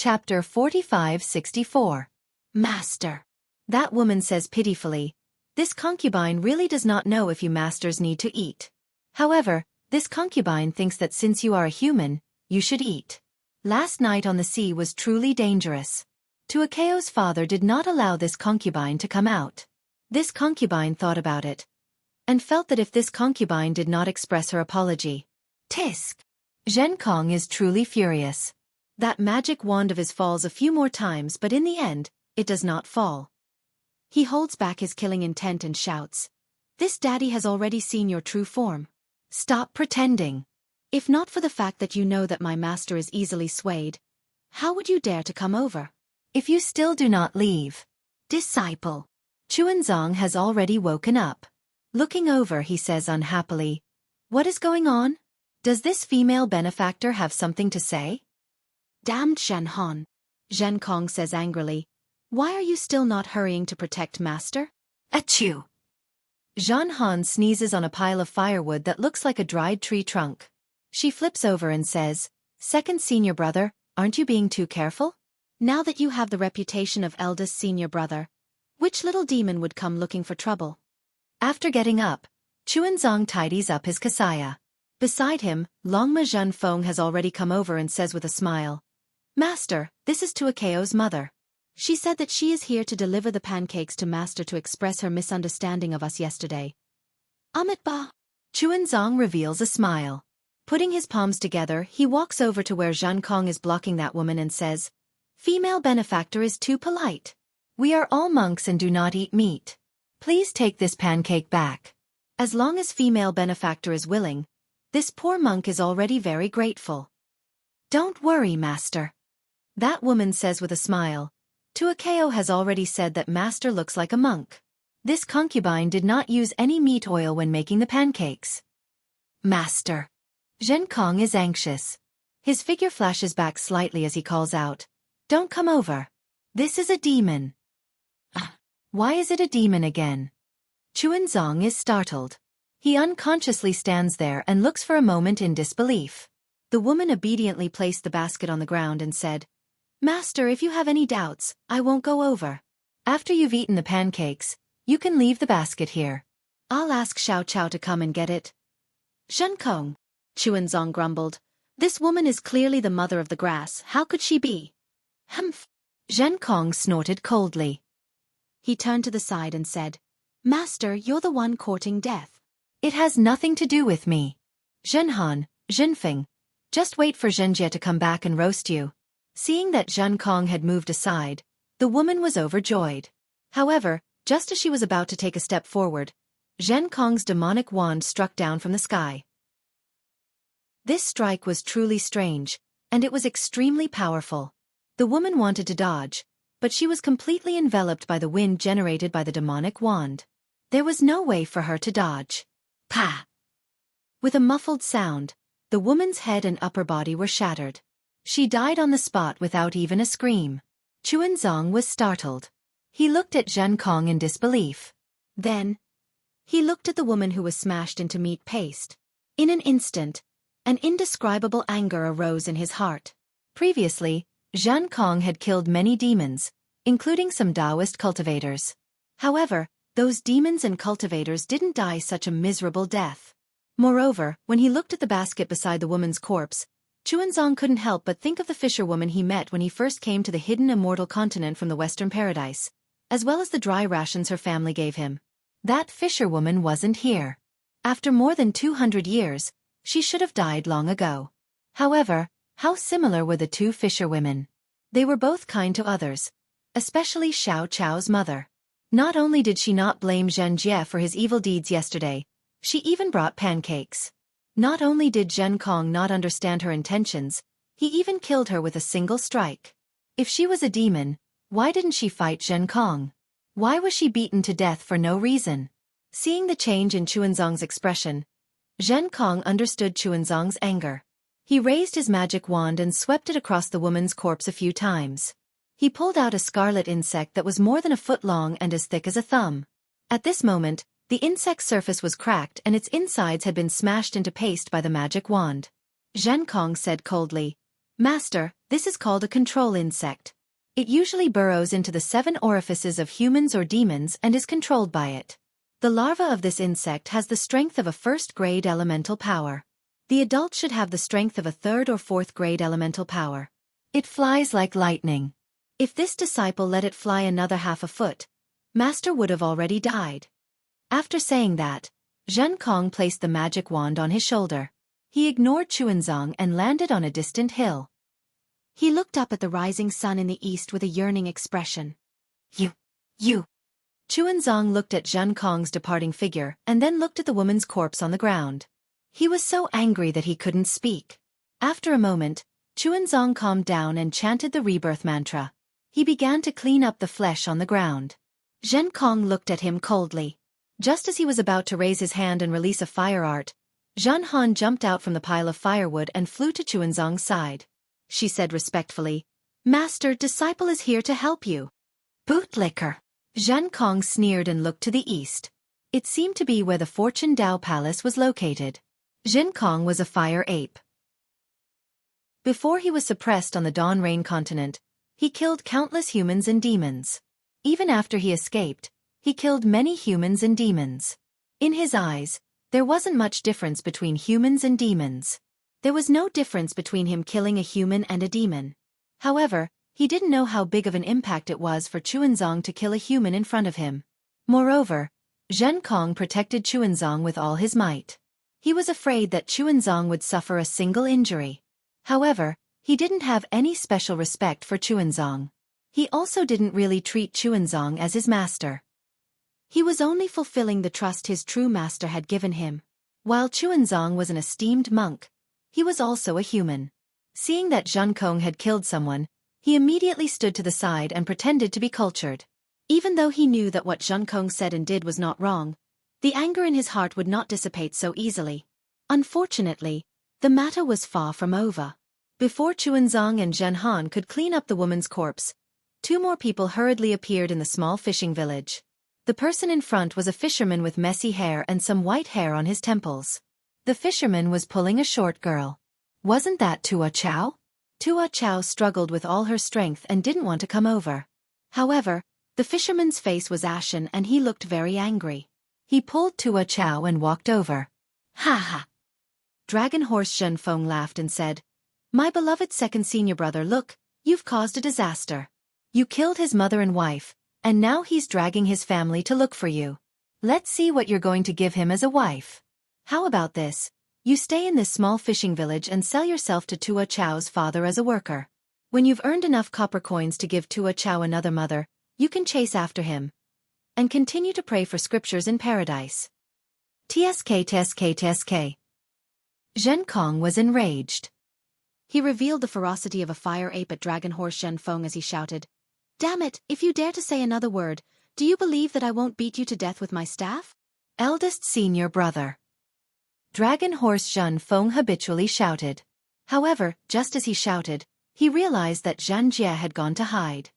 Chapter 45-64. Master. That woman says pitifully, "This concubine really does not know if you masters need to eat. However, this concubine thinks that since you are a human, you should eat. Last night on the sea was truly dangerous. Tuakeo's father did not allow this concubine to come out. This concubine thought about it, and felt that if this concubine did not express her apology, tisk. Jianghu is truly furious. That magic wand of his falls a few more times, but in the end, it does not fall. He holds back his killing intent and shouts, "This daddy has already seen your true form. Stop pretending. If not for the fact that you know that my master is easily swayed, how would you dare to come over? If you still do not leave." Disciple. Chuanzong has already woken up. Looking over, he says unhappily, "What is going on? Does this female benefactor have something to say?" "Damned Shenhan," Jianghu says angrily. "Why are you still not hurrying to protect master?" Achoo! Jianghu sneezes on a pile of firewood that looks like a dried tree trunk. She flips over and says, "Second senior brother, aren't you being too careful? Now that you have the reputation of eldest senior brother, which little demon would come looking for trouble?" After getting up, Chuanzong tidies up his kasaya. Beside him, Longma Zhenfeng has already come over and says with a smile, "Master, this is Tuakeo's mother. She said that she is here to deliver the pancakes to master to express her misunderstanding of us yesterday." Amitba. Chuanzong reveals a smile. Putting his palms together, he walks over to where Jianghu is blocking that woman and says, "Female benefactor is too polite. We are all monks and do not eat meat. Please take this pancake back." As long as female benefactor is willing, this poor monk is already very grateful. "Don't worry, master." That woman says with a smile, "Tuakeo has already said that master looks like a monk. This concubine did not use any meat oil when making the pancakes." "Master." Jianghu is anxious. His figure flashes back slightly as he calls out, "Don't come over. This is a demon." Why is it a demon again? Chuanzong is startled. He unconsciously stands there and looks for a moment in disbelief. The woman obediently placed the basket on the ground and said, "Master, if you have any doubts, I won't go over. After you've eaten the pancakes, you can leave the basket here. I'll ask Xiao to come and get it." "Jianghu," Chuanzong grumbled, "this woman is clearly the mother of the grass. How could she be?" "Humph." Jianghu snorted coldly. He turned to the side and said, "Master, you're the one courting death." "It has nothing to do with me. Zhenhan, Zhenfeng, just wait for Xianxia to come back and roast you." Seeing that Jianghu had moved aside, the woman was overjoyed. However, just as she was about to take a step forward, Jianghu's demonic wand struck down from the sky. This strike was truly strange, and it was extremely powerful. The woman wanted to dodge, but she was completely enveloped by the wind generated by the demonic wand. There was no way for her to dodge. Pa! With a muffled sound, the woman's head and upper body were shattered. She died on the spot without even a scream. Chuanzong was startled. He looked at Jianghu in disbelief. Then, he looked at the woman who was smashed into meat paste. In an instant, an indescribable anger arose in his heart. Previously, Jianghu had killed many demons, including some Taoist cultivators. However, those demons and cultivators didn't die such a miserable death. Moreover, when he looked at the basket beside the woman's corpse, Chuanzong couldn't help but think of the fisherwoman he met when he first came to the hidden Immortal continent from the Western Paradise, as well as the dry rations her family gave him. That fisherwoman wasn't here. After more than 200 years, she should have died long ago. However, how similar were the two fisherwomen? They were both kind to others, especially Xiao's mother. Not only did she not blame Xianxia for his evil deeds yesterday, she even brought pancakes. Not only did Jianghu not understand her intentions, he even killed her with a single strike. If she was a demon, why didn't she fight Jianghu? Why was she beaten to death for no reason? Seeing the change in Chuanzong's expression, Jianghu understood Chuanzong's anger. He raised his magic wand and swept it across the woman's corpse a few times. He pulled out a scarlet insect that was more than a foot long and as thick as a thumb. At this moment, the insect's surface was cracked and its insides had been smashed into paste by the magic wand. Jianghu said coldly, "Master, This is called a control insect. It usually burrows into the 7 orifices of humans or demons and is controlled by it. The larva of this insect has the strength of a first-grade elemental power. The adult should have the strength of a 3rd or 4th grade elemental power. It flies like lightning. If this disciple let it fly another half a foot, Master would have already died. After saying that, Zhen Kong placed the magic wand on his shoulder. He ignored Chuanzong and landed on a distant hill. He looked up at the rising sun in the east with a yearning expression. You. Chuanzong looked at Zhen Kong's departing figure and then looked at the woman's corpse on the ground. He was so angry that he couldn't speak. After a moment, Chuanzong calmed down and chanted the rebirth mantra. He began to clean up the flesh on the ground. Zhen Kong looked at him coldly. Just as he was about to raise his hand and release a fire art, Zhen Han jumped out from the pile of firewood and flew to Chuanzong's side. She said respectfully, "Master, disciple is here to help you." Bootlicker. Zhen Kong sneered and looked to the east. It seemed to be where the Fortune Dao Palace was located. Zhen Kong was a fire ape. Before he was suppressed on the Dawn Rain continent, he killed countless humans and demons. Even after he escaped, he killed many humans and demons. In his eyes, there wasn't much difference between humans and demons. There was no difference between him killing a human and a demon. However, he didn't know how big of an impact it was for Chuanzong to kill a human in front of him. Moreover, Zhen Kong protected Chuanzong with all his might. He was afraid that Chuanzong would suffer a single injury. However, he didn't have any special respect for Chuanzong. He also didn't really treat Chuanzong as his master. He was only fulfilling the trust his true master had given him. While Chuanzong was an esteemed monk, he was also a human. Seeing that Zhen Kong had killed someone, he immediately stood to the side and pretended to be cultured. Even though he knew that what Zhen Kong said and did was not wrong, the anger in his heart would not dissipate so easily. Unfortunately, the matter was far from over. Before Chuanzong and Zhen Han could clean up the woman's corpse, 2 more people hurriedly appeared in the small fishing village. The person in front was a fisherman with messy hair and some white hair on his temples. The fisherman was pulling a short girl. Wasn't that Tua Chao? Tua Chao struggled with all her strength and didn't want to come over. However, the fisherman's face was ashen and he looked very angry. He pulled Tua Chao and walked over. Ha ha! Dragon Horse Zhen Feng laughed and said, "My beloved second senior brother, look, you've caused a disaster. You killed his mother and wife, and now he's dragging his family to look for you. Let's see what you're going to give him as a wife. How about this? You stay in this small fishing village and sell yourself to Tua Chao's father as a worker. When you've earned enough copper coins to give Tua Chao another mother, you can chase after him and continue to pray for scriptures in paradise." Tsk. Zhen Kong was enraged. He revealed the ferocity of a fire ape at Dragon Horse Zhen Feng as he shouted, "Damn it, if you dare to say another word, do you believe that I won't beat you to death with my staff?" Eldest senior brother. Dragon Horse Zhen Feng habitually shouted. However, just as he shouted, he realized that Xianxia had gone to hide.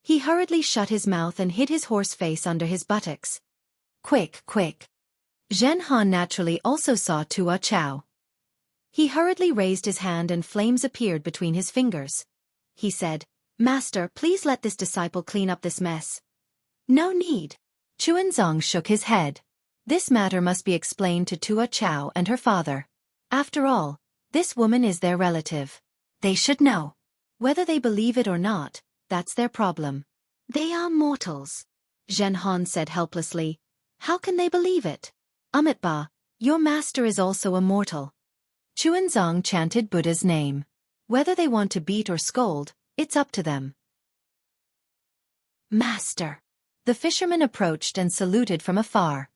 He hurriedly shut his mouth and hid his horse face under his buttocks. Quick! Zhen Han naturally also saw Tua Chao. He hurriedly raised his hand and flames appeared between his fingers. He said, "Master, please let this disciple clean up this mess." "No need." Chuanzong shook his head. This matter must be explained to Tua Chao and her father. After all, this woman is their relative. They should know. Whether they believe it or not, that's their problem. "They are mortals," Zhen Han said helplessly. "How can they believe it?" "Amitabha, your master is also a mortal." Chuanzong chanted Buddha's name. Whether they want to beat or scold, it's up to them. "Master." The fisherman approached and saluted from afar.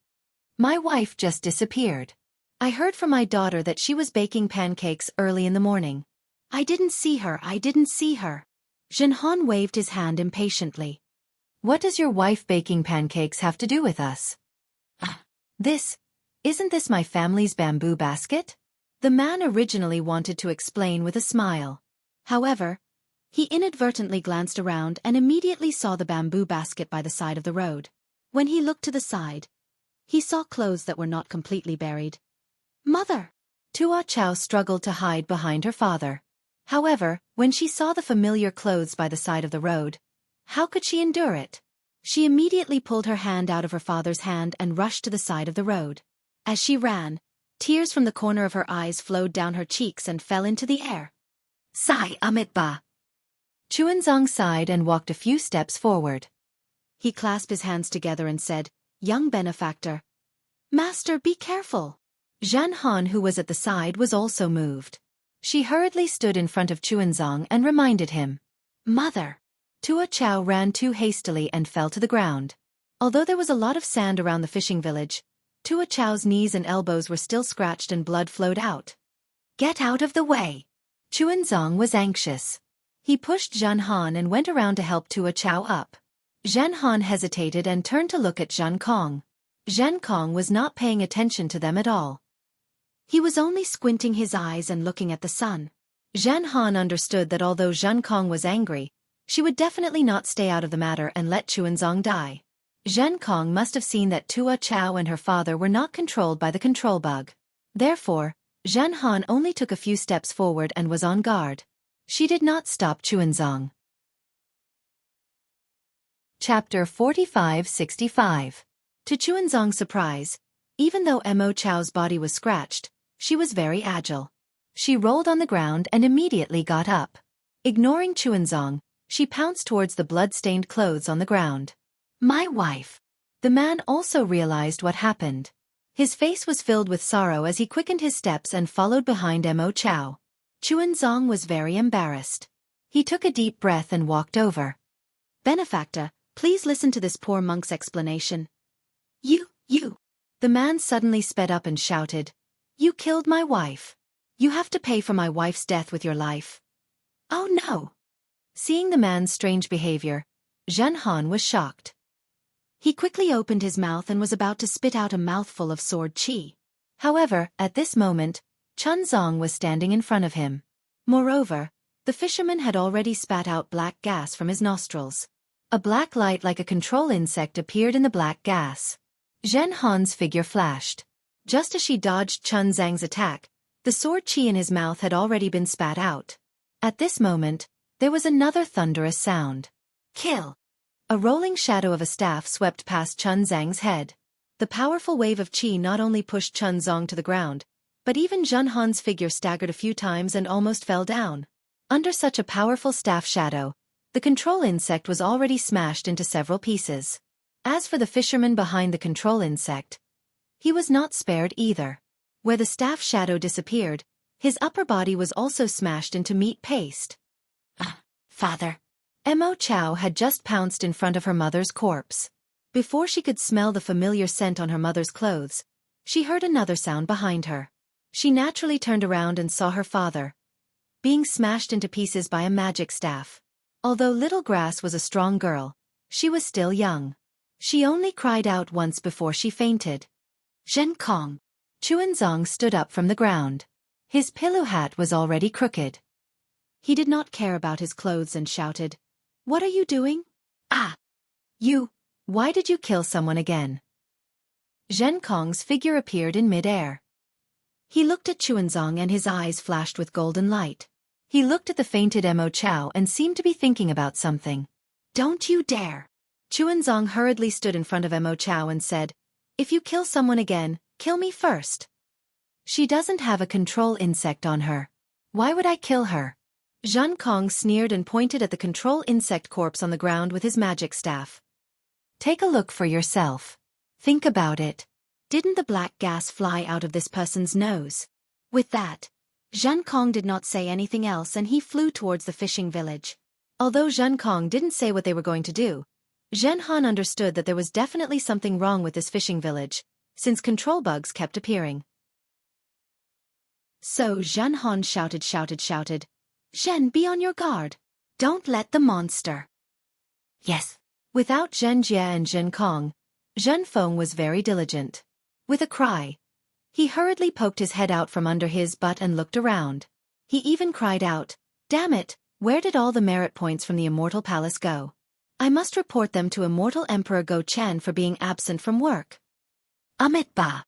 "My wife just disappeared. I heard from my daughter that she was baking pancakes early in the morning. I didn't see her. Zhen Han waved his hand impatiently. "What does your wife baking pancakes have to do with us?" Isn't this my family's bamboo basket?" The man originally wanted to explain with a smile. However, he inadvertently glanced around and immediately saw the bamboo basket by the side of the road. When he looked to the side, he saw clothes that were not completely buried. "Mother!" Tua Chao struggled to hide behind her father. However, when she saw the familiar clothes by the side of the road, how could she endure it? She immediately pulled her hand out of her father's hand and rushed to the side of the road. As she ran, tears from the corner of her eyes flowed down her cheeks and fell into the air. Sigh, Amitba. Chuanzong sighed and walked a few steps forward. He clasped his hands together and said, "Young benefactor. Master, be careful." Zhan Han, who was at the side, was also moved. She hurriedly stood in front of Chuanzong and reminded him. "Mother." Tua Chao ran too hastily and fell to the ground. Although there was a lot of sand around the fishing village, Tua Chao's knees and elbows were still scratched and blood flowed out. "Get out of the way." Chuanzong was anxious. He pushed Zhan Han and went around to help Tua Chao up. Zhan Han hesitated and turned to look at Zhan Kong. Zhan Kong was not paying attention to them at all. He was only squinting his eyes and looking at the sun. Zhan Han understood that although Zhan Kong was angry, she would definitely not stay out of the matter and let Chuanzong die. Zhan Kong must have seen that Tua Chao and her father were not controlled by the control bug. Therefore, Zhan Han only took a few steps forward and was on guard. She did not stop Chuanzong. Chapter 45-65. To Chuanzong's surprise, even though Mo Chao's body was scratched, she was very agile. She rolled on the ground and immediately got up. Ignoring Chuanzong, she pounced towards the blood-stained clothes on the ground. "My wife." The man also realized what happened. His face was filled with sorrow as he quickened his steps and followed behind Mo Chao. Chuanzong was very embarrassed. He took a deep breath and walked over. "Benefactor, please listen to this poor monk's explanation." You. The man suddenly sped up and shouted, "You killed my wife. You have to pay for my wife's death with your life." "Oh no." Seeing the man's strange behavior, Zhan Han was shocked. He quickly opened his mouth and was about to spit out a mouthful of sword qi. However, at this moment, Chuanzong was standing in front of him. Moreover, the fisherman had already spat out black gas from his nostrils. A black light like a control insect appeared in the black gas. Zhan Han's figure flashed. Just as she dodged Chuanzong's attack, the sword qi in his mouth had already been spat out. At this moment, there was another thunderous sound. Kill! A rolling shadow of a staff swept past Chuanzong's head. The powerful wave of qi not only pushed Chuanzong to the ground, but even Zhan Han's figure staggered a few times and almost fell down. Under such a powerful staff shadow, the control insect was already smashed into several pieces. As for the fisherman behind the control insect, he was not spared either. Where the staff shadow disappeared, his upper body was also smashed into meat paste. Father. Mo Chao had just pounced in front of her mother's corpse. Before she could smell the familiar scent on her mother's clothes, she heard another sound behind her. She naturally turned around and saw her father being smashed into pieces by a magic staff. Although Little Grass was a strong girl, she was still young. She only cried out once before she fainted. "Zhen Kong." Chuanzong stood up from the ground. His pillow hat was already crooked. He did not care about his clothes and shouted, "What are you doing?" "Ah! You! Why did you kill someone again?" Zhen Kong's figure appeared in mid-air. He looked at Chuanzong and his eyes flashed with golden light. He looked at the fainted Mo Chao and seemed to be thinking about something. "Don't you dare!" Chuanzong hurriedly stood in front of Mo Chao and said, "If you kill someone again, kill me first. She doesn't have a control insect on her. Why would I kill her?" Zhan Kong sneered and pointed at the control insect corpse on the ground with his magic staff. "Take a look for yourself. Think about it. Didn't the black gas fly out of this person's nose?" With that, Zhan Kong did not say anything else and he flew towards the fishing village. Although Zhan Kong didn't say what they were going to do, Zhen Han understood that there was definitely something wrong with this fishing village, since control bugs kept appearing. So Zhen Han shouted, "Zhen, be on your guard. Don't let the monster." Yes. Without Zhen Jie and Zhen Kong, Zhen Feng was very diligent. With a cry, he hurriedly poked his head out from under his butt and looked around. He even cried out, "Damn it, where did all the merit points from the Immortal Palace go? I must report them to Immortal Emperor Go Chen for being absent from work." Amitba.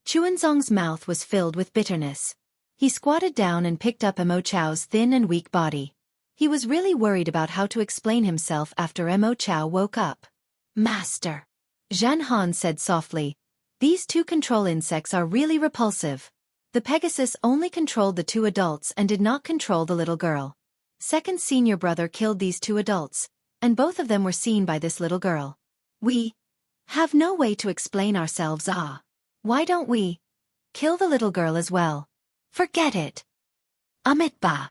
Chuanzong's mouth was filled with bitterness. He squatted down and picked up Mo Chao's thin and weak body. He was really worried about how to explain himself after Mo Chao woke up. Master, Jianghu said softly, these two control insects are really repulsive. The Pegasus only controlled the two adults and did not control the little girl. Second senior brother killed these two adults, and both of them were seen by this little girl. We have no way to explain ourselves. Why don't we kill the little girl as well? Forget it. Ba.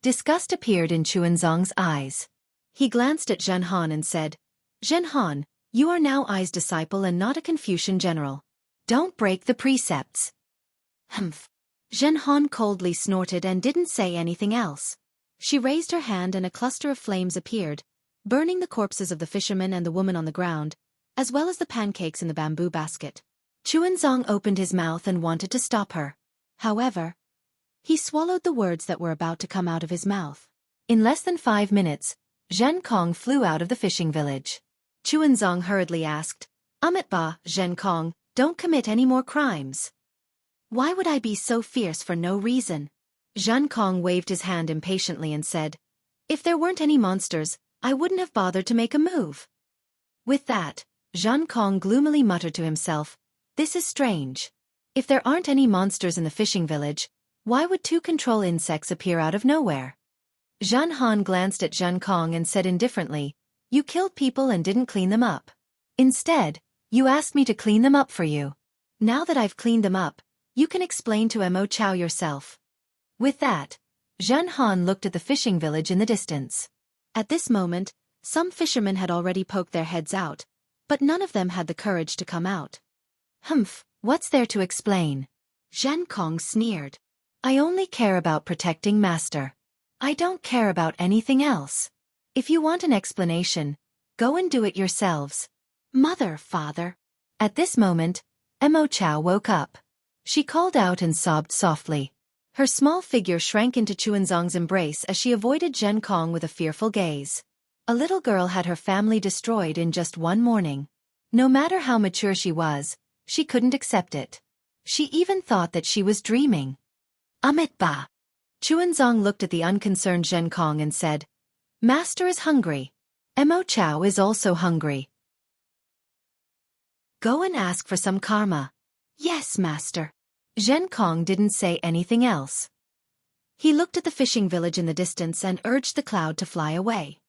Disgust appeared in Chuanzong's eyes. He glanced at Jianghu and said, Jianghu, you are now Ai's disciple and not a Confucian general. Don't break the precepts. Humph. Jianghu coldly snorted and didn't say anything else. She raised her hand and a cluster of flames appeared, burning the corpses of the fisherman and the woman on the ground, as well as the pancakes in the bamboo basket. Chuanzong opened his mouth and wanted to stop her. However, he swallowed the words that were about to come out of his mouth. In less than 5 minutes, Zhen Kong flew out of the fishing village. Chuanzong hurriedly asked, Ba, Zhen Kong, don't commit any more crimes. Why would I be so fierce for no reason? Zhen Kong waved his hand impatiently and said, if there weren't any monsters, I wouldn't have bothered to make a move. With that, Zhen Kong gloomily muttered to himself, this is strange. If there aren't any monsters in the fishing village, why would two control insects appear out of nowhere? Zhen Han glanced at Zhen Kong and said indifferently, you killed people and didn't clean them up. Instead, you asked me to clean them up for you. Now that I've cleaned them up, you can explain to Mo Chao yourself. With that, Zhen Han looked at the fishing village in the distance. At this moment, some fishermen had already poked their heads out, but none of them had the courage to come out. Humph, what's there to explain? Zhen Kong sneered. I only care about protecting Master. I don't care about anything else. If you want an explanation, go and do it yourselves. Mother, father. At this moment, Mo Chao woke up. She called out and sobbed softly. Her small figure shrank into Chuanzong's embrace as she avoided Zhen Kong with a fearful gaze. A little girl had her family destroyed in just one morning. No matter how mature she was, she couldn't accept it. She even thought that she was dreaming. Ba. Chuanzong looked at the unconcerned Zhen Kong and said, Master is hungry. Mo Chao is also hungry. Go and ask for some karma. Yes, Master. Zhen Kong didn't say anything else. He looked at the fishing village in the distance and urged the cloud to fly away.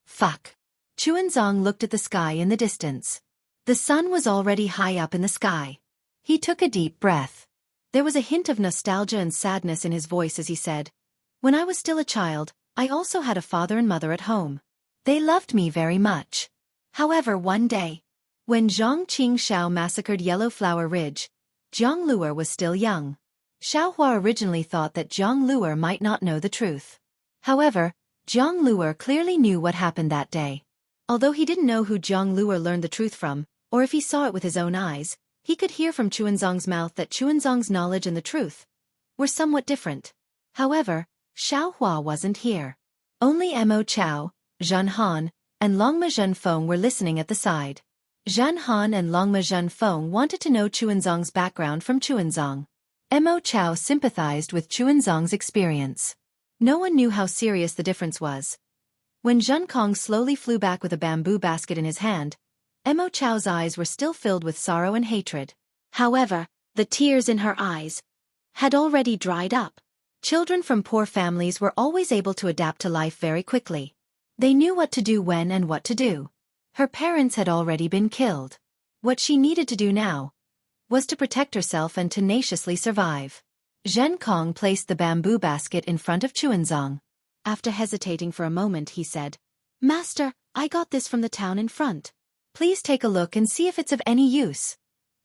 Fuck. Chuanzong looked at the sky in the distance. The sun was already high up in the sky. He took a deep breath. There was a hint of nostalgia and sadness in his voice as he said, when I was still a child, I also had a father and mother at home. They loved me very much. However, one day, when Zhang Qingxiao massacred Yellow Flower Ridge, Zhang Luer was still young. Xiaohua originally thought that Zhang Luer might not know the truth. However, Zhang Luer clearly knew what happened that day. Although he didn't know who Zhang Luer learned the truth from, or if he saw it with his own eyes, he could hear from Chuanzong's mouth that Chuanzong's knowledge and the truth were somewhat different. However, Xiaohua wasn't here. Only Mo Chao, Zhen Han, and Longma Zhenfeng were listening at the side. Zhen Han and Longma Zhenfeng wanted to know Chuanzong's background from Chuanzong. Mo Chao sympathized with Chuanzong's experience. No one knew how serious the difference was. When Zhen Kong slowly flew back with a bamboo basket in his hand, Mo Chao's eyes were still filled with sorrow and hatred. However, the tears in her eyes had already dried up. Children from poor families were always able to adapt to life very quickly. They knew what to do when and what to do. Her parents had already been killed. What she needed to do now was to protect herself and tenaciously survive. Zhen Kong placed the bamboo basket in front of Chuanzong. After hesitating for a moment, he said, Master, I got this from the town in front. Please take a look and see if it's of any use.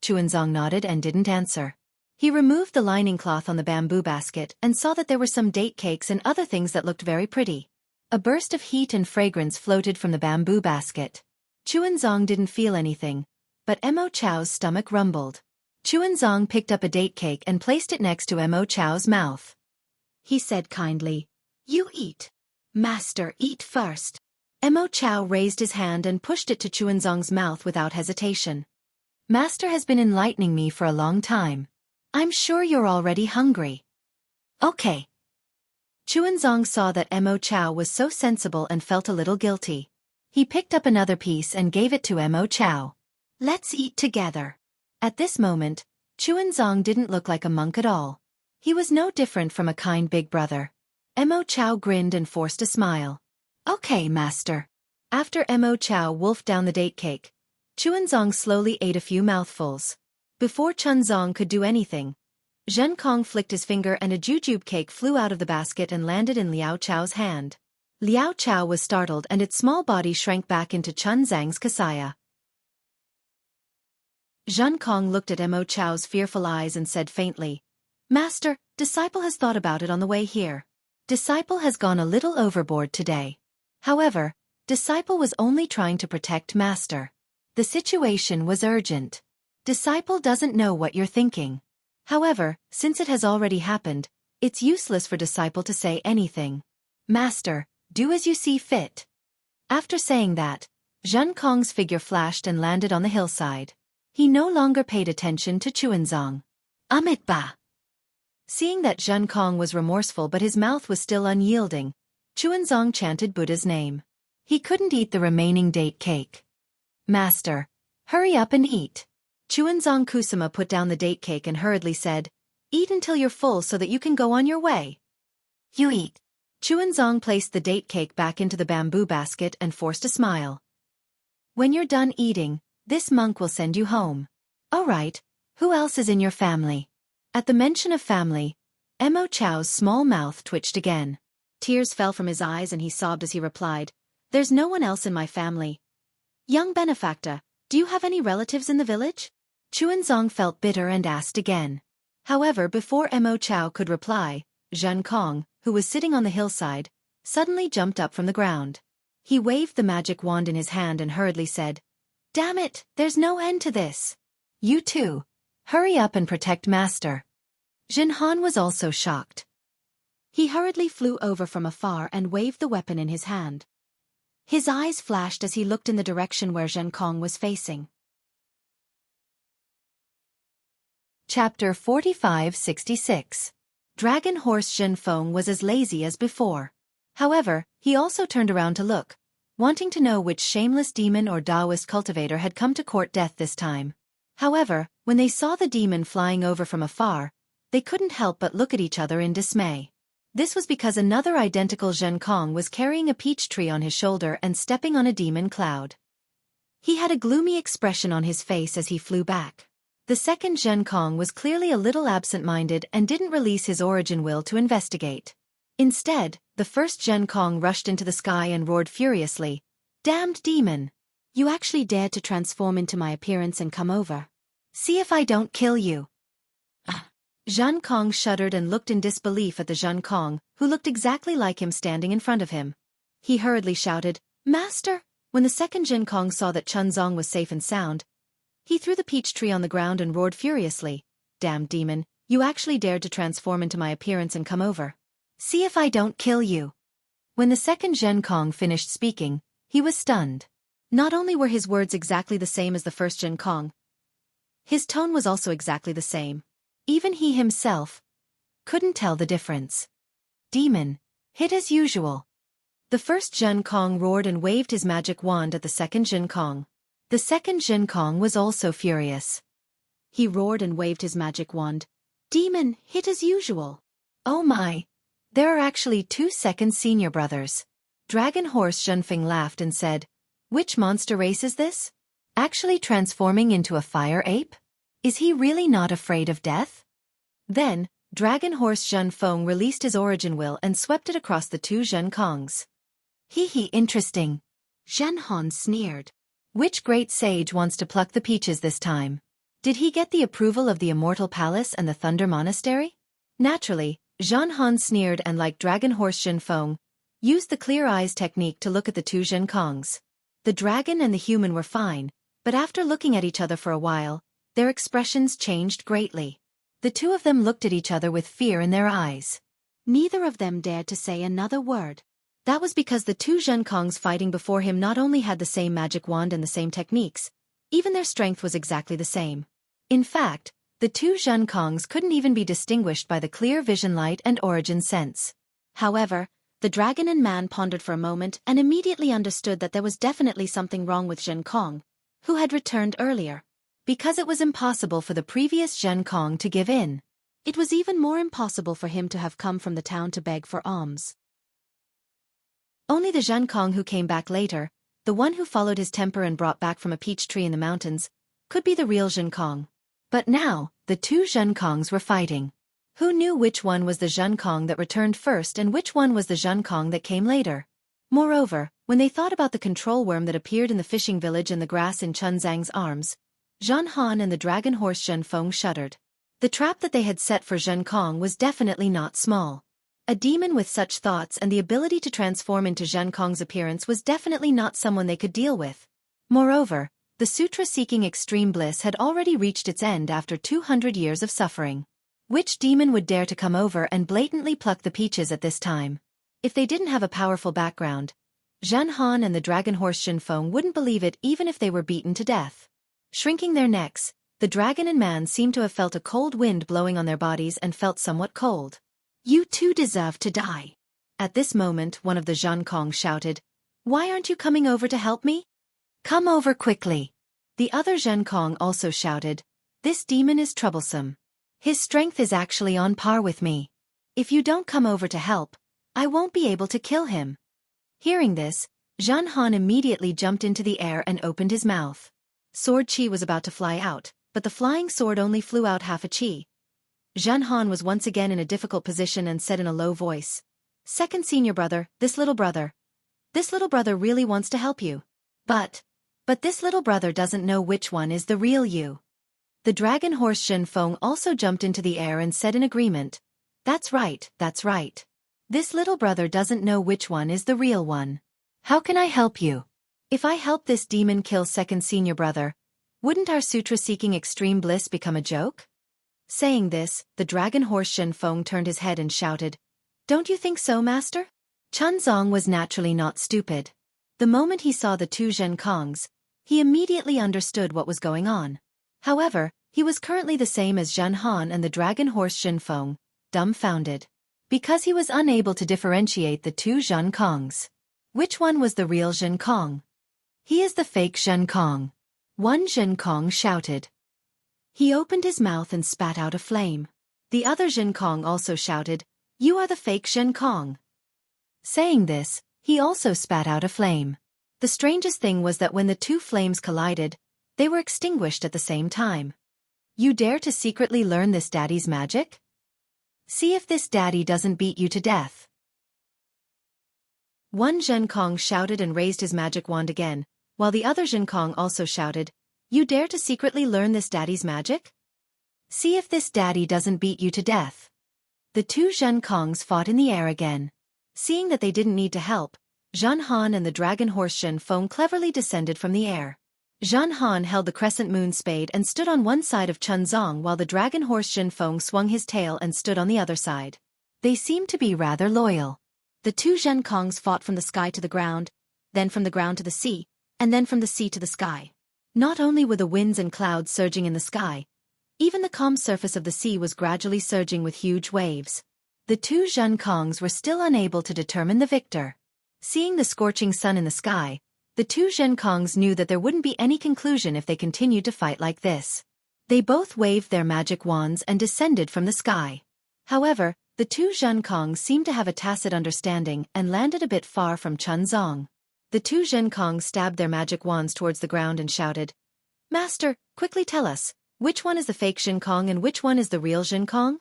Chuanzong nodded and didn't answer. He removed the lining cloth on the bamboo basket and saw that there were some date cakes and other things that looked very pretty. A burst of heat and fragrance floated from the bamboo basket. Chuanzong didn't feel anything, but Mo Chao's stomach rumbled. Chuanzong picked up a date cake and placed it next to Mo Chao's mouth. He said kindly, You eat. Master, eat first. Mo Chao raised his hand and pushed it to Chuanzong's mouth without hesitation. Master has been enlightening me for a long time. I'm sure you're already hungry. Okay. Chuanzong saw that Mo Chao was so sensible and felt a little guilty. He picked up another piece and gave it to Mo Chao. Let's eat together. At this moment, Chuanzong didn't look like a monk at all. He was no different from a kind big brother. Mo Chao grinned and forced a smile. Okay, master. After Mo Chao wolfed down the date cake, Chuanzong slowly ate a few mouthfuls. Before Chunzong could do anything, Zhen Kong flicked his finger and a jujube cake flew out of the basket and landed in Liao Chao's hand. Liao Chao was startled and its small body shrank back into Chun Zhang's kasaya. Zhen Kong looked at Mo Chao's fearful eyes and said faintly, Master, disciple has thought about it on the way here. Disciple has gone a little overboard today. However, disciple was only trying to protect master. The situation was urgent. Disciple doesn't know what you're thinking. However, since it has already happened, it's useless for disciple to say anything. Master, do as you see fit. After saying that, Zhen Kong's figure flashed and landed on the hillside. He no longer paid attention to Chuanzong. Ba. Seeing that Zhen Kong was remorseful but his mouth was still unyielding, Chuanzong chanted Buddha's name. He couldn't eat the remaining date cake. Master, hurry up and eat. Chuanzong Kusama put down the date cake and hurriedly said, Eat until you're full so that you can go on your way. You eat. Chuanzong placed the date cake back into the bamboo basket and forced a smile. When you're done eating, this monk will send you home. All right, who else is in your family? At the mention of family, Mo Chao's small mouth twitched again. Tears fell from his eyes and he sobbed as he replied, There's no one else in my family. Young benefactor, do you have any relatives in the village? Chuanzong felt bitter and asked again. However, before Mo Chao could reply, Zhen Kong, who was sitting on the hillside, suddenly jumped up from the ground. He waved the magic wand in his hand and hurriedly said, Damn it, there's no end to this. You too. Hurry up and protect master. Jin Han was also shocked. He hurriedly flew over from afar and waved the weapon in his hand. His eyes flashed as he looked in the direction where Zhen Kong was facing. Chapter 45-66. Dragon Horse Zhen Feng was as lazy as before. However, he also turned around to look, wanting to know which shameless demon or Taoist cultivator had come to court death this time. However, when they saw the demon flying over from afar, they couldn't help but look at each other in dismay. This was because another identical Zhen Kong was carrying a peach tree on his shoulder and stepping on a demon cloud. He had a gloomy expression on his face as he flew back. The second Zhen Kong was clearly a little absent-minded and didn't release his origin will to investigate. Instead, the first Zhen Kong rushed into the sky and roared furiously, Damned demon! You actually dared to transform into my appearance and come over. See if I don't kill you. Zhen Kong shuddered and looked in disbelief at the Zhen Kong, who looked exactly like him standing in front of him. He hurriedly shouted, Master! When the second Zhen Kong saw that Chunzong was safe and sound, he threw the peach tree on the ground and roared furiously, Damned demon, you actually dared to transform into my appearance and come over. See if I don't kill you. When the second Zhen Kong finished speaking, he was stunned. Not only were his words exactly the same as the first Zhen Kong, his tone was also exactly the same. Even he himself couldn't tell the difference. Demon, hit as usual. The first Zhen Kong roared and waved his magic wand at the second Zhen Kong. The second Zhen Kong was also furious. He roared and waved his magic wand. Demon, hit as usual. Oh my! There are actually 2 second senior brothers. Dragon Horse Zhenfeng laughed and said, Which monster race is this? Actually transforming into a fire ape? Is he really not afraid of death? Then, Dragon Horse Zhen Feng released his origin will and swept it across the 2 Zhen Kongs. Hee interesting. Zhen Han sneered. Which great sage wants to pluck the peaches this time? Did he get the approval of the Immortal Palace and the Thunder Monastery? Naturally, Zhen Han sneered and like Dragon Horse Zhen Feng, used the clear eyes technique to look at the 2 Zhen Kongs. The dragon and the human were fine, but after looking at each other for a while, their expressions changed greatly. The 2 of them looked at each other with fear in their eyes. Neither of them dared to say another word. That was because the 2 Zhen Kongs fighting before him not only had the same magic wand and the same techniques, even their strength was exactly the same. In fact, The two Zhenkongs couldn't even be distinguished by the clear vision light and origin sense. However, the dragon and man pondered for a moment and immediately understood that there was definitely something wrong with Zhenkong, who had returned earlier. Because it was impossible for the previous Zhenkong to give in. It was even more impossible for him to have come from the town to beg for alms. Only the Zhenkong who came back later, the one who followed his temper and brought back from a peach tree in the mountains, could be the real Zhenkong. But now, the two Zhenkongs were fighting. Who knew which one was the Zhenkong that returned first and which one was the Zhenkong that came later? Moreover, when they thought about the control worm that appeared in the fishing village and the grass in Chun Zhang's arms, Zhan Han and the dragon horse Zhen Feng shuddered. The trap that they had set for Zhenkong was definitely not small. A demon with such thoughts and the ability to transform into Zhenkong's appearance was definitely not someone they could deal with. Moreover, the sutra seeking extreme bliss had already reached its end after 200 years of suffering. Which demon would dare to come over and blatantly pluck the peaches at this time? If they didn't have a powerful background, Zhan Han and the dragon horse Zhen Feng wouldn't believe it even if they were beaten to death. Shrinking their necks, the dragon and man seemed to have felt a cold wind blowing on their bodies and felt somewhat cold. You two deserve to die. At this moment one of the Zhenkong shouted, Why aren't you coming over to help me? Come over quickly. The other Zhenkong also shouted, This demon is troublesome. His strength is actually on par with me. If you don't come over to help, I won't be able to kill him. Hearing this, Zhan Han immediately jumped into the air and opened his mouth. Sword chi was about to fly out, but the flying sword only flew out half a chi. Zhan Han was once again in a difficult position and said in a low voice, Second senior brother, this little brother really wants to help you. But this little brother doesn't know which one is the real you. The dragon horse Zhen Feng also jumped into the air and said in agreement, That's right. This little brother doesn't know which one is the real one. How can I help you? If I help this demon kill second senior brother, wouldn't our sutra-seeking extreme bliss become a joke? Saying this, the dragon horse Zhen Feng turned his head and shouted, Don't you think so, master? Chun Zong was naturally not stupid. The moment he saw the two Zhenkongs, he immediately understood what was going on. However, he was currently the same as Zhan Han and the dragon horse Zhen Feng, dumbfounded. Because he was unable to differentiate the two Zhenkongs. Which one was the real Zhenkong? He is the fake Zhenkong. One Zhenkong shouted. He opened his mouth and spat out a flame. The other Zhenkong also shouted, You are the fake Zhenkong. Saying this, he also spat out a flame. The strangest thing was that when the two flames collided, they were extinguished at the same time. You dare to secretly learn this daddy's magic? See if this daddy doesn't beat you to death. One Zhenkong shouted and raised his magic wand again, while the other Zhenkong also shouted, You dare to secretly learn this daddy's magic? See if this daddy doesn't beat you to death. The two Zhenkongs fought in the air again. Seeing that they didn't need to help, Zhan Han and the dragon horse Zhen Feng cleverly descended from the air. Zhan Han held the crescent moon spade and stood on one side of Chun Zong while the dragon horse Zhen Feng swung his tail and stood on the other side. They seemed to be rather loyal. The two Zhenkongs fought from the sky to the ground, then from the ground to the sea, and then from the sea to the sky. Not only were the winds and clouds surging in the sky, even the calm surface of the sea was gradually surging with huge waves. The two Zhenkongs were still unable to determine the victor. Seeing the scorching sun in the sky, the two Zhenkongs knew that there wouldn't be any conclusion if they continued to fight like this. They both waved their magic wands and descended from the sky. However, the two Zhenkongs seemed to have a tacit understanding and landed a bit far from Chun Zong. The two Zhenkongs stabbed their magic wands towards the ground and shouted, Master, quickly tell us, which one is the fake Zhenkong and which one is the real Zhenkong?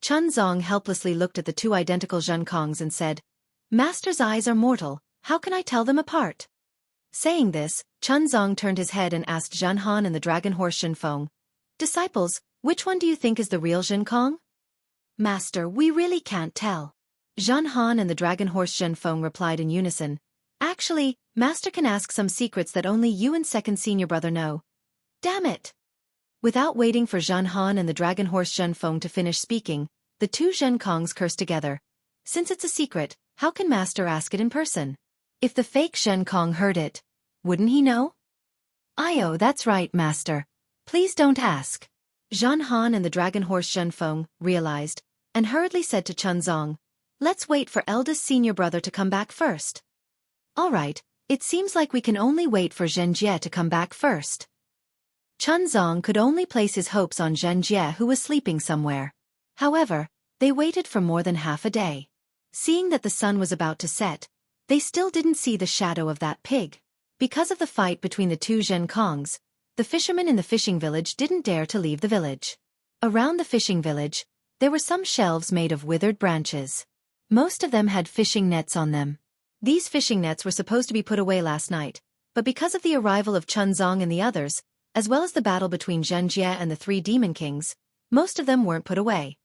Chun Zong helplessly looked at the two identical Zhenkongs and said, Master's eyes are mortal, how can I tell them apart? Saying this, Chun Zong turned his head and asked Zhan Han and the dragon horse Zhen Feng, Disciples, which one do you think is the real Zhenkong? Master, we really can't tell. Zhan Han and the dragon horse Zhen Feng replied in unison, Actually, Master can ask some secrets that only you and second senior brother know. Damn it! Without waiting for Zhan Han and the dragon horse Zhen Feng to finish speaking, the two Zhenkongs cursed together. Since it's a secret, how can Master ask it in person? If the fake Zhenkong heard it, wouldn't he know? That's right, Master. Please don't ask. Zhan Han and the dragon horse Zhenfeng realized, and hurriedly said to Chunzong, "Let's wait for eldest senior brother to come back first." "All right, it seems like we can only wait for Xianxia to come back first." Chunzong could only place his hopes on Xianxia, who was sleeping somewhere. However, they waited for more than half a day. Seeing that the sun was about to set, they still didn't see the shadow of that pig. Because of the fight between the two Zhenkongs, the fishermen in the fishing village didn't dare to leave the village. Around the fishing village, there were some shelves made of withered branches. Most of them had fishing nets on them. These fishing nets were supposed to be put away last night, but because of the arrival of Chunzong and the others, as well as the battle between Xianxia and the three demon kings, most of them weren't put away.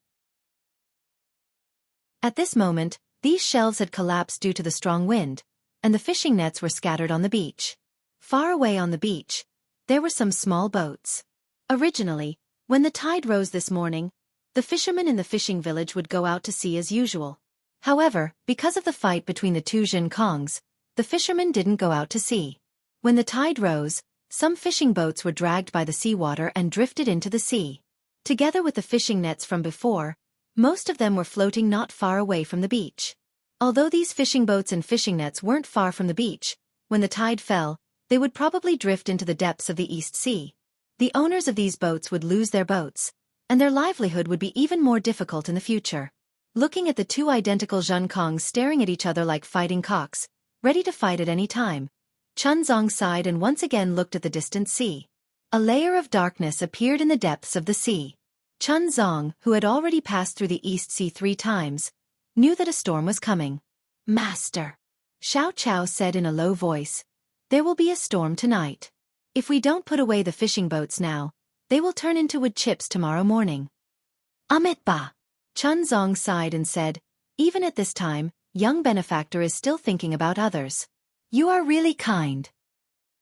At this moment, these shelves had collapsed due to the strong wind, and the fishing nets were scattered on the beach. Far away on the beach, there were some small boats. Originally, when the tide rose this morning, the fishermen in the fishing village would go out to sea as usual. However, because of the fight between the two Zhenkongs, the fishermen didn't go out to sea. When the tide rose, some fishing boats were dragged by the seawater and drifted into the sea. Together with the fishing nets from before, most of them were floating not far away from the beach. Although these fishing boats and fishing nets weren't far from the beach, when the tide fell, they would probably drift into the depths of the East Sea. The owners of these boats would lose their boats, and their livelihood would be even more difficult in the future. Looking at the two identical Zhenkongs staring at each other like fighting cocks, ready to fight at any time, Chunzong sighed and once again looked at the distant sea. A layer of darkness appeared in the depths of the sea. Chunzong, who had already passed through the East Sea 3 times, knew that a storm was coming. "Master," Xiao Chao said in a low voice, "there will be a storm tonight. If we don't put away the fishing boats now, they will turn into wood chips tomorrow morning." "Ba." Chunzong sighed and said, "Even at this time, young benefactor is still thinking about others. You are really kind."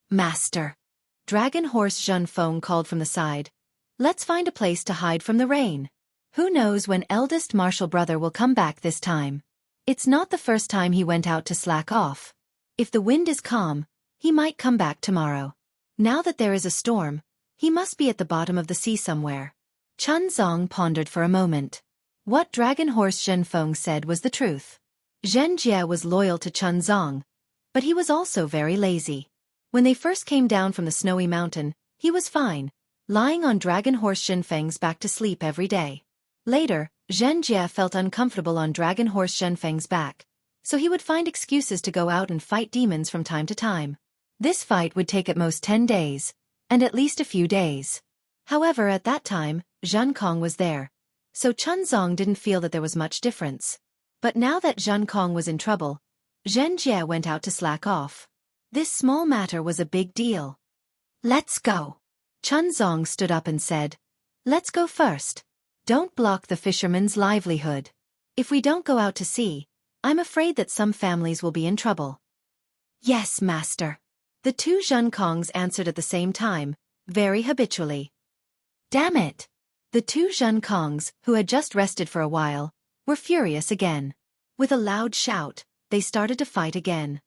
"Master," dragon horse Zhenfeng called from the side, "let's find a place to hide from the rain. Who knows when eldest martial brother will come back this time. It's not the first time he went out to slack off. If the wind is calm, he might come back tomorrow. Now that there is a storm, he must be at the bottom of the sea somewhere." Chunzong pondered for a moment. What dragon horse Zhenfeng said was the truth. Xianxia was loyal to Chunzong, but he was also very lazy. When they first came down from the snowy mountain, he was fine, lying on dragon horse Zhenfeng's back to sleep every day. Later, Xianxia felt uncomfortable on dragon horse Zhenfeng's back, so he would find excuses to go out and fight demons from time to time. This fight would take at most 10 days, and at least a few days. However, at that time, Zhenkong was there, so Chunzong didn't feel that there was much difference. But now that Zhenkong was in trouble, Xianxia went out to slack off. This small matter was a big deal. "Let's go." Chunzong stood up and said, "Let's go first. Don't block the fishermen's livelihood. If we don't go out to sea, I'm afraid that some families will be in trouble." "Yes, master." The two Zhenkongs answered at the same time, very habitually. Damn it! The two Zhenkongs, who had just rested for a while, were furious again. With a loud shout, they started to fight again.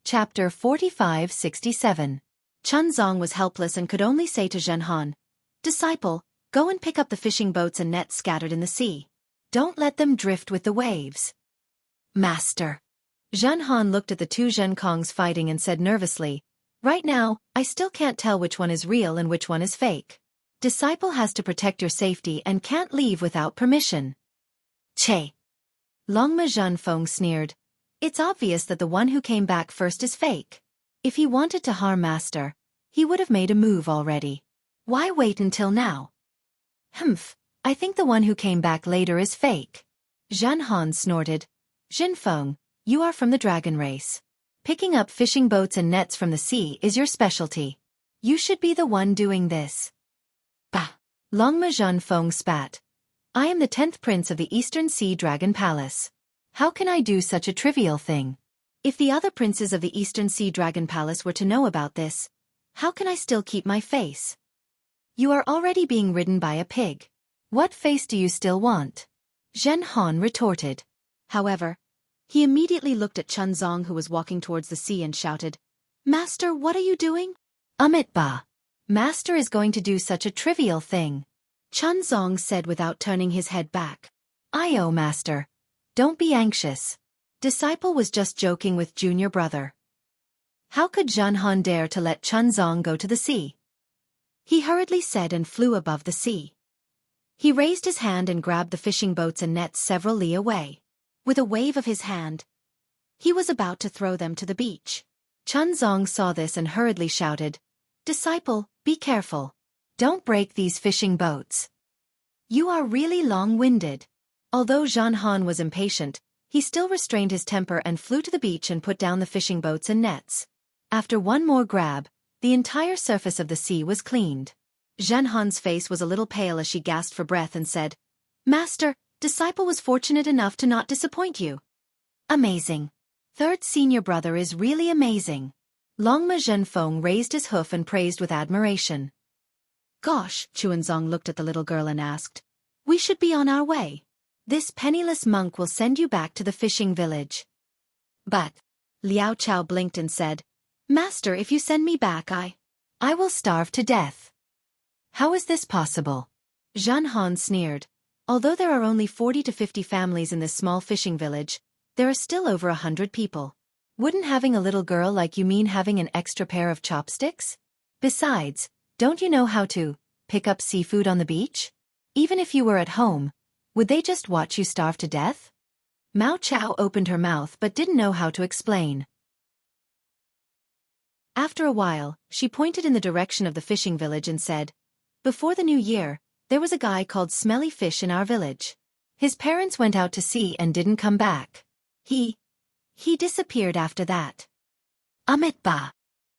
Chapter 45-67. Chunzong was helpless and could only say to Zhenhan, "Disciple, go and pick up the fishing boats and nets scattered in the sea. Don't let them drift with the waves." "Master." Zhenhan looked at the two Zhenkongs fighting and said nervously, "Right now, I still can't tell which one is real and which one is fake. Disciple has to protect your safety and can't leave without permission." "Che." Longma Zhenfeng sneered. "It's obvious that the one who came back first is fake. If he wanted to harm Master, he would have made a move already. Why wait until now?" "Humph, I think the one who came back later is fake." Zhenhan snorted. "Zhenfeng, you are from the dragon race. Picking up fishing boats and nets from the sea is your specialty. You should be the one doing this." "Bah!" Longma Zhenfeng spat. "I am the 10th prince of the Eastern Sea Dragon Palace. How can I do such a trivial thing? If the other princes of the Eastern Sea Dragon Palace were to know about this, how can I still keep my face? You are already being ridden by a pig. What face do you still want?" Zhenhan retorted. However, he immediately looked at Chunzong, who was walking towards the sea, and shouted, "Master, what are you doing?" Ba." Master is going to do such a trivial thing. Chunzong said without turning his head back. "Ayo, Master. Don't be anxious." Disciple was just joking with junior brother. How could Zhenhan dare to let Chunzong go to the sea? He hurriedly said and flew above the sea. He raised his hand and grabbed the fishing boats and nets several li away. With a wave of his hand, he was about to throw them to the beach. Chunzong saw this and hurriedly shouted, "Disciple, be careful. Don't break these fishing boats. You are really long-winded." Although Zhenhan was impatient, he still restrained his temper and flew to the beach and put down the fishing boats and nets. After one more grab, the entire surface of the sea was cleaned. Zhenhan's face was a little pale as she gasped for breath and said, "Master, Disciple was fortunate enough to not disappoint you." "Amazing. Third senior brother is really amazing." Longma Zhenfeng raised his hoof and praised with admiration. "Gosh," Chuanzong looked at the little girl and asked, "We should be on our way. This penniless monk will send you back to the fishing village." "But," Liao Chao blinked and said, "Master, if you send me back I will starve to death." "How is this possible?" Zhenhan sneered. "Although there are only 40 to 50 families in this small fishing village, there are still over 100 people. Wouldn't having a little girl like you mean having an extra pair of chopsticks? Besides, don't you know how to pick up seafood on the beach? Even if you were at home, would they just watch you starve to death?" Mao Chao opened her mouth but didn't know how to explain. After a while, she pointed in the direction of the fishing village and said, "Before the new year, there was a guy called Smelly Fish in our village. His parents went out to sea and didn't come back. He disappeared after that." "Amitabha."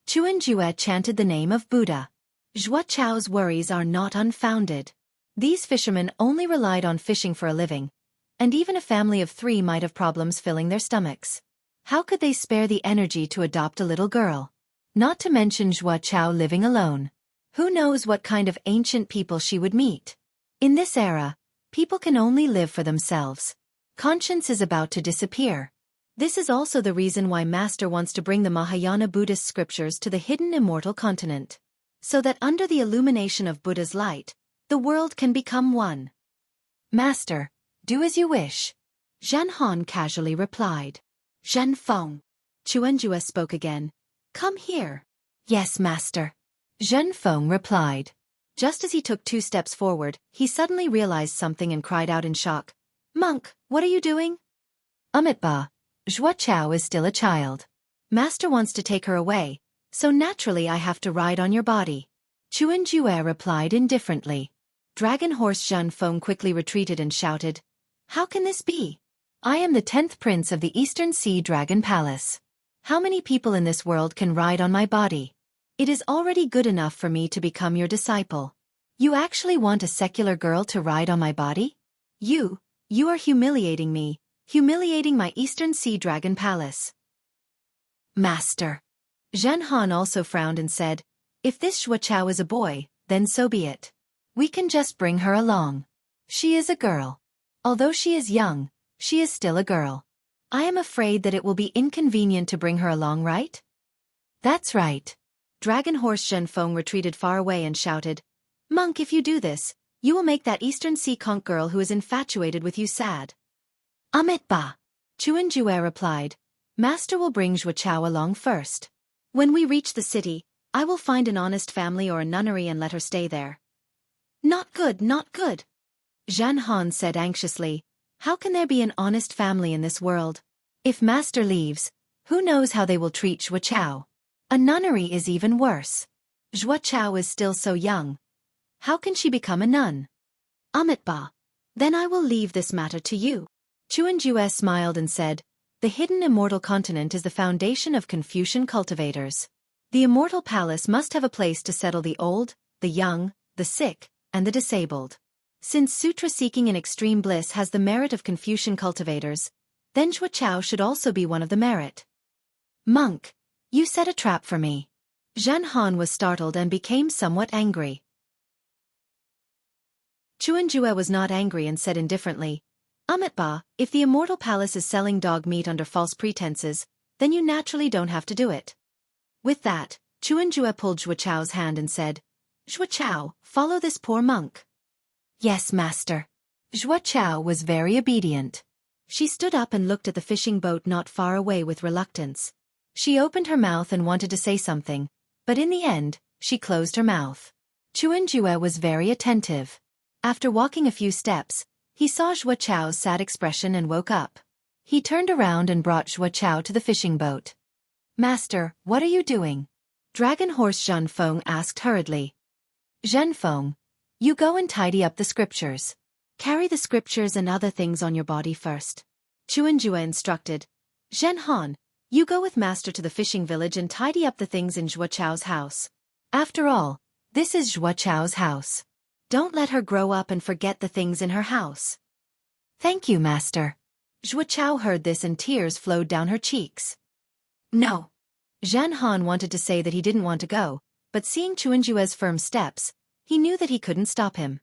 Chuanjue chanted the name of Buddha. Zhua Chao's worries are not unfounded. These fishermen only relied on fishing for a living, and even a family of 3 might have problems filling their stomachs. How could they spare the energy to adopt a little girl? Not to mention Zhua Chao living alone. Who knows what kind of ancient people she would meet? In this era, people can only live for themselves. Conscience is about to disappear. This is also the reason why Master wants to bring the Mahayana Buddhist scriptures to the hidden immortal continent, so that under the illumination of Buddha's light, the world can become one. "Master, do as you wish," Zhenhan casually replied. "Zhenfeng." Chuanjue spoke again. "Come here." "Yes, Master," Zhenfeng replied. Just as he took 2 steps forward, he suddenly realized something and cried out in shock, "Monk, what are you doing?" "Amitabha, Zhua Chao is still a child. Master wants to take her away, so naturally I have to ride on your body." Chuanjue replied indifferently. Dragon Horse Zhenfeng quickly retreated and shouted, "How can this be? I am the 10th prince of the Eastern Sea Dragon Palace. How many people in this world can ride on my body? It is already good enough for me to become your disciple. You actually want a secular girl to ride on my body? You are humiliating me, humiliating my Eastern Sea Dragon Palace." "Master." Zhenhan also frowned and said, "If this Zhua Chao is a boy, then so be it. We can just bring her along. She is a girl. Although she is young, she is still a girl. I am afraid that it will be inconvenient to bring her along, right?" "That's right." Dragon Horse Zhenfeng retreated far away and shouted, "Monk, if you do this, you will make that Eastern Sea conch girl who is infatuated with you sad." "Amitabha," Chuanjue replied, "Master will bring Zhua Chao along first. When we reach the city, I will find an honest family or a nunnery and let her stay there." "Not good, not good," Zhenhan said anxiously. "How can there be an honest family in this world? If Master leaves, who knows how they will treat Zhua Chao? A nunnery is even worse. Zhua Chao is still so young. How can she become a nun?" "Amitabha, then I will leave this matter to you." Chuanjue smiled and said, "The hidden immortal continent is the foundation of Confucian cultivators. The immortal palace must have a place to settle the old, the young, the sick, and the disabled. Since sutra-seeking in extreme bliss has the merit of Confucian cultivators, then Zhua Chao should also be one of the merit." "Monk, you set a trap for me." Zhenhan was startled and became somewhat angry. Chuanjue was not angry and said indifferently, "Amitabha, if the immortal palace is selling dog meat under false pretenses, then you naturally don't have to do it." With that, Chuanjue pulled Zhua Chao's hand and said, Zhuo, follow this poor monk. Yes, master. Zhuo was very obedient. She stood up and looked at the fishing boat not far away with reluctance. She opened her mouth and wanted to say something, but in the end, she closed her mouth. Xianxia was very attentive. After walking a few steps, he saw Zhuo's sad expression and woke up. He turned around and brought Zhuo to the fishing boat. Master, what are you doing? Dragon Horse Zhenfeng asked hurriedly. Zhenfeng, you go and tidy up the scriptures. Carry the scriptures and other things on your body first. Xianxia instructed. Zhenhan, you go with master to the fishing village and tidy up the things in Zhuo's house. After all, this is Zhuo's house. Don't let her grow up and forget the things in her house. Thank you, master. Zhuo heard this and tears flowed down her cheeks. No. Zhenhan wanted to say that he didn't want to go, but seeing Xianxia's firm steps, he knew that he couldn't stop him.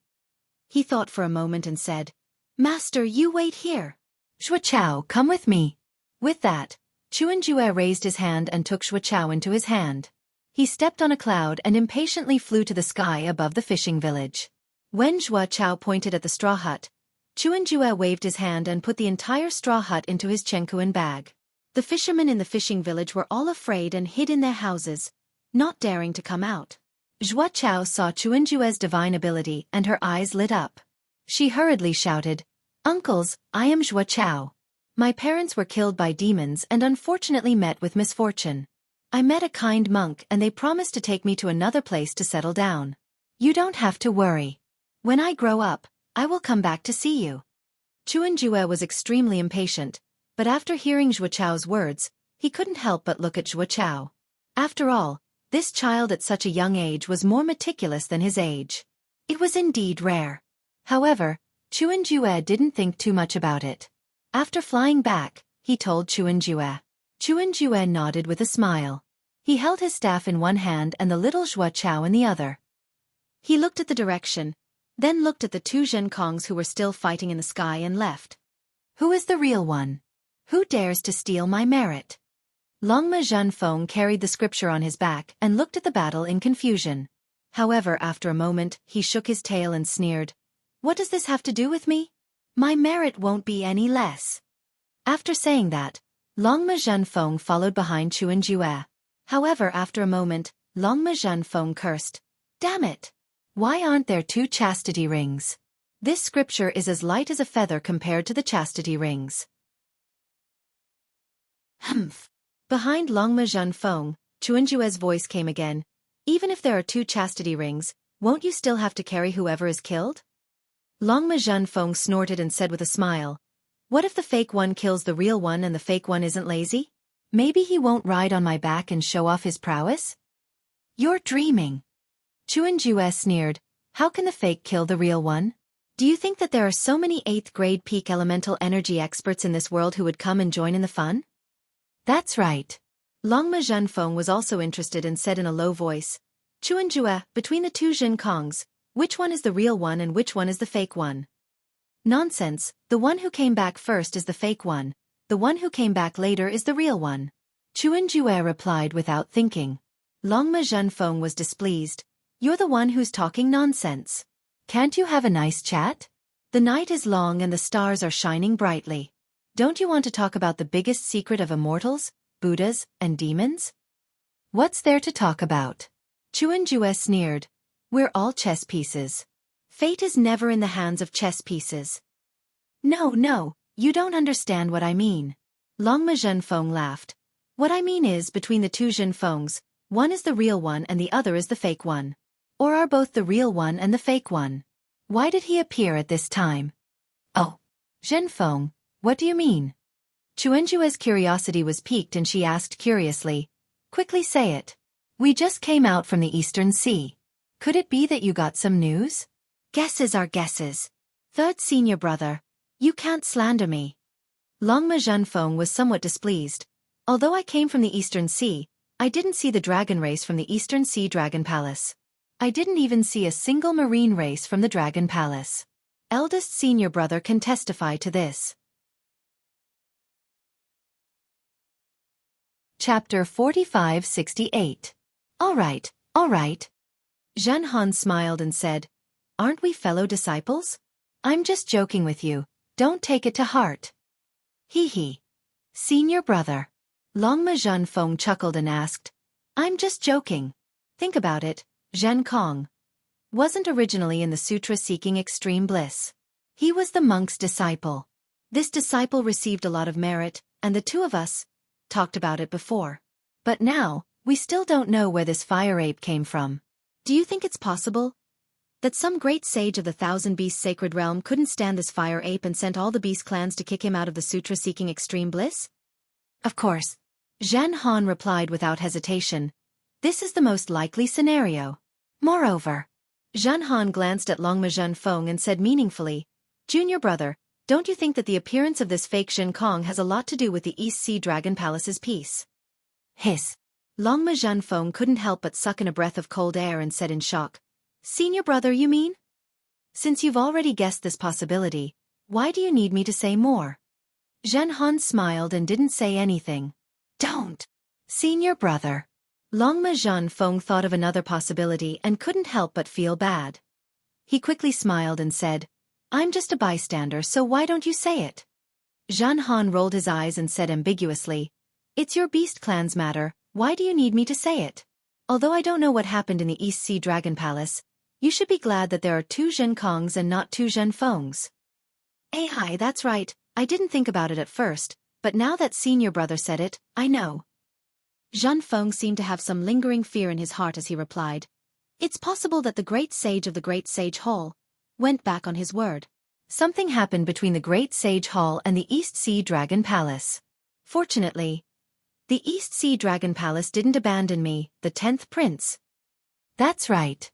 He thought for a moment and said, Master, you wait here. Zhuo, come with me. With that, Xianxia raised his hand and took Zhuo into his hand. He stepped on a cloud and impatiently flew to the sky above the fishing village. When Zhuo pointed at the straw hut, Xianxia waved his hand and put the entire straw hut into his Chengkuan bag. The fishermen in the fishing village were all afraid and hid in their houses, not daring to come out. Zhuo saw Xianxia's divine ability and her eyes lit up. She hurriedly shouted, Uncles, I am Zhuo. My parents were killed by demons and unfortunately met with misfortune. I met a kind monk and they promised to take me to another place to settle down. You don't have to worry. When I grow up, I will come back to see you. Xianxia was extremely impatient, but after hearing Zhuo's words, he couldn't help but look at Zhuo. After all, this child at such a young age was more meticulous than his age. It was indeed rare. However, Xianxia didn't think too much about it. After flying back, he told Xianxia. Xianxia nodded with a smile. He held his staff in one hand and the little Zhuo in the other. He looked at the direction, then looked at the two Zhenkongs who were still fighting in the sky and left. Who is the real one? Who dares to steal my merit? Longma Zhenfeng carried the scripture on his back and looked at the battle in confusion. However, after a moment, he shook his tail and sneered. What does this have to do with me? My merit won't be any less. After saying that, Longma Zhenfeng followed behind Xianxia. However, after a moment, Longma Zhenfeng cursed. Damn it! Why aren't there 2 chastity rings? This scripture is as light as a feather compared to the chastity rings. Humph! Behind Longma Zhenfeng, Xianxia's voice came again. Even if there are 2 chastity rings, won't you still have to carry whoever is killed? Longma Zhenfeng snorted and said with a smile. What if the fake one kills the real one and the fake one isn't lazy? Maybe he won't ride on my back and show off his prowess? You're dreaming. Xianxia sneered. How can the fake kill the real one? Do you think that there are so many 8th grade peak elemental energy experts in this world who would come and join in the fun? That's right. Longma Zhenfeng was also interested and said in a low voice. Xianxia, between the 2 Zhenkongs, which one is the real one and which one is the fake one? Nonsense, the one who came back first is the fake one, the one who came back later is the real one. Xianxia replied without thinking. Longma Zhenfeng was displeased. You're the one who's talking nonsense. Can't you have a nice chat? The night is long and the stars are shining brightly. Don't you want to talk about the biggest secret of immortals, Buddhas, and demons? What's there to talk about? Xianxia sneered. We're all chess pieces. Fate is never in the hands of chess pieces. No, you don't understand what I mean. Longma Zhenfeng laughed. What I mean is between the 2 Zhenfengs, one is the real one and the other is the fake one. Or are both the real one and the fake one? Why did he appear at this time? Oh. Zhenfeng, what do you mean? Xianxia's curiosity was piqued and she asked curiously. Quickly say it. We just came out from the Eastern Sea. Could it be that you got some news? Guesses are guesses. 3rd senior brother, you can't slander me. Longma Zhenfeng was somewhat displeased. Although I came from the Eastern Sea, I didn't see the dragon race from the Eastern Sea Dragon Palace. I didn't even see a single marine race from the Dragon Palace. Eldest senior brother can testify to this. Chapter 4568. All right. Zhen Han smiled and said, "Aren't we fellow disciples? I'm just joking with you, don't take it to heart." Hee hee. Senior brother. Longma Zhenfeng chuckled and asked, "I'm just joking. Think about it, Zhen Kong wasn't originally in the sutra seeking extreme bliss. He was the monk's disciple. This disciple received a lot of merit, and the two of us talked about it before. But now, we still don't know where this fire ape came from. Do you think it's possible that some great sage of the Thousand Beasts sacred realm couldn't stand this fire ape and sent all the beast clans to kick him out of the sutra seeking extreme bliss?" "Of course," Zhen Han replied without hesitation. "This is the most likely scenario. Moreover," Zhen Han glanced at Longma Zhenfeng and said meaningfully, "Junior brother, don't you think that the appearance of this fake Shen Kong has a lot to do with the East Sea Dragon Palace's peace?" Hiss. Longma Zhenfeng couldn't help but suck in a breath of cold air and said in shock, "Senior brother, you mean? Since you've already guessed this possibility, why do you need me to say more?" Zhen Han smiled and didn't say anything. "Don't, senior brother." Longma Zhenfeng thought of another possibility and couldn't help but feel bad. He quickly smiled and said, "I'm just a bystander, so why don't you say it?" Zhen Han rolled his eyes and said ambiguously, "It's your beast clan's matter, why do you need me to say it? Although I don't know what happened in the East Sea Dragon Palace, you should be glad that there are two Zhen Kongs and not two Zhen Fengs." Hi, that's right, I didn't think about it at first, but now that senior brother said it, I know." Zhen Feng seemed to have some lingering fear in his heart as he replied, "It's possible that the great sage of the Great Sage Hall went back on his word. Something happened between the Great Sage Hall and the East Sea Dragon Palace. Fortunately, the East Sea Dragon Palace didn't abandon me, the 10th prince." "That's right."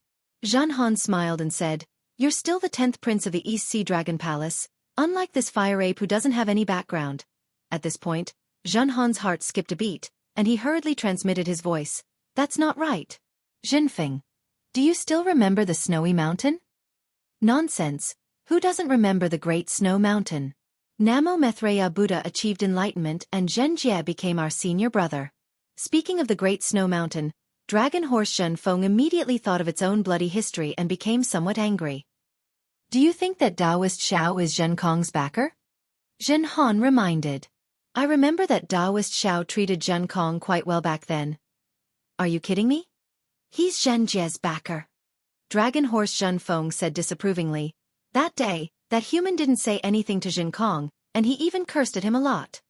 Zhen Han smiled and said, "You're still the 10th prince of the East Sea Dragon Palace, unlike this fire ape who doesn't have any background." At this point, Zhen Han's heart skipped a beat, and he hurriedly transmitted his voice, "That's not right. Jinfeng, do you still remember the snowy mountain?" "Nonsense, who doesn't remember the Great Snow Mountain? Namo Maitreya Buddha achieved enlightenment and Zhenjie became our senior brother." Speaking of the Great Snow Mountain, Dragon Horse Zhenfeng immediately thought of its own bloody history and became somewhat angry. "Do you think that Taoist Xiao is Zhen Kong's backer?" Zhen Han reminded. "I remember that Taoist Xiao treated Zhen Kong quite well back then. Are you kidding me? He's Zhenjie's backer." Dragon Horse Zhenfeng said disapprovingly. "That day, that human didn't say anything to Zhen Kong, and he even cursed at him a lot.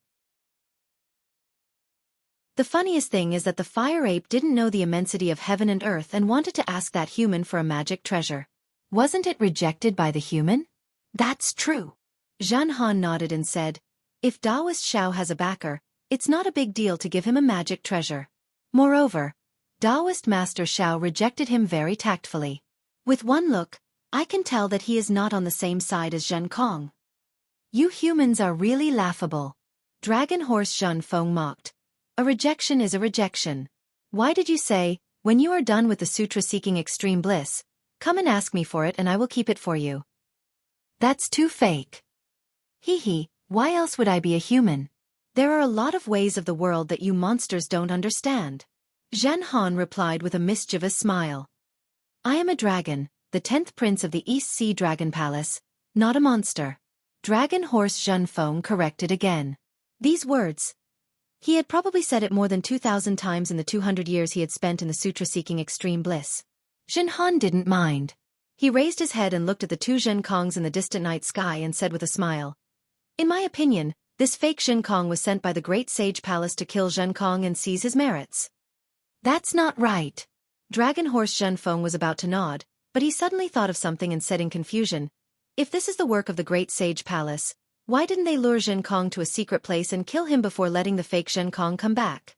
The funniest thing is that the fire ape didn't know the immensity of heaven and earth and wanted to ask that human for a magic treasure. Wasn't it rejected by the human?" "That's true." Zhen Han nodded and said, "If Taoist Xiao has a backer, it's not a big deal to give him a magic treasure. Moreover, Taoist Master Xiao rejected him very tactfully. With one look, I can tell that he is not on the same side as Zhen Kong. You humans are really laughable." Dragon Horse Zhenfeng mocked. "A rejection is a rejection. Why did you say, when you are done with the sutra-seeking extreme bliss, come and ask me for it and I will keep it for you? That's too fake." "Hee hee, why else would I be a human? There are a lot of ways of the world that you monsters don't understand." Zhen Han replied with a mischievous smile. "I am a dragon, the 10th prince of the East Sea Dragon Palace, not a monster." Dragon Horse Zhenfeng corrected again. These words, he had probably said it more than 2,000 times in the 200 years he had spent in the sutra-seeking extreme bliss. Zhen Han didn't mind. He raised his head and looked at the two Zhen Kongs in the distant night sky and said with a smile, "In my opinion, this fake Zhen Kong was sent by the Great Sage Palace to kill Zhen Kong and seize his merits." "That's not right." Dragon Horse Zhenfeng was about to nod, but he suddenly thought of something and said in confusion, "If this is the work of the Great Sage Palace, why didn't they lure Zhen Kong to a secret place and kill him before letting the fake Zhen Kong come back?"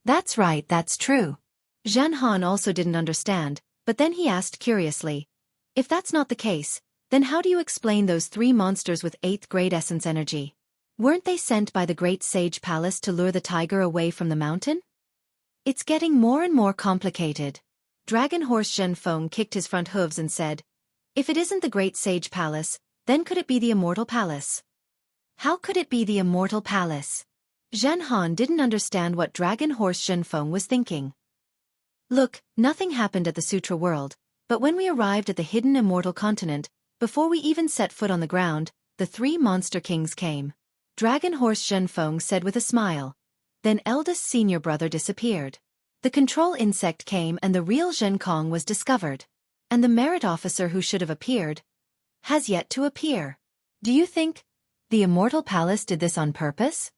"That's right, that's true." Zhen Han also didn't understand, but then he asked curiously, "If that's not the case, then how do you explain those three monsters with 8th grade essence energy? Weren't they sent by the Great Sage Palace to lure the tiger away from the mountain?" "It's getting more and more complicated." Dragon Horse Zhenfeng kicked his front hooves and said, "If it isn't the Great Sage Palace, then could it be the Immortal Palace?" "How could it be the Immortal Palace?" Zhen Han didn't understand what Dragon Horse Zhenfeng was thinking. Look, nothing happened at the Sutra world, but when we arrived at the hidden immortal continent, before we even set foot on the ground, the three monster kings came. Dragon Horse Zhenfeng said with a smile. Then eldest senior brother disappeared. The control insect came and the real Zhen Kong was discovered. And the merit officer who should have appeared has yet to appear. Do you think the Immortal Palace did this on purpose?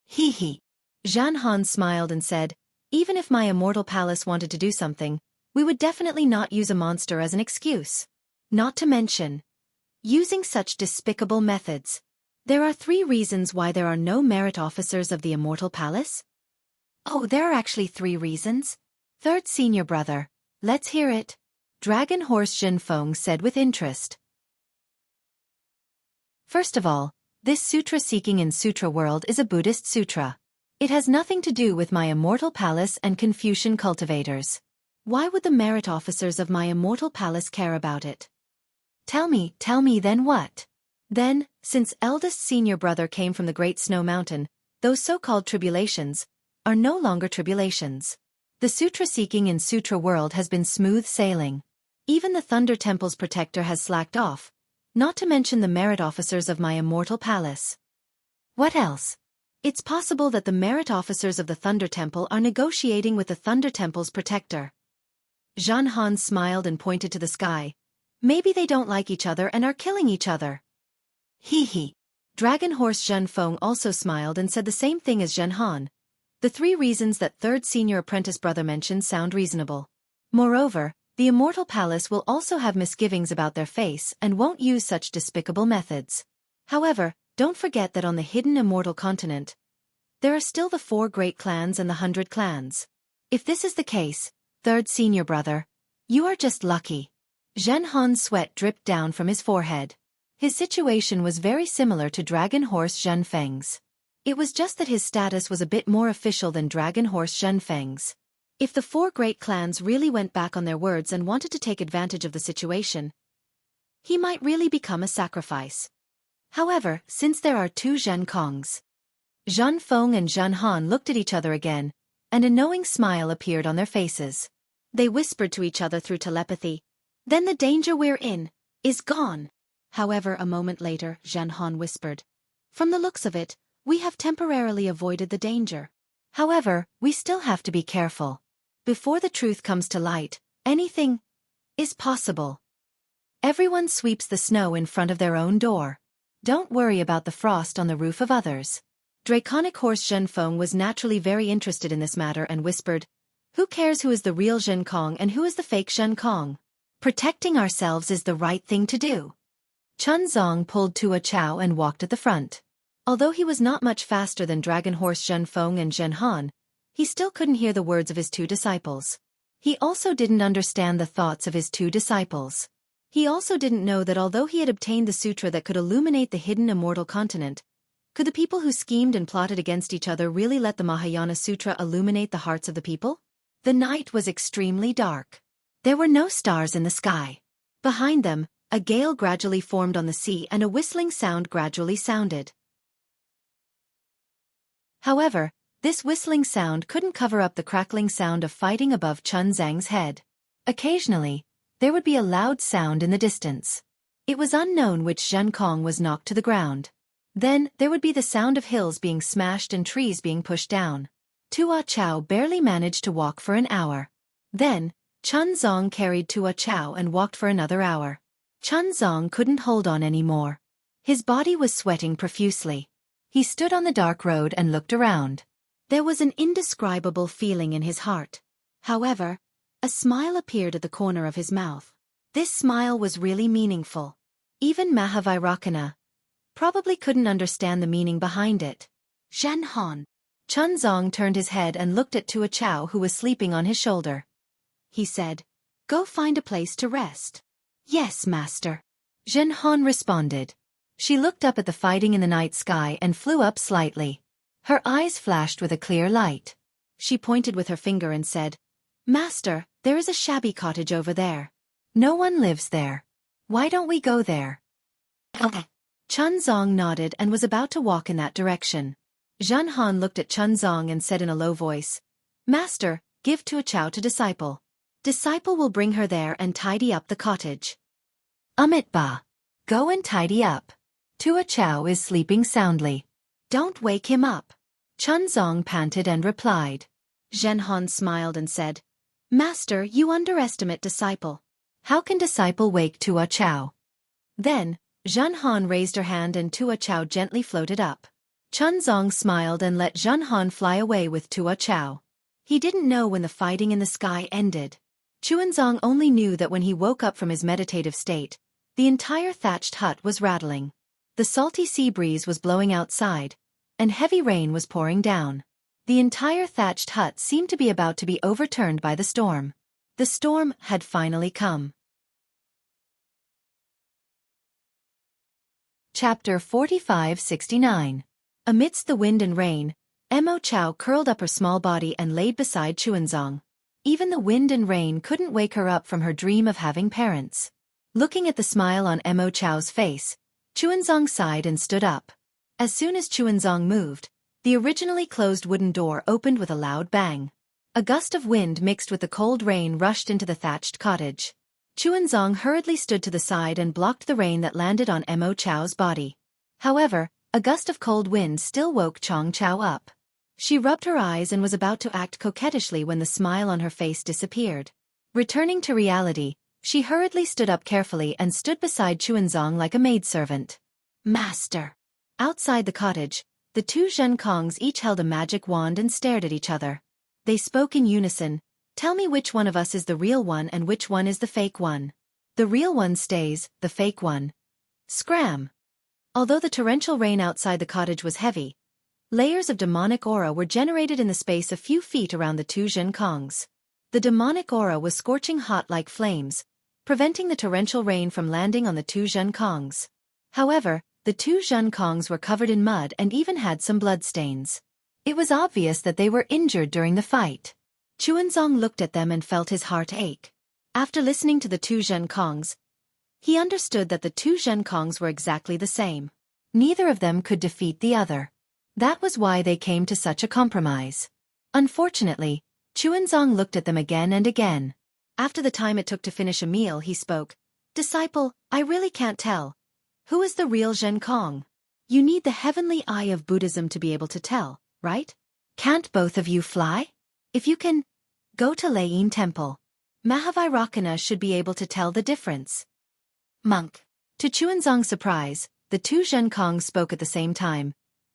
Hee hee. Zhan Han smiled and said, even if my Immortal Palace wanted to do something, we would definitely not use a monster as an excuse. Not to mention using such despicable methods. There are 3 reasons why there are no merit officers of the Immortal Palace. Oh, there are actually 3 reasons? Third senior brother, let's hear it. Dragon Horse Zhenfeng said with interest. First of all, this sutra seeking in Sutra world is a Buddhist sutra. It has nothing to do with my Immortal Palace and Confucian cultivators. Why would the merit officers of my Immortal Palace care about it? Tell me then what? Then, since eldest senior brother came from the Great Snow Mountain, those so-called tribulations are no longer tribulations. The sutra seeking in Sutra world has been smooth sailing. Even the Thunder Temple's protector has slacked off, not to mention the merit officers of my Immortal Palace. What else? It's possible that the merit officers of the Thunder Temple are negotiating with the Thunder Temple's protector. Zhan Han smiled and pointed to the sky. Maybe they don't like each other and are killing each other. Hee hee. Dragon Horse Zhenfeng also smiled and said the same thing as Zhen Han. The 3 reasons that third senior apprentice brother mentioned sound reasonable. Moreover, the Immortal Palace will also have misgivings about their face and won't use such despicable methods. However, don't forget that on the hidden immortal continent, there are still the 4 great clans and the 100 clans. If this is the case, third senior brother, you are just lucky. Zhen Han's sweat dripped down from his forehead. His situation was very similar to Dragon Horse Zhenfeng's. It was just that his status was a bit more official than Dragon Horse Zhenfeng's. If the 4 great clans really went back on their words and wanted to take advantage of the situation, he might really become a sacrifice. However, since there are 2 Zhen Kongs, Zhenfeng and Zhen Han looked at each other again, and a knowing smile appeared on their faces. They whispered to each other through telepathy, "Then the danger we're in is gone." However, a moment later, Zhen Han whispered, "From the looks of it, we have temporarily avoided the danger. However, we still have to be careful. Before the truth comes to light, anything is possible." Everyone sweeps the snow in front of their own door. Don't worry about the frost on the roof of others. Draconic Horse Zhenfeng was naturally very interested in this matter and whispered, "Who cares who is the real Zhen Kong and who is the fake Zhen Kong? Protecting ourselves is the right thing to do." Chun Zong pulled Tua Chao and walked at the front. Although he was not much faster than Dragon Horse Zhenfeng and Zhen Han, he still couldn't hear the words of his 2 disciples. He also didn't understand the thoughts of his 2 disciples. He also didn't know that although he had obtained the sutra that could illuminate the hidden immortal continent, could the people who schemed and plotted against each other really let the Mahayana Sutra illuminate the hearts of the people? The night was extremely dark. There were no stars in the sky. Behind them, a gale gradually formed on the sea and a whistling sound gradually sounded. However, this whistling sound couldn't cover up the crackling sound of fighting above Chun Zhang's head. Occasionally, there would be a loud sound in the distance. It was unknown which Zhen Kong was knocked to the ground. Then, there would be the sound of hills being smashed and trees being pushed down. Tua Chao barely managed to walk for an hour. Then, Chun Zong carried Tua Chao and walked for another hour. Chun Zong couldn't hold on anymore. His body was sweating profusely. He stood on the dark road and looked around. There was an indescribable feeling in his heart. However, a smile appeared at the corner of his mouth. This smile was really meaningful. Even Mahavairakana probably couldn't understand the meaning behind it. Zhen Han. Chun Zong turned his head and looked at Tua Chao who was sleeping on his shoulder. He said, "Go find a place to rest." "Yes, master." Zhen Han responded. She looked up at the fighting in the night sky and flew up slightly. Her eyes flashed with a clear light. She pointed with her finger and said, "Master, there is a shabby cottage over there. No one lives there. Why don't we go there?" Chun Zong nodded and was about to walk in that direction. Zhen Han looked at Chun Zong and said in a low voice, "Master, Give Tua Chow to disciple. Disciple will bring her there and tidy up the cottage. Amit Ba. Go and tidy up. Tua Chow is sleeping soundly. Don't wake him up. Chun Zong panted and replied. Zhen Han smiled and said, Master, you underestimate disciple. How can disciple wake Tua Chow? Then, Zhen Han raised her hand and Tua Chow gently floated up. Chun Zong smiled and let Zhen Han fly away with Tua Chow. He didn't know when the fighting in the sky ended. Chuanzong only knew that when he woke up from his meditative state, the entire thatched hut was rattling. The salty sea breeze was blowing outside, and heavy rain was pouring down. The entire thatched hut seemed to be about to be overturned by the storm. The storm had finally come. Chapter 45-69. Amidst the wind and rain, Mo Chow curled up her small body and laid beside Chuanzong. Even the wind and rain couldn't wake her up from her dream of having parents. Looking at the smile on Mo Chow's face, Chuanzong sighed and stood up. As soon as Chuanzong moved, the originally closed wooden door opened with a loud bang. A gust of wind mixed with the cold rain rushed into the thatched cottage. Chuanzong hurriedly stood to the side and blocked the rain that landed on Mo Chow's body. However, a gust of cold wind still woke Chong Chow up. She rubbed her eyes and was about to act coquettishly when the smile on her face disappeared. Returning to reality, she hurriedly stood up carefully and stood beside Chuanzong like a maidservant. Master. Outside the cottage, the two Zhenkongs each held a magic wand and stared at each other. They spoke in unison. Tell me which one of us is the real one and which one is the fake one. The real one stays, the fake one. Scram. Although the torrential rain outside the cottage was heavy, layers of demonic aura were generated in the space a few feet around the two Zhenkongs. The demonic aura was scorching hot like flames, preventing the torrential rain from landing on the two Zhenkongs. However, the two Zhenkongs were covered in mud and even had some bloodstains. It was obvious that they were injured during the fight. Chuanzong looked at them and felt his heart ache. After listening to the two Zhenkongs, he understood that the two Zhenkongs were exactly the same. Neither of them could defeat the other. That was why they came to such a compromise. Unfortunately, Chuanzong looked at them again and again. After the time it took to finish a meal, he spoke. Disciple, I really can't tell. Who is the real Zhenkong? You need the heavenly eye of Buddhism to be able to tell, right? Can't both of you fly? If you can, go to Leiyin Temple. Mahavairakana should be able to tell the difference. Monk. To Chuanzong's surprise, the two Zhenkongs spoke at the same time.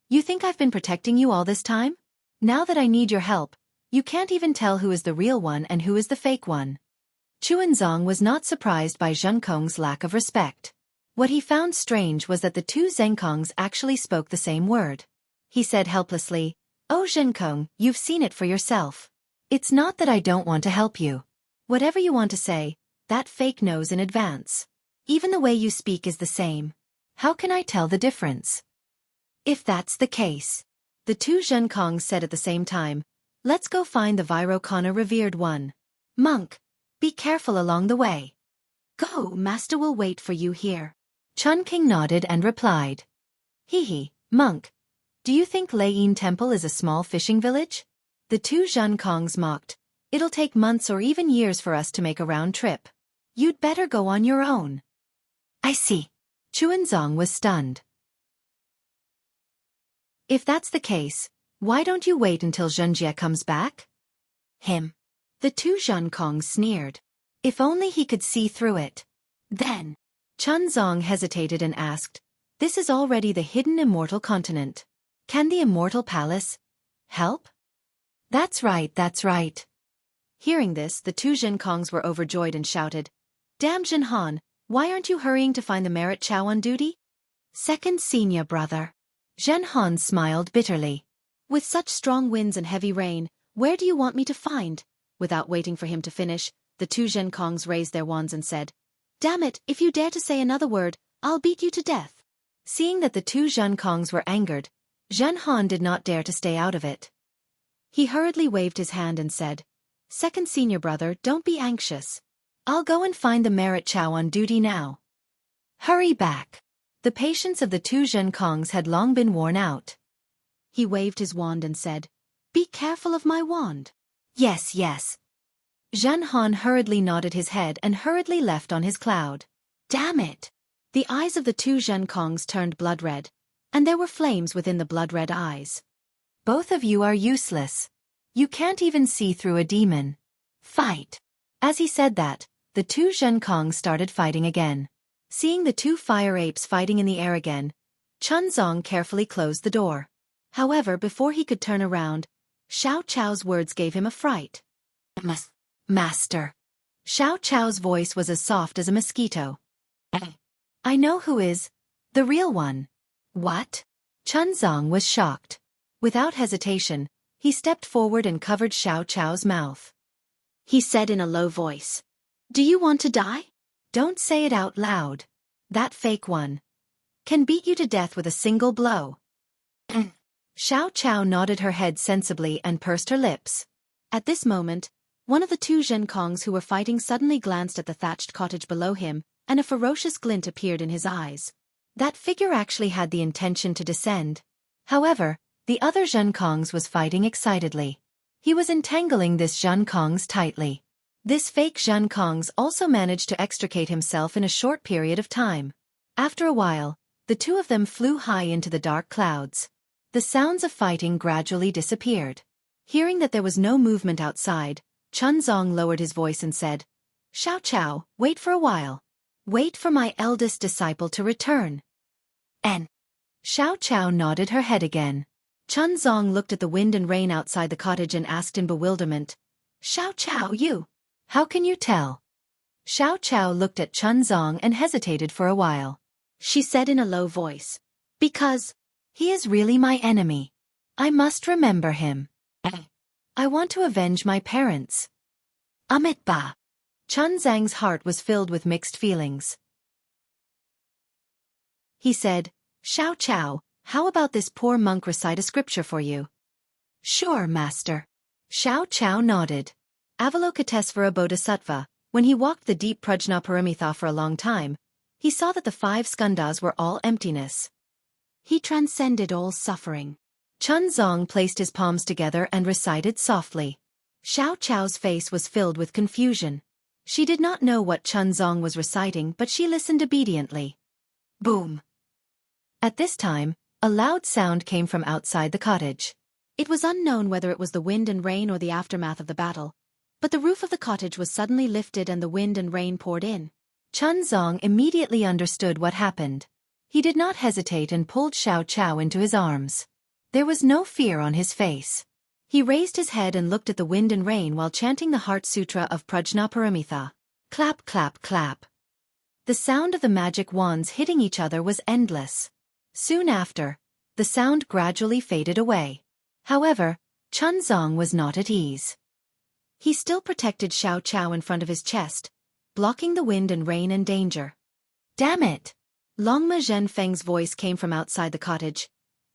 You think I've been protecting you all this time? Now that I need your help, you can't even tell who is the real one and who is the fake one. Chuanzong was not surprised by Zhenkong's lack of respect. What he found strange was that the two Zhenkongs actually spoke the same word. He said helplessly, Oh Zhenkong, you've seen it for yourself. It's not that I don't want to help you. Whatever you want to say, that fake knows in advance. Even the way you speak is the same. How can I tell the difference? If that's the case, the two Zhenkongs said at the same time, let's go find the Vairocana revered one. Monk, be careful along the way. Go, master will wait for you here. Chun King nodded and replied. Hee, monk. Do you think Leiyin Temple is a small fishing village? The two Zhenkongs mocked. It'll take months or even years for us to make a round trip. You'd better go on your own. I see. Chuanzong was stunned. If that's the case, why don't you wait until Xianxia comes back? Him. The two Zhenkongs sneered. If only he could see through it. Then, Chuanzong hesitated and asked, This is already the hidden Immortal continent. Can the Immortal Palace help? That's right, that's right. Hearing this, the two Zhenkongs were overjoyed and shouted, Damn Zhen Han, why aren't you hurrying to find the Merit Chow on duty? Second senior brother. Zhen Han smiled bitterly. With such strong winds and heavy rain, where do you want me to find? Without waiting for him to finish, the two Zhenkongs raised their wands and said, Damn it, if you dare to say another word, I'll beat you to death. Seeing that the two Zhenkongs were angered, Zhen Han did not dare to stay out of it. He hurriedly waved his hand and said, Second senior brother, don't be anxious. I'll go and find the Merit Chow on duty now. Hurry back. The patience of the two Zhenkongs had long been worn out. He waved his wand and said, Be careful of my wand. Yes, yes. Zhen Han hurriedly nodded his head and hurriedly left on his cloud. Damn it! The eyes of the two Zhenkongs turned blood-red, and there were flames within the blood-red eyes. Both of you are useless. You can't even see through a demon. Fight! As he said that, the two Zhenkongs started fighting again. Seeing the two fire apes fighting in the air again, Chunzong carefully closed the door. However, before he could turn around, Xiao Chao's words gave him a fright. Master. Xiao Chao's voice was as soft as a mosquito. I know who is the real one. What? Chunzong was shocked. Without hesitation, he stepped forward and covered Xiao Chao's mouth. He said in a low voice, "Do you want to die? Don't say it out loud. That fake one can beat you to death with a single blow." Xiao Chao nodded her head sensibly and pursed her lips. At this moment, one of the two Zhenkongs who were fighting suddenly glanced at the thatched cottage below him, and a ferocious glint appeared in his eyes. That figure actually had the intention to descend. However, the other Zhenkongs was fighting excitedly. He was entangling this Zhenkongs tightly. This fake Zhenkongs also managed to extricate himself in a short period of time. After a while, the two of them flew high into the dark clouds. The sounds of fighting gradually disappeared. Hearing that there was no movement outside, Chunzong lowered his voice and said, "Xiao Chao, wait for a while. Wait for my eldest disciple to return." And Xiao Chao nodded her head again. Chunzong looked at the wind and rain outside the cottage and asked in bewilderment, "Xiao Chao, you? How can you tell?" Xiao Chao looked at Chunzong and hesitated for a while. She said in a low voice, "Because he is really my enemy. I must remember him. I want to avenge my parents." Ba. Chunzang's heart was filled with mixed feelings. He said, "Xiao Chao, how about this poor monk recite a scripture for you?" "Sure, master." Xiao Chao nodded. Avalokitesvara Bodhisattva, when he walked the deep Prajnaparamita for a long time, he saw that the 5 skandhas were all emptiness. He transcended all suffering. Chunzong placed his palms together and recited softly. Xiao Chao's face was filled with confusion. She did not know what Chunzong was reciting, but she listened obediently. Boom! At this time, a loud sound came from outside the cottage. It was unknown whether it was the wind and rain or the aftermath of the battle, but the roof of the cottage was suddenly lifted and the wind and rain poured in. Chunzong immediately understood what happened. He did not hesitate and pulled Xiao Chao into his arms. There was no fear on his face. He raised his head and looked at the wind and rain while chanting the Heart Sutra of Prajnaparamita. Clap, clap, clap. The sound of the magic wands hitting each other was endless. Soon after, the sound gradually faded away. However, Chunzong was not at ease. He still protected Xiao Chao in front of his chest, blocking the wind and rain and danger. "Damn it!" Longma Zhenfeng's voice came from outside the cottage.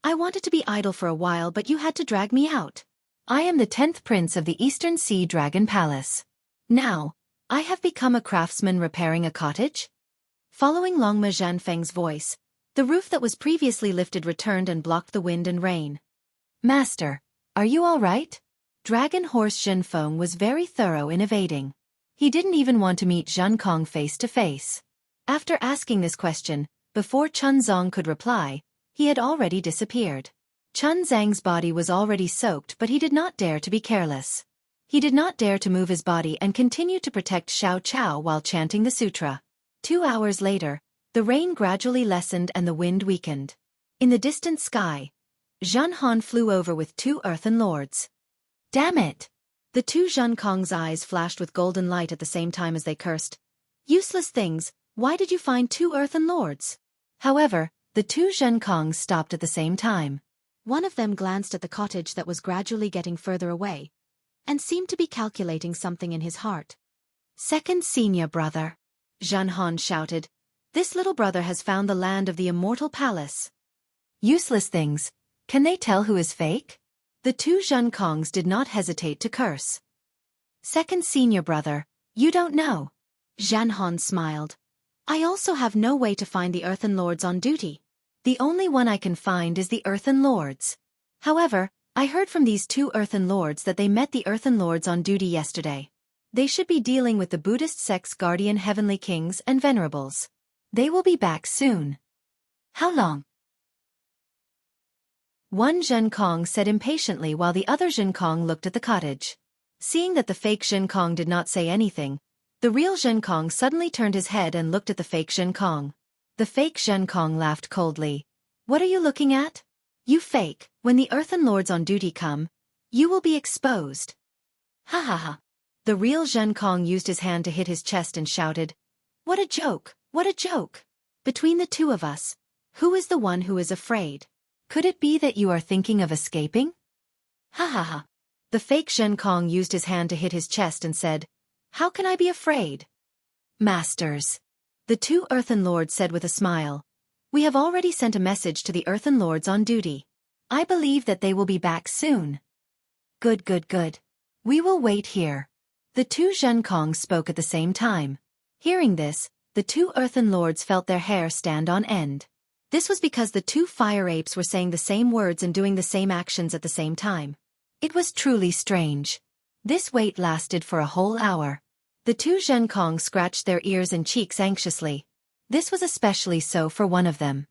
"I wanted to be idle for a while, but you had to drag me out. I am the 10th prince of the Eastern Sea Dragon Palace. Now, I have become a craftsman repairing a cottage?" Following Longma Zhenfeng's voice, the roof that was previously lifted returned and blocked the wind and rain. "Master, are you all right?" Dragon Horse Zhenfeng was very thorough in evading. He didn't even want to meet Zhenkong face to face. After asking this question, before Chunzong could reply, he had already disappeared. Chunzang's body was already soaked, but he did not dare to be careless. He did not dare to move his body and continued to protect Xiao Chao while chanting the sutra. 2 hours later, the rain gradually lessened and the wind weakened. In the distant sky, Zhen Han flew over with 2 earthen lords. "Damn it!" The two Zhenkong's eyes flashed with golden light at the same time as they cursed. "Useless things, why did you find 2 earthen lords?" However, the two Zhenkongs stopped at the same time. One of them glanced at the cottage that was gradually getting further away, and seemed to be calculating something in his heart. "Second senior brother," Zhen Han shouted. "This little brother has found the land of the Immortal Palace." "Useless things, can they tell who is fake?" The two Zhenkongs did not hesitate to curse. "Second senior brother, you don't know." Zhen Han smiled. "I also have no way to find the Earthen Lords on duty. The only one I can find is the Earthen Lords. However, I heard from these two Earthen Lords that they met the Earthen Lords on duty yesterday. They should be dealing with the Buddhist sect's guardian heavenly kings and venerables. They will be back soon. How long? One Zhen Kong said impatiently while the other Zhen Kong looked at the cottage. Seeing that the fake Zhen Kong did not say anything, the real Zhen Kong suddenly turned his head and looked at the fake Zhen Kong. The fake Zhen Kong laughed coldly. What are you looking at? You fake, when the Earthen Lords on duty come, you will be exposed. Ha ha ha. The real Zhen Kong used his hand to hit his chest and shouted, What a joke, what a joke. Between the two of us, who is the one who is afraid? Could it be that you are thinking of escaping? Ha ha ha. The fake Zhen Kong used his hand to hit his chest and said, How can I be afraid? Masters. The two Earthen Lords said with a smile, We have already sent a message to the Earthen Lords on duty. I believe that they will be back soon. Good, good, good. We will wait here. The two Zhen Kongs spoke at the same time. Hearing this, the two Earthen Lords felt their hair stand on end. This was because the two fire apes were saying the same words and doing the same actions at the same time. It was truly strange. This wait lasted for a whole hour. The two Zhen Kong scratched their ears and cheeks anxiously. This was especially so for one of them.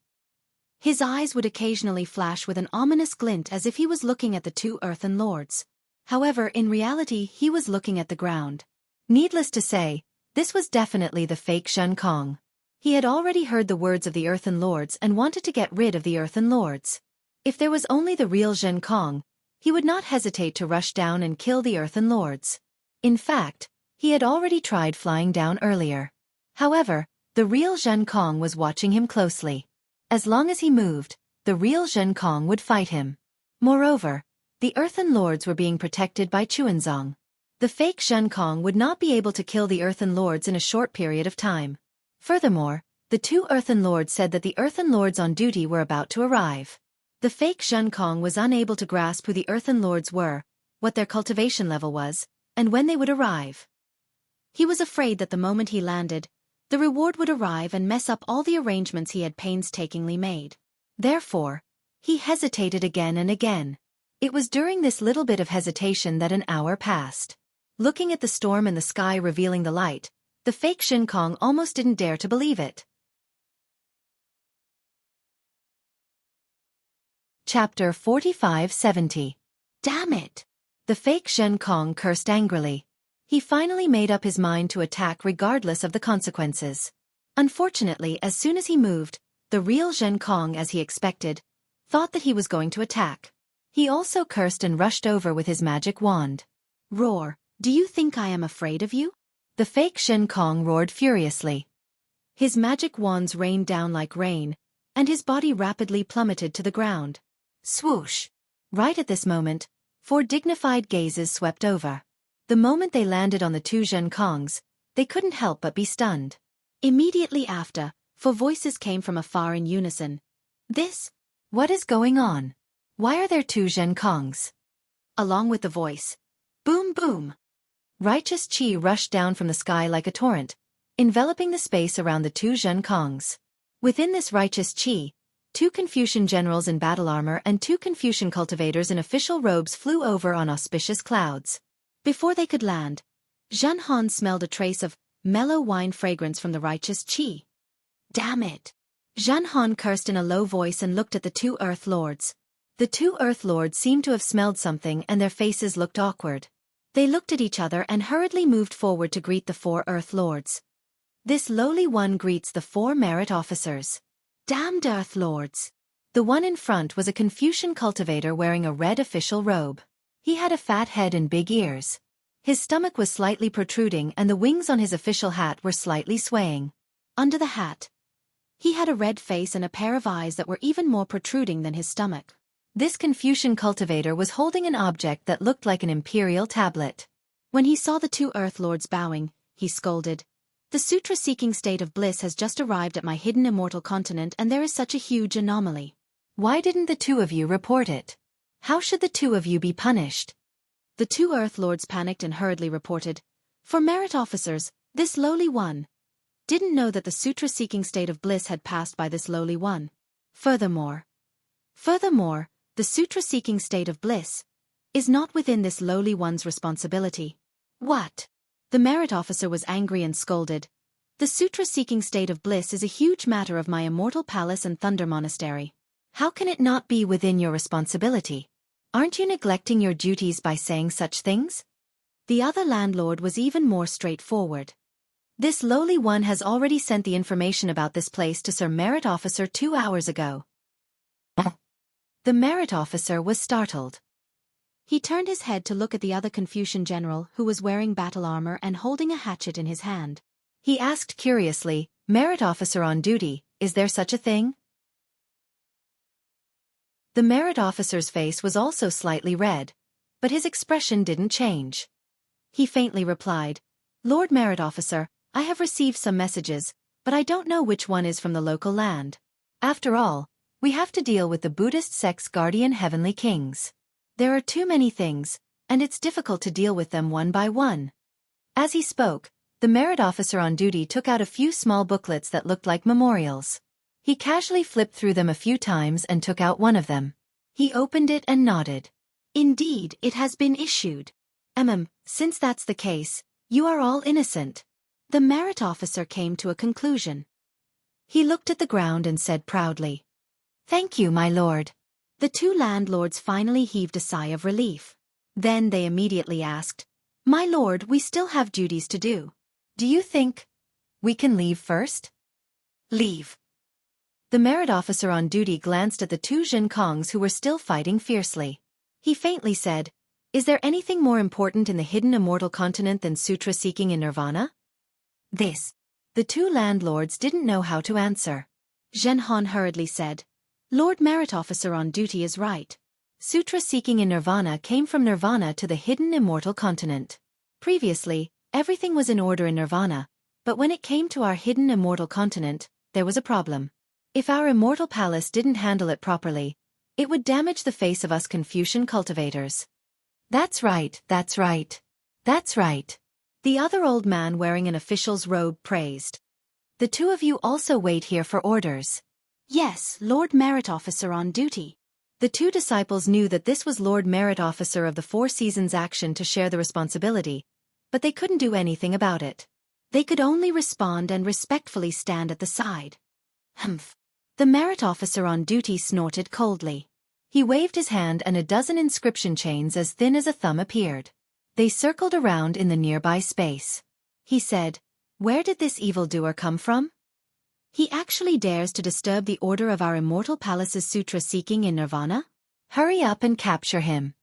His eyes would occasionally flash with an ominous glint as if he was looking at the two Earthen Lords. However, in reality he was looking at the ground. Needless to say, this was definitely the fake Zhen Kong. He had already heard the words of the Earthen Lords and wanted to get rid of the Earthen Lords. If there was only the real Zhen Kong, he would not hesitate to rush down and kill the Earthen Lords. In fact, he had already tried flying down earlier. However, the real Zhen Kong was watching him closely. As long as he moved, the real Zhen Kong would fight him. Moreover, the Earthen Lords were being protected by Chuanzong. The fake Zhen Kong would not be able to kill the Earthen Lords in a short period of time. Furthermore, the two Earthen Lords said that the Earthen Lords on duty were about to arrive. The fake Zhen Kong was unable to grasp who the Earthen Lords were, what their cultivation level was, and when they would arrive. He was afraid that the moment he landed, the reward would arrive and mess up all the arrangements he had painstakingly made. Therefore, he hesitated again and again. It was during this little bit of hesitation that an hour passed. Looking at the storm and the sky revealing the light, the fake Zhen Kong almost didn't dare to believe it. Chapter 45-70. Damn it! The fake Zhen Kong cursed angrily. He finally made up his mind to attack regardless of the consequences. Unfortunately, as soon as he moved, the real Zhen Kong, as he expected, thought that he was going to attack. He also cursed and rushed over with his magic wand. Roar, do you think I am afraid of you? The fake Zhen Kong roared furiously. His magic wands rained down like rain, and his body rapidly plummeted to the ground. Swoosh! Right at this moment, 4 dignified gazes swept over. The moment they landed on the two Zhen Kongs, they couldn't help but be stunned. Immediately after, 4 voices came from afar in unison. What is going on? Why are there 2 Zhen Kongs? Along with the voice, boom boom! Righteous Qi rushed down from the sky like a torrent, enveloping the space around the 2 Zhen Kongs. Within this righteous Qi, 2 Confucian generals in battle armor and 2 Confucian cultivators in official robes flew over on auspicious clouds. Before they could land, Zhen Han smelled a trace of mellow wine fragrance from the righteous Qi. Damn it! Zhen Han cursed in a low voice and looked at the 2 Earth Lords. The 2 Earth Lords seemed to have smelled something and their faces looked awkward. They looked at each other and hurriedly moved forward to greet the 4 Earth Lords. This lowly one greets the 4 merit officers. Damned Earth Lords! The one in front was a Confucian cultivator wearing a red official robe. He had a fat head and big ears. His stomach was slightly protruding and the wings on his official hat were slightly swaying. Under the hat, he had a red face and a pair of eyes that were even more protruding than his stomach. This Confucian cultivator was holding an object that looked like an imperial tablet. When he saw the 2 Earth Lords bowing, he scolded. The sutra-seeking state of bliss has just arrived at my hidden immortal continent and there is such a huge anomaly. Why didn't the 2 of you report it? How should the 2 of you be punished? The 2 Earth Lords panicked and hurriedly reported. For merit officers, this lowly one didn't know that the sutra-seeking state of bliss had passed by this lowly one. Furthermore, the sutra-seeking state of bliss, is not within this lowly one's responsibility. What? The merit officer was angry and scolded. The sutra-seeking state of bliss is a huge matter of my immortal palace and thunder monastery. How can it not be within your responsibility? Aren't you neglecting your duties by saying such things? The other landlord was even more straightforward. This lowly one has already sent the information about this place to Sir Merit Officer 2 hours ago. The merit officer was startled. He turned his head to look at the other Confucian general who was wearing battle armor and holding a hatchet in his hand. He asked curiously, "Merit officer on duty, is there such a thing?" The merit officer's face was also slightly red, but his expression didn't change. He faintly replied, "Lord Merit Officer, I have received some messages, but I don't know which one is from the local land. After all, we have to deal with the Buddhist sect's guardian heavenly kings. There are too many things, and it's difficult to deal with them one by one." As he spoke, the merit officer on duty took out a few small booklets that looked like memorials. He casually flipped through them a few times and took out one of them. He opened it and nodded. "Indeed, it has been issued. Since that's the case, you are all innocent." The merit officer came to a conclusion. He looked at the ground and said proudly, "Thank you, my lord." The two landlords finally heaved a sigh of relief. Then they immediately asked, "My lord, we still have duties to do. Do you think we can leave first?" "Leave." The merit officer on duty glanced at the two Jiangkongs who were still fighting fiercely. He faintly said, "Is there anything more important in the hidden immortal continent than sutra seeking in nirvana?" This. The two landlords didn't know how to answer. Zhenhan hurriedly said, "Lord Merit Officer on duty is right. Sutra seeking in nirvana came from nirvana to the hidden immortal continent. Previously, everything was in order in nirvana, but when it came to our hidden immortal continent, there was a problem. If our immortal palace didn't handle it properly, it would damage the face of us Confucian cultivators." That's right, that's right. That's right. The other old man wearing an official's robe praised. "The two of you also wait here for orders." "Yes, Lord Merit Officer on duty." The two disciples knew that this was Lord Merit Officer of the Four Seasons' action to share the responsibility, but they couldn't do anything about it. They could only respond and respectfully stand at the side. "Humph." The Merit Officer on duty snorted coldly. He waved his hand and a dozen inscription chains as thin as a thumb appeared. They circled around in the nearby space. He said, "Where did this evildoer come from? He actually dares to disturb the order of our immortal palace's sutra seeking in nirvana? Hurry up and capture him."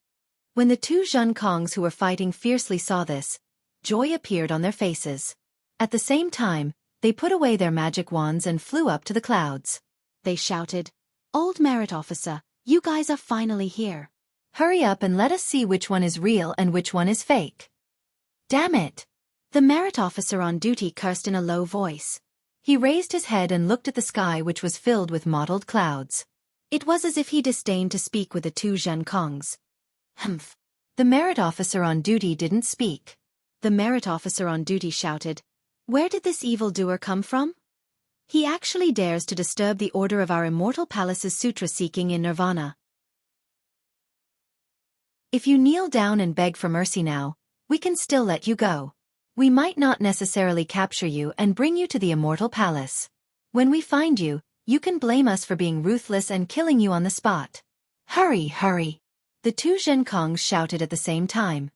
When the two Jiangkongs who were fighting fiercely saw this, joy appeared on their faces. At the same time, they put away their magic wands and flew up to the clouds. They shouted, "Old Merit Officer, you guys are finally here. Hurry up and let us see which one is real and which one is fake." "Damn it!" The merit officer on duty cursed in a low voice. He raised his head and looked at the sky, which was filled with mottled clouds. It was as if he disdained to speak with the two Jiangkongs. "Humph." The merit officer on duty didn't speak. The merit officer on duty shouted, "Where did this evildoer come from? He actually dares to disturb the order of our immortal palace's sutra seeking in nirvana. If you kneel down and beg for mercy now, we can still let you go. We might not necessarily capture you and bring you to the immortal palace. When we find you, you can blame us for being ruthless and killing you on the spot. Hurry, hurry." The two Zhenkongs shouted at the same time.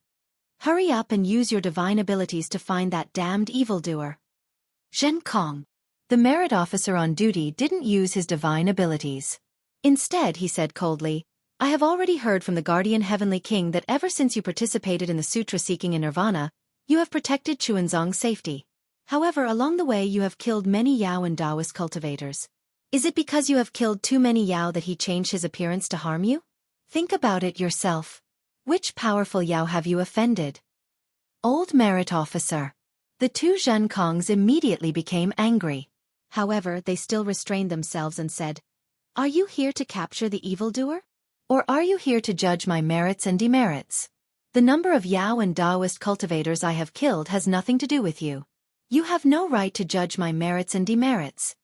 "Hurry up and use your divine abilities to find that damned evildoer." "Zhenkong." The merit officer on duty didn't use his divine abilities. Instead, he said coldly, "I have already heard from the guardian heavenly king that ever since you participated in the sutra seeking in nirvana, you have protected Chuanzong's safety. However, along the way you have killed many Yao and Taoist cultivators. Is it because you have killed too many Yao that he changed his appearance to harm you? Think about it yourself. Which powerful Yao have you offended?" "Old merit officer." The two Zhenkongs immediately became angry. However, they still restrained themselves and said, "Are you here to capture the evildoer? Or are you here to judge my merits and demerits? The number of Yao and Taoist cultivators I have killed has nothing to do with you. You have no right to judge my merits and demerits."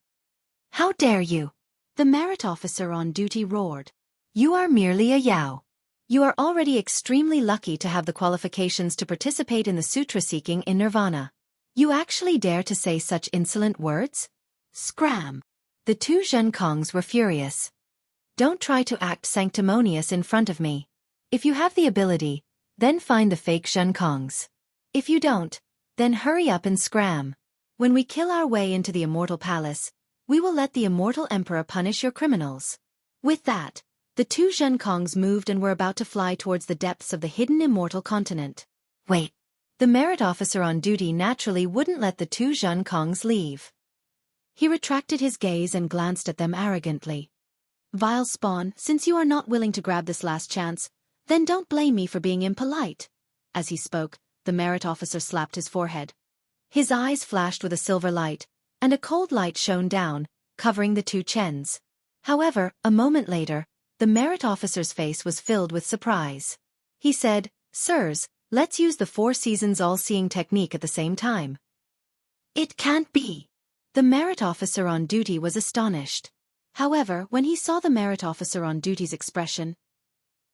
"How dare you?" The merit officer on duty roared. You are merely a Yao. You are already extremely lucky to have the qualifications to participate in the sutra seeking in Nirvana. You actually dare to say such insolent words? Scram! The two Zhenkongs were furious. Don't try to act sanctimonious in front of me. If you have the ability, then find the fake Zhenkongs. If you don't, then hurry up and scram. When we kill our way into the Immortal Palace, we will let the Immortal Emperor punish your criminals. With that, the two Zhenkongs moved and were about to fly towards the depths of the hidden Immortal Continent. Wait. The merit officer on duty naturally wouldn't let the two Zhenkongs leave. He retracted his gaze and glanced at them arrogantly. Vile spawn, since you are not willing to grab this last chance, then don't blame me for being impolite. As he spoke, the merit officer slapped his forehead. His eyes flashed with a silver light, and a cold light shone down, covering the two Chens. However, a moment later, the merit officer's face was filled with surprise. He said, "Sirs, let's use the Four Seasons all-seeing technique at the same time." It can't be. The merit officer on duty was astonished. However, when he saw the merit officer on duty's expression,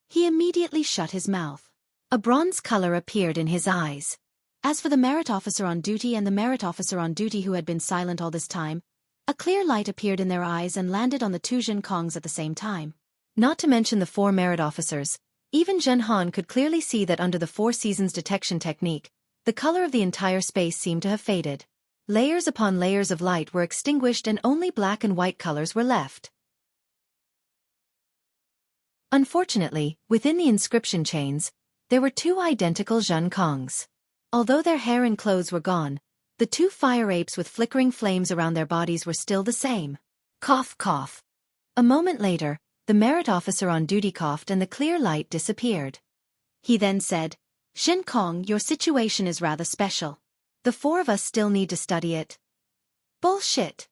he immediately shut his mouth. A bronze color appeared in his eyes. As for the merit officer on duty and the merit officer on duty who had been silent all this time, a clear light appeared in their eyes and landed on the two Zhenkongs at the same time. Not to mention the four merit officers, even Zhen Han could clearly see that under the Four Seasons detection technique, the color of the entire space seemed to have faded. Layers upon layers of light were extinguished and only black and white colors were left. Unfortunately, within the inscription chains, there were two identical Zhenkongs. Although their hair and clothes were gone, the two fire apes with flickering flames around their bodies were still the same. Cough, cough. A moment later, the merit officer on duty coughed and the clear light disappeared. He then said, "Zhenkong, your situation is rather special. The four of us still need to study it." Bullshit.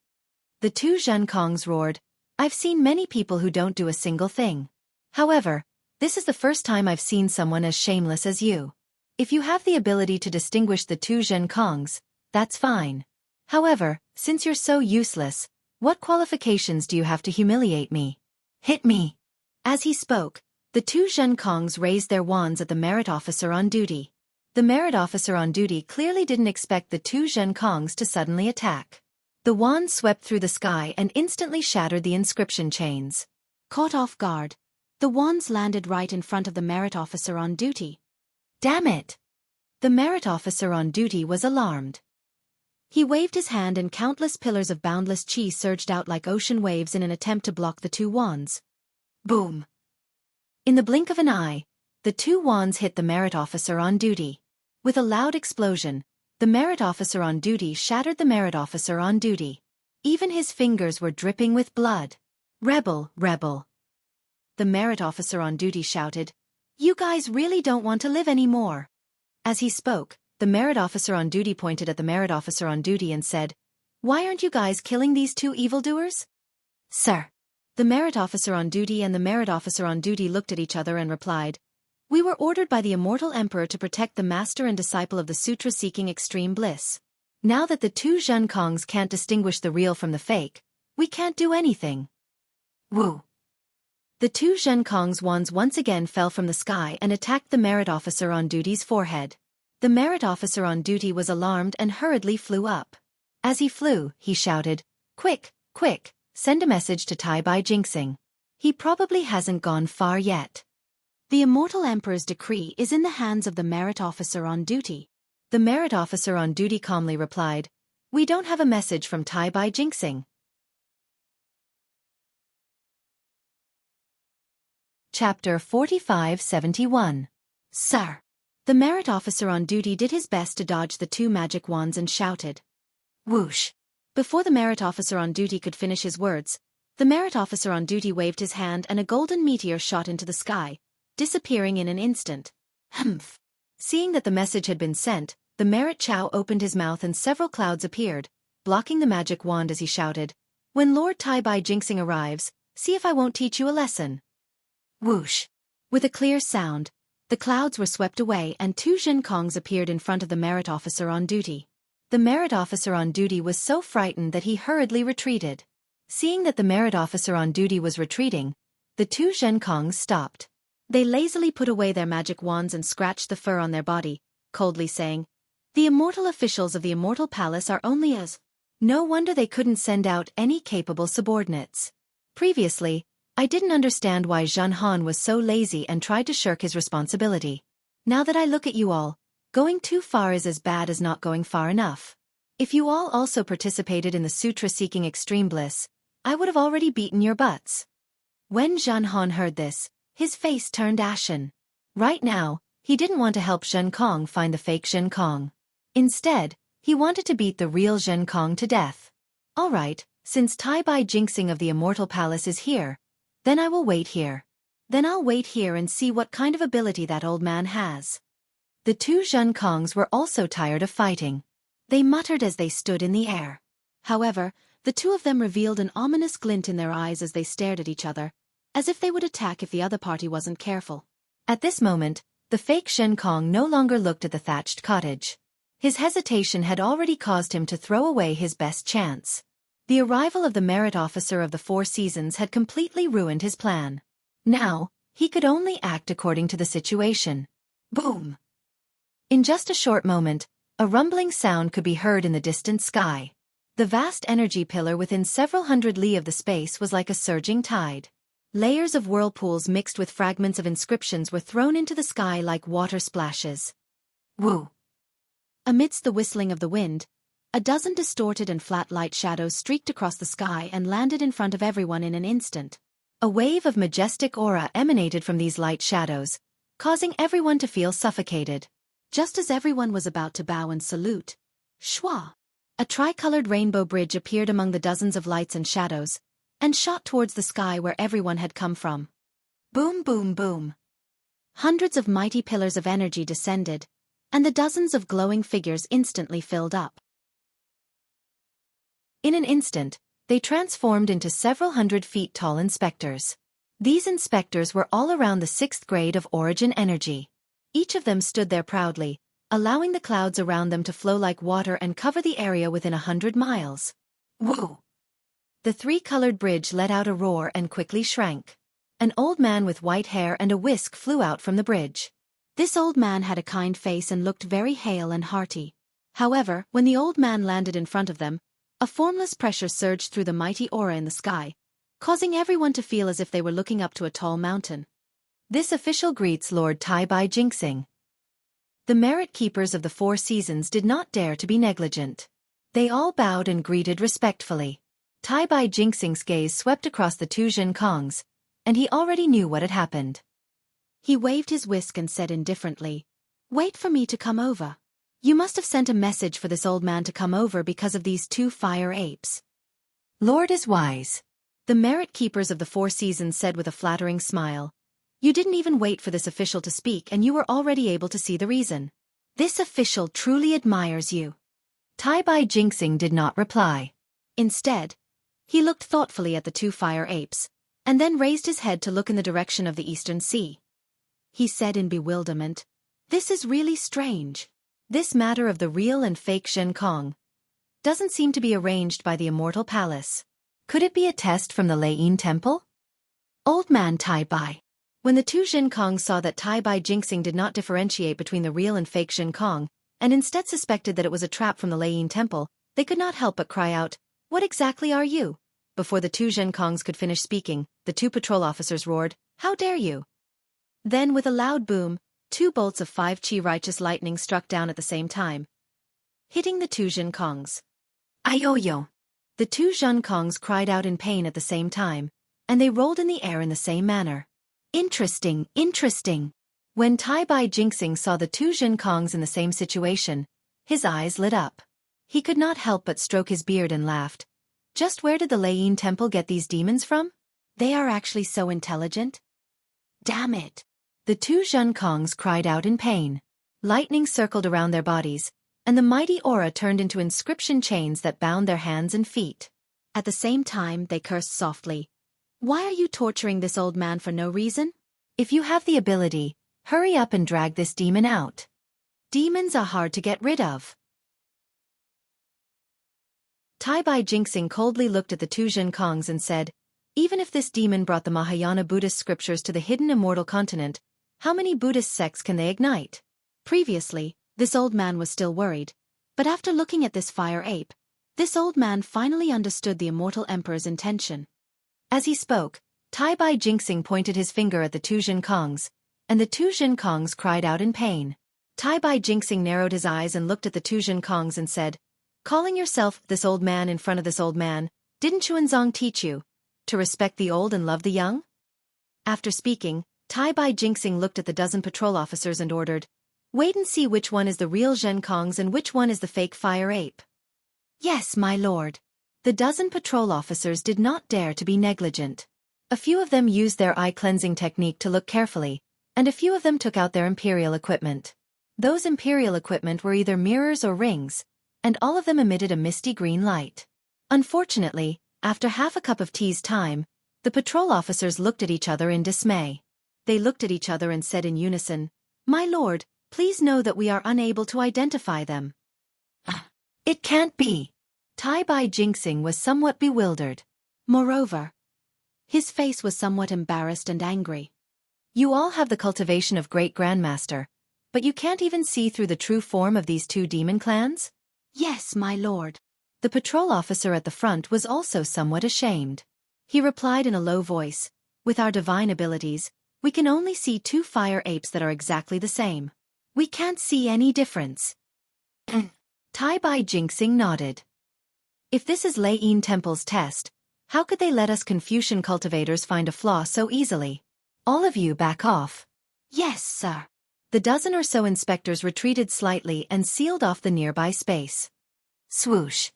The two Zhenkongs roared, "I've seen many people who don't do a single thing. However, this is the first time I've seen someone as shameless as you. If you have the ability to distinguish the two Zhenkongs, that's fine. However, since you're so useless, what qualifications do you have to humiliate me? Hit me." As he spoke, the two Zhenkongs raised their wands at the merit officer on duty. The merit officer on duty clearly didn't expect the two Zhenkongs to suddenly attack. The wands swept through the sky and instantly shattered the inscription chains. Caught off guard, the wands landed right in front of the merit officer on duty. Damn it! The merit officer on duty was alarmed. He waved his hand and countless pillars of boundless chi surged out like ocean waves in an attempt to block the two wands. Boom! In the blink of an eye, the two wands hit the merit officer on duty. With a loud explosion, the merit officer on duty shattered the merit officer on duty. Even his fingers were dripping with blood. "Rebel, rebel!" The merit officer on duty shouted, "You guys really don't want to live anymore." As he spoke, the merit officer on duty pointed at the merit officer on duty and said, "Why aren't you guys killing these two evildoers?" "Sir." The merit officer on duty and the merit officer on duty looked at each other and replied, "We were ordered by the Immortal Emperor to protect the master and disciple of the sutra seeking extreme bliss. Now that the two Zhenkongs can't distinguish the real from the fake, we can't do anything." Woo! The two Zhenkongs' wands once again fell from the sky and attacked the merit officer on duty's forehead. The merit officer on duty was alarmed and hurriedly flew up. As he flew, he shouted, "Quick, quick, send a message to Tai Bai Jinxing. He probably hasn't gone far yet." The Immortal Emperor's decree is in the hands of the merit officer on duty. The merit officer on duty calmly replied, "We don't have a message from Tai Bai Jinxing." Chapter 4571. Sir. The merit officer on duty did his best to dodge the two magic wands and shouted, "Whoosh!" Before the merit officer on duty could finish his words, the merit officer on duty waved his hand and a golden meteor shot into the sky, disappearing in an instant. Humph! Seeing that the message had been sent, the merit Chow opened his mouth and several clouds appeared, blocking the magic wand as he shouted, "When Lord Tai Bai Jinxing arrives, see if I won't teach you a lesson." Whoosh! With a clear sound, the clouds were swept away and two Zhenkongs appeared in front of the merit officer on duty. The merit officer on duty was so frightened that he hurriedly retreated. Seeing that the merit officer on duty was retreating, The two Zhenkongs stopped. They lazily put away their magic wands and scratched the fur on their body, coldly saying, "The immortal officials of the Immortal Palace are only as..." No wonder they couldn't send out any capable subordinates. Previously, I didn't understand why Zhen Han was so lazy and tried to shirk his responsibility. Now that I look at you all, going too far is as bad as not going far enough. If you all also participated in the sutra-seeking extreme bliss, I would have already beaten your butts. When Zhen Han heard this, his face turned ashen. Right now, he didn't want to help Zhenkong find the fake Zhenkong. Instead, he wanted to beat the real Zhenkong to death. Alright, since Tai Bai Jinxing of the Immortal Palace is here, then I will wait here. Then I'll wait here and see what kind of ability that old man has. The two Zhenkongs were also tired of fighting. They muttered as they stood in the air. However, the two of them revealed an ominous glint in their eyes as they stared at each other, as if they would attack if the other party wasn't careful. At this moment, the fake Zhenkong no longer looked at the thatched cottage. His hesitation had already caused him to throw away his best chance. The arrival of the merit officer of the Four Seasons had completely ruined his plan. Now, he could only act according to the situation. Boom! In just a short moment, a rumbling sound could be heard in the distant sky. The vast energy pillar within several hundred li of the space was like a surging tide. Layers of whirlpools mixed with fragments of inscriptions were thrown into the sky like water splashes. Woo! Amidst the whistling of the wind, a dozen distorted and flat light shadows streaked across the sky and landed in front of everyone in an instant. A wave of majestic aura emanated from these light shadows, causing everyone to feel suffocated. Just as everyone was about to bow and salute, shwa! A tricolored rainbow bridge appeared among the dozens of lights and shadows, and shot towards the sky where everyone had come from. Boom, boom, boom. Hundreds of mighty pillars of energy descended, and the dozens of glowing figures instantly filled up. In an instant, they transformed into several 100 feet tall inspectors. These inspectors were all around the 6th grade of origin energy. Each of them stood there proudly, allowing the clouds around them to flow like water and cover the area within 100 miles. Whoa! The three-colored bridge let out a roar and quickly shrank. An old man with white hair and a whisk flew out from the bridge. This old man had a kind face and looked very hale and hearty. However, when the old man landed in front of them, a formless pressure surged through the mighty aura in the sky, causing everyone to feel as if they were looking up to a tall mountain. This official greets Lord Tai Bai Jinxing. The merit keepers of the Four Seasons did not dare to be negligent. They all bowed and greeted respectfully. Tai Bai Jinxing's gaze swept across the two Zhenkongs, and he already knew what had happened. He waved his whisk and said indifferently, "Wait for me to come over. You must have sent a message for this old man to come over because of these two fire apes." "Lord is wise," the merit keepers of the Four Seasons said with a flattering smile. "You didn't even wait for this official to speak and you were already able to see the reason. This official truly admires you." Tai Bai Jinxing did not reply. Instead, he looked thoughtfully at the two fire apes, and then raised his head to look in the direction of the Eastern Sea. He said in bewilderment, "This is really strange. This matter of the real and fake Zhenkong doesn't seem to be arranged by the Immortal Palace. Could it be a test from the Leiyin Temple?" Old man Tai Bai. When the two Zhenkongs saw that Tai Bai Jinxing did not differentiate between the real and fake Zhenkong, and instead suspected that it was a trap from the Leiyin Temple, they could not help but cry out, "What exactly are you?" Before the two Zhenkongs could finish speaking, the two patrol officers roared, "How dare you!" Then with a loud boom, two bolts of 5 chi righteous lightning struck down at the same time, hitting the two Zhenkongs. Ayoyo! The two Zhenkongs cried out in pain at the same time, and they rolled in the air in the same manner. Interesting, interesting. When Tai Bai Jinxing saw the two Zhenkongs in the same situation, his eyes lit up. He could not help but stroke his beard and laughed. Just where did the Leiyin Temple get these demons from? They are actually so intelligent. Damn it! The two Zhenkongs cried out in pain. Lightning circled around their bodies, and the mighty aura turned into inscription chains that bound their hands and feet. At the same time, they cursed softly. "Why are you torturing this old man for no reason? If you have the ability, hurry up and drag this demon out. Demons are hard to get rid of." Tai Bai Jinxing coldly looked at the two Zhenkongs and said, Even if this demon brought the Mahayana Buddhist scriptures to the hidden immortal continent, how many Buddhist sects can they ignite? Previously, this old man was still worried, but after looking at this fire ape, this old man finally understood the immortal emperor's intention. As he spoke, Tai Bai Jinxing pointed his finger at the two Jinkongs, and the two Jinkongs cried out in pain. Tai Bai Jinxing narrowed his eyes and looked at the two Jinkongs and said, "Calling yourself this old man in front of this old man, didn't Xuanzang teach you to respect the old and love the young?" After speaking, Tai Bai Jinxing looked at the dozen patrol officers and ordered, "Wait and see which one is the real Jinkongs and which one is the fake fire ape." "Yes, my lord." The dozen patrol officers did not dare to be negligent. A few of them used their eye-cleansing technique to look carefully, and a few of them took out their imperial equipment. Those imperial equipment were either mirrors or rings, and all of them emitted a misty green light. Unfortunately, after half a cup of tea's time, the patrol officers looked at each other in dismay. They looked at each other and said in unison, "My lord, please know that we are unable to identify them." "It can't be." Tai Bai Jinxing was somewhat bewildered. Moreover, his face was somewhat embarrassed and angry. "You all have the cultivation of great grandmaster, but you can't even see through the true form of these two demon clans?" "Yes, my lord." The patrol officer at the front was also somewhat ashamed. He replied in a low voice, "With our divine abilities, we can only see two fire apes that are exactly the same. We can't see any difference." Tai Bai Jinxing nodded. "If this is Lei Yin Temple's test, how could they let us Confucian cultivators find a flaw so easily? All of you back off." "Yes, sir." The dozen or so inspectors retreated slightly and sealed off the nearby space. Swoosh!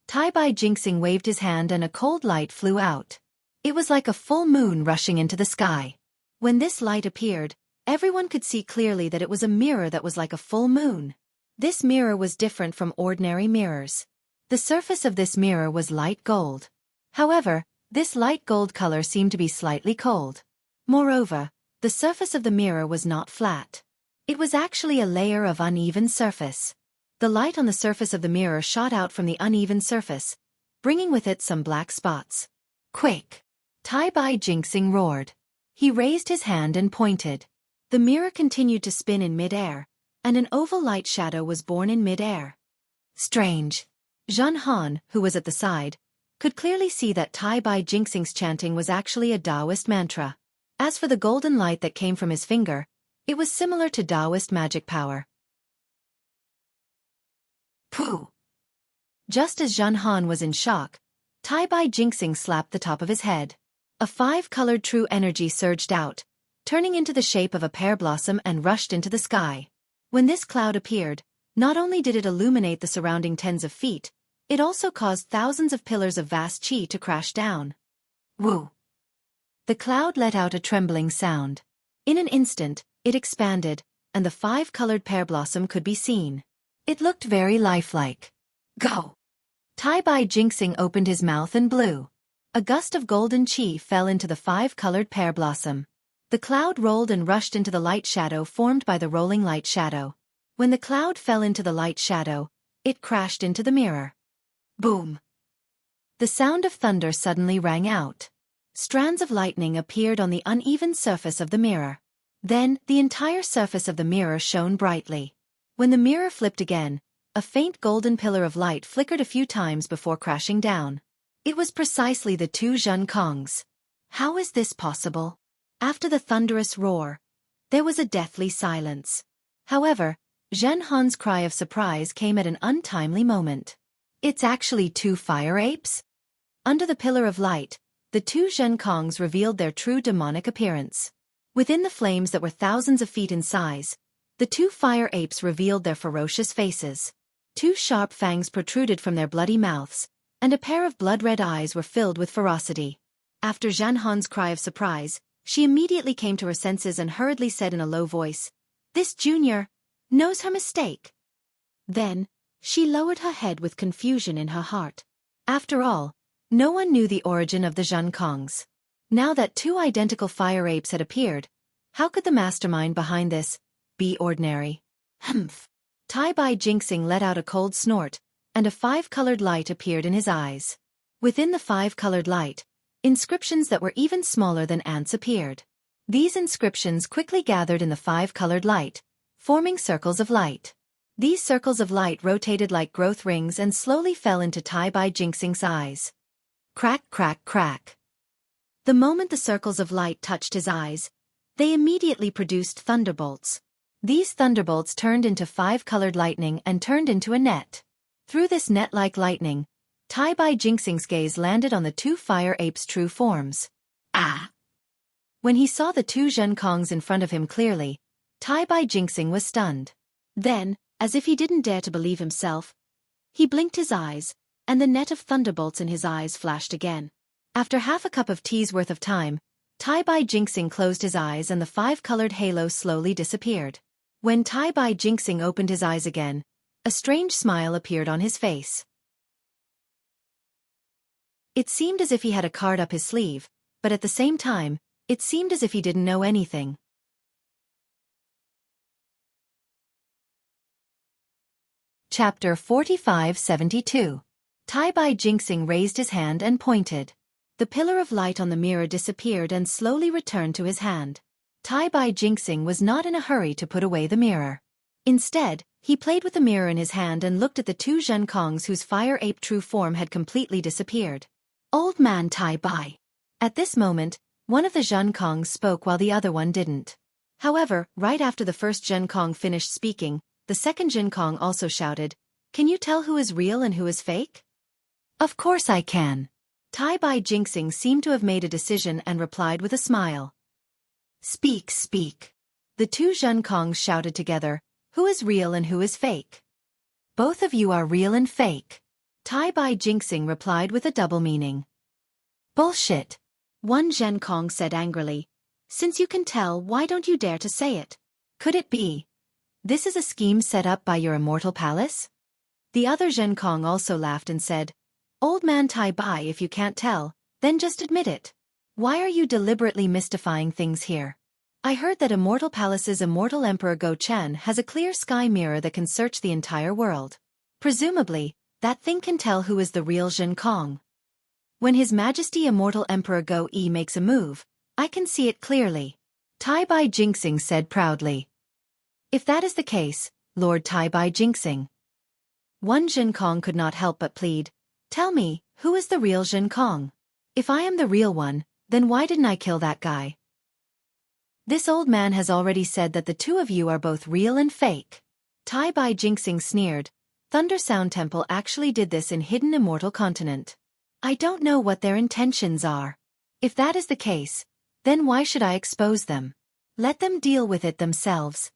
Tai Bai Jinxing waved his hand and a cold light flew out. It was like a full moon rushing into the sky. When this light appeared, everyone could see clearly that it was a mirror that was like a full moon. This mirror was different from ordinary mirrors. The surface of this mirror was light gold. However, this light gold color seemed to be slightly cold. Moreover, the surface of the mirror was not flat. It was actually a layer of uneven surface. The light on the surface of the mirror shot out from the uneven surface, bringing with it some black spots. "Quick!" Tai Bai Jinxing roared. He raised his hand and pointed. The mirror continued to spin in mid-air, and an oval light shadow was born in mid-air. Strange. Zhen Han, who was at the side, could clearly see that Tai Bai Jinxing's chanting was actually a Taoist mantra. As for the golden light that came from his finger, it was similar to Taoist magic power. Pooh! Just as Zhen Han was in shock, Tai Bai Jinxing slapped the top of his head. A five-colored true energy surged out, turning into the shape of a pear blossom and rushed into the sky. When this cloud appeared, not only did it illuminate the surrounding tens of feet, it also caused thousands of pillars of vast chi to crash down. Woo! The cloud let out a trembling sound. In an instant, it expanded, and the five-colored pear blossom could be seen. It looked very lifelike. Go! Tai Bai Jinxing opened his mouth and blew. A gust of golden chi fell into the five-colored pear blossom. The cloud rolled and rushed into the light shadow formed by the rolling light shadow. When the cloud fell into the light shadow, it crashed into the mirror. Boom! The sound of thunder suddenly rang out. Strands of lightning appeared on the uneven surface of the mirror. Then, the entire surface of the mirror shone brightly. When the mirror flipped again, a faint golden pillar of light flickered a few times before crashing down. It was precisely the two Jinkongs. How is this possible? After the thunderous roar, there was a deathly silence. However, Zhen Han's cry of surprise came at an untimely moment. "It's actually two fire apes?" Under the pillar of light, the two Jinkongs revealed their true demonic appearance. Within the flames that were thousands of feet in size, the two fire apes revealed their ferocious faces. Two sharp fangs protruded from their bloody mouths, and a pair of blood-red eyes were filled with ferocity. After Zhen Han's cry of surprise, she immediately came to her senses and hurriedly said in a low voice, "This junior knows her mistake." Then, she lowered her head with confusion in her heart. After all, no one knew the origin of the Jinkongs. Now that two identical fire apes had appeared, how could the mastermind behind this be ordinary? Humph! Tai Bai Jinxing let out a cold snort, and a five-colored light appeared in his eyes. Within the five-colored light, Inscriptions that were even smaller than ants appeared. These inscriptions quickly gathered in the five-colored light, forming circles of light. These circles of light rotated like growth rings and slowly fell into Tai Bai Jingxing's eyes. Crack, crack, crack. The moment the circles of light touched his eyes, they immediately produced thunderbolts. These thunderbolts turned into five-colored lightning and turned into a net. Through this net-like lightning, Tai Bai Jingxing's gaze landed on the two fire apes' true forms. Ah! When he saw the two Zhenkongs in front of him clearly, Tai Bai Jingxing was stunned. Then, as if he didn't dare to believe himself, he blinked his eyes, and the net of thunderbolts in his eyes flashed again. After half a cup of tea's worth of time, Tai Bai Jingxing closed his eyes and the five-colored halo slowly disappeared. When Tai Bai Jingxing opened his eyes again, a strange smile appeared on his face. It seemed as if he had a card up his sleeve, but at the same time, it seemed as if he didn't know anything. Chapter 4572. Tai Bai Jingxing raised his hand and pointed. The pillar of light on the mirror disappeared and slowly returned to his hand. Tai Bai Jingxing was not in a hurry to put away the mirror. Instead, he played with the mirror in his hand and looked at the two Zhenkongs whose fire ape true form had completely disappeared. Old man Tai Bai. At this moment, one of the Zhenkongs spoke while the other one didn't. However, right after the first Zhenkong finished speaking, the second Zhenkong also shouted, "Can you tell who is real and who is fake?" "Of course I can." Tai Bai Jingxing seemed to have made a decision and replied with a smile. "Speak, speak." The two Zhenkongs shouted together, "Who is real and who is fake?" "Both of you are real and fake." Tai Bai Jingxing replied with a double meaning. "Bullshit." One Zhenkong said angrily, "Since you can tell, why don't you dare to say it? Could it be this is a scheme set up by your Immortal Palace?" The other Zhenkong also laughed and said, "Old man Tai Bai, if you can't tell, then just admit it. Why are you deliberately mystifying things here? I heard that Immortal Palace's Immortal Emperor Go Chen has a clear sky mirror that can search the entire world. Presumably, that thing can tell who is the real Zhenkong. When His Majesty Immortal Emperor Go Yi makes a move, I can see it clearly." Tai Bai Jingxing said proudly. "If that is the case, Lord Tai Bai Jingxing." One Zhenkong could not help but plead, "Tell me, who is the real Zhenkong? If I am the real one, then why didn't I kill that guy?" "This old man has already said that the two of you are both real and fake." Tai Bai Jingxing sneered. "Thunder Sound Temple actually did this in Hidden Immortal Continent. I don't know what their intentions are. If that is the case, then why should I expose them? Let them deal with it themselves."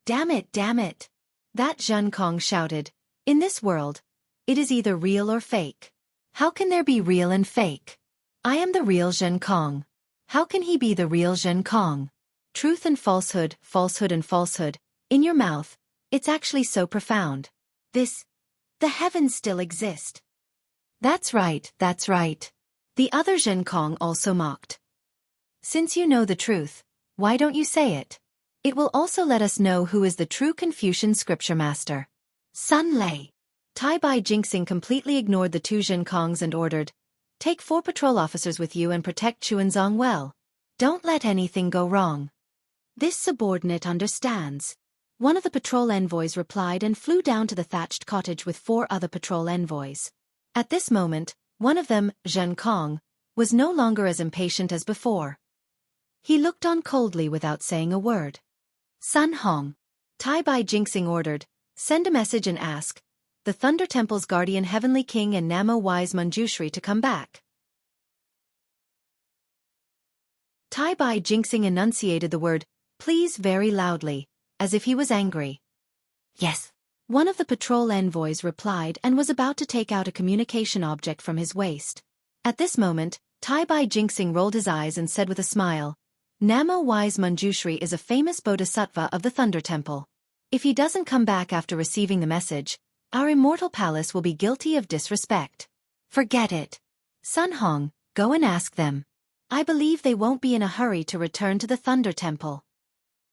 "Damn it, damn it!" That Zhenkong shouted. "In this world, it is either real or fake. How can there be real and fake? I am the real Zhenkong. How can he be the real Zhenkong? Truth and falsehood, falsehood and falsehood, in your mouth, it's actually so profound. The heavens still exist." That's right, that's right." The other Zhenkong also mocked. "Since you know the truth, why don't you say it? It will also let us know who is the true Confucian scripture master." "Sun Lei." Tai Bai Jingxing completely ignored the two Zhenkongs and ordered, "Take 4 patrol officers with you and protect Chuanzong well. Don't let anything go wrong." "This subordinate understands." One of the patrol envoys replied and flew down to the thatched cottage with 4 other patrol envoys. At this moment, one of them, Zhenkong, was no longer as impatient as before. He looked on coldly without saying a word. "Sun Hong," Tai Bai Jingxing ordered, "send a message and ask the Thunder Temple's guardian Heavenly King and Namo Wise Manjushri to come back." Tai Bai Jingxing enunciated the word, "please" very loudly, as if he was angry. "Yes." One of the patrol envoys replied and was about to take out a communication object from his waist. At this moment, Tai Bai Jingxing rolled his eyes and said with a smile, "Namo Wise Manjushri is a famous bodhisattva of the Thunder Temple. If he doesn't come back after receiving the message, our Immortal Palace will be guilty of disrespect. Forget it. Sun Hong, go and ask them. I believe they won't be in a hurry to return to the Thunder Temple."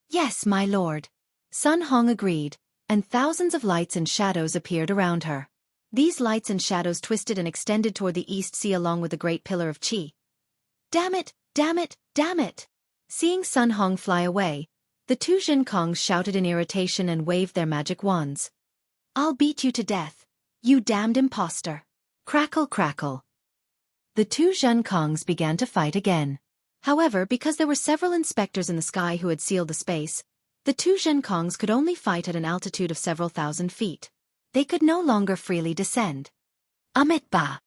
"Yes, my lord." Sun Hong agreed, and thousands of lights and shadows appeared around her. These lights and shadows twisted and extended toward the East Sea along with the great pillar of Qi, Damn it, damn it, damn it. Seeing Sun Hong fly away, the two Jinkongs shouted in irritation and waved their magic wands. I'll beat you to death, you damned imposter. Crackle crackle. The two Jinkongs began to fight again. However, because there were several inspectors in the sky who had sealed the space, the two Jinkongs could only fight at an altitude of several thousand feet. They could no longer freely descend. Ba.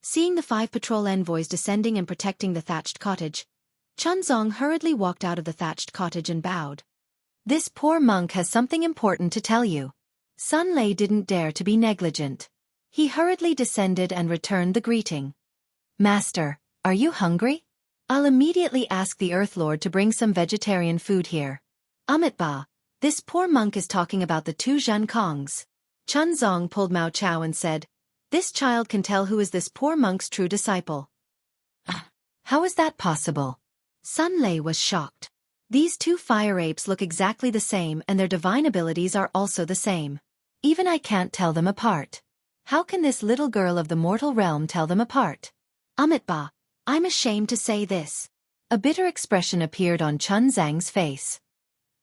Seeing the 5 patrol envoys descending and protecting the thatched cottage, Chunzong hurriedly walked out of the thatched cottage and bowed. This poor monk has something important to tell you. Sun Lei didn't dare to be negligent. He hurriedly descended and returned the greeting. Master, are you hungry? I'll immediately ask the Earth Lord to bring some vegetarian food here. Ba, this poor monk is talking about the two Jinkongs. Chunzong pulled Mao Chao and said, this child can tell who is this poor monk's true disciple. How is that possible? Sun Lei was shocked. These two fire apes look exactly the same and their divine abilities are also the same. Even I can't tell them apart. How can this little girl of the mortal realm tell them apart? Ba, I'm ashamed to say this. A bitter expression appeared on Chun Zhang's face.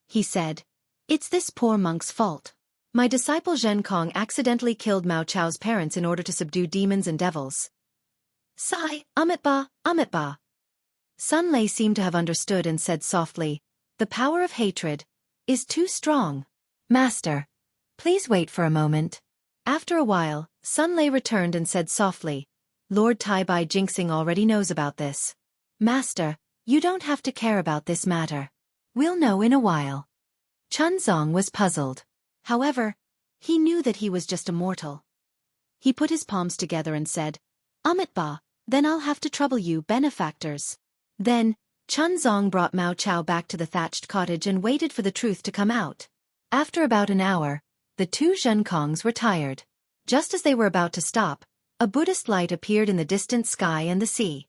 He said, it's this poor monk's fault. My disciple Zhen Kong accidentally killed Mao Chao's parents in order to subdue demons and devils. Sigh, Ba. Sun Lei seemed to have understood and said softly, the power of hatred is too strong. Master, please wait for a moment. After a while, Sun Lei returned and said softly, Lord Tai Bai Jinxing already knows about this. Master, you don't have to care about this matter. We'll know in a while. Chunzong was puzzled. However, he knew that he was just a mortal. He put his palms together and said, Ba, then I'll have to trouble you, benefactors. Then, Chunzong brought Mao Chao back to the thatched cottage and waited for the truth to come out. After about an hour, the two Jinkongs were tired. Just as they were about to stop, a Buddhist light appeared in the distant sky and the sea.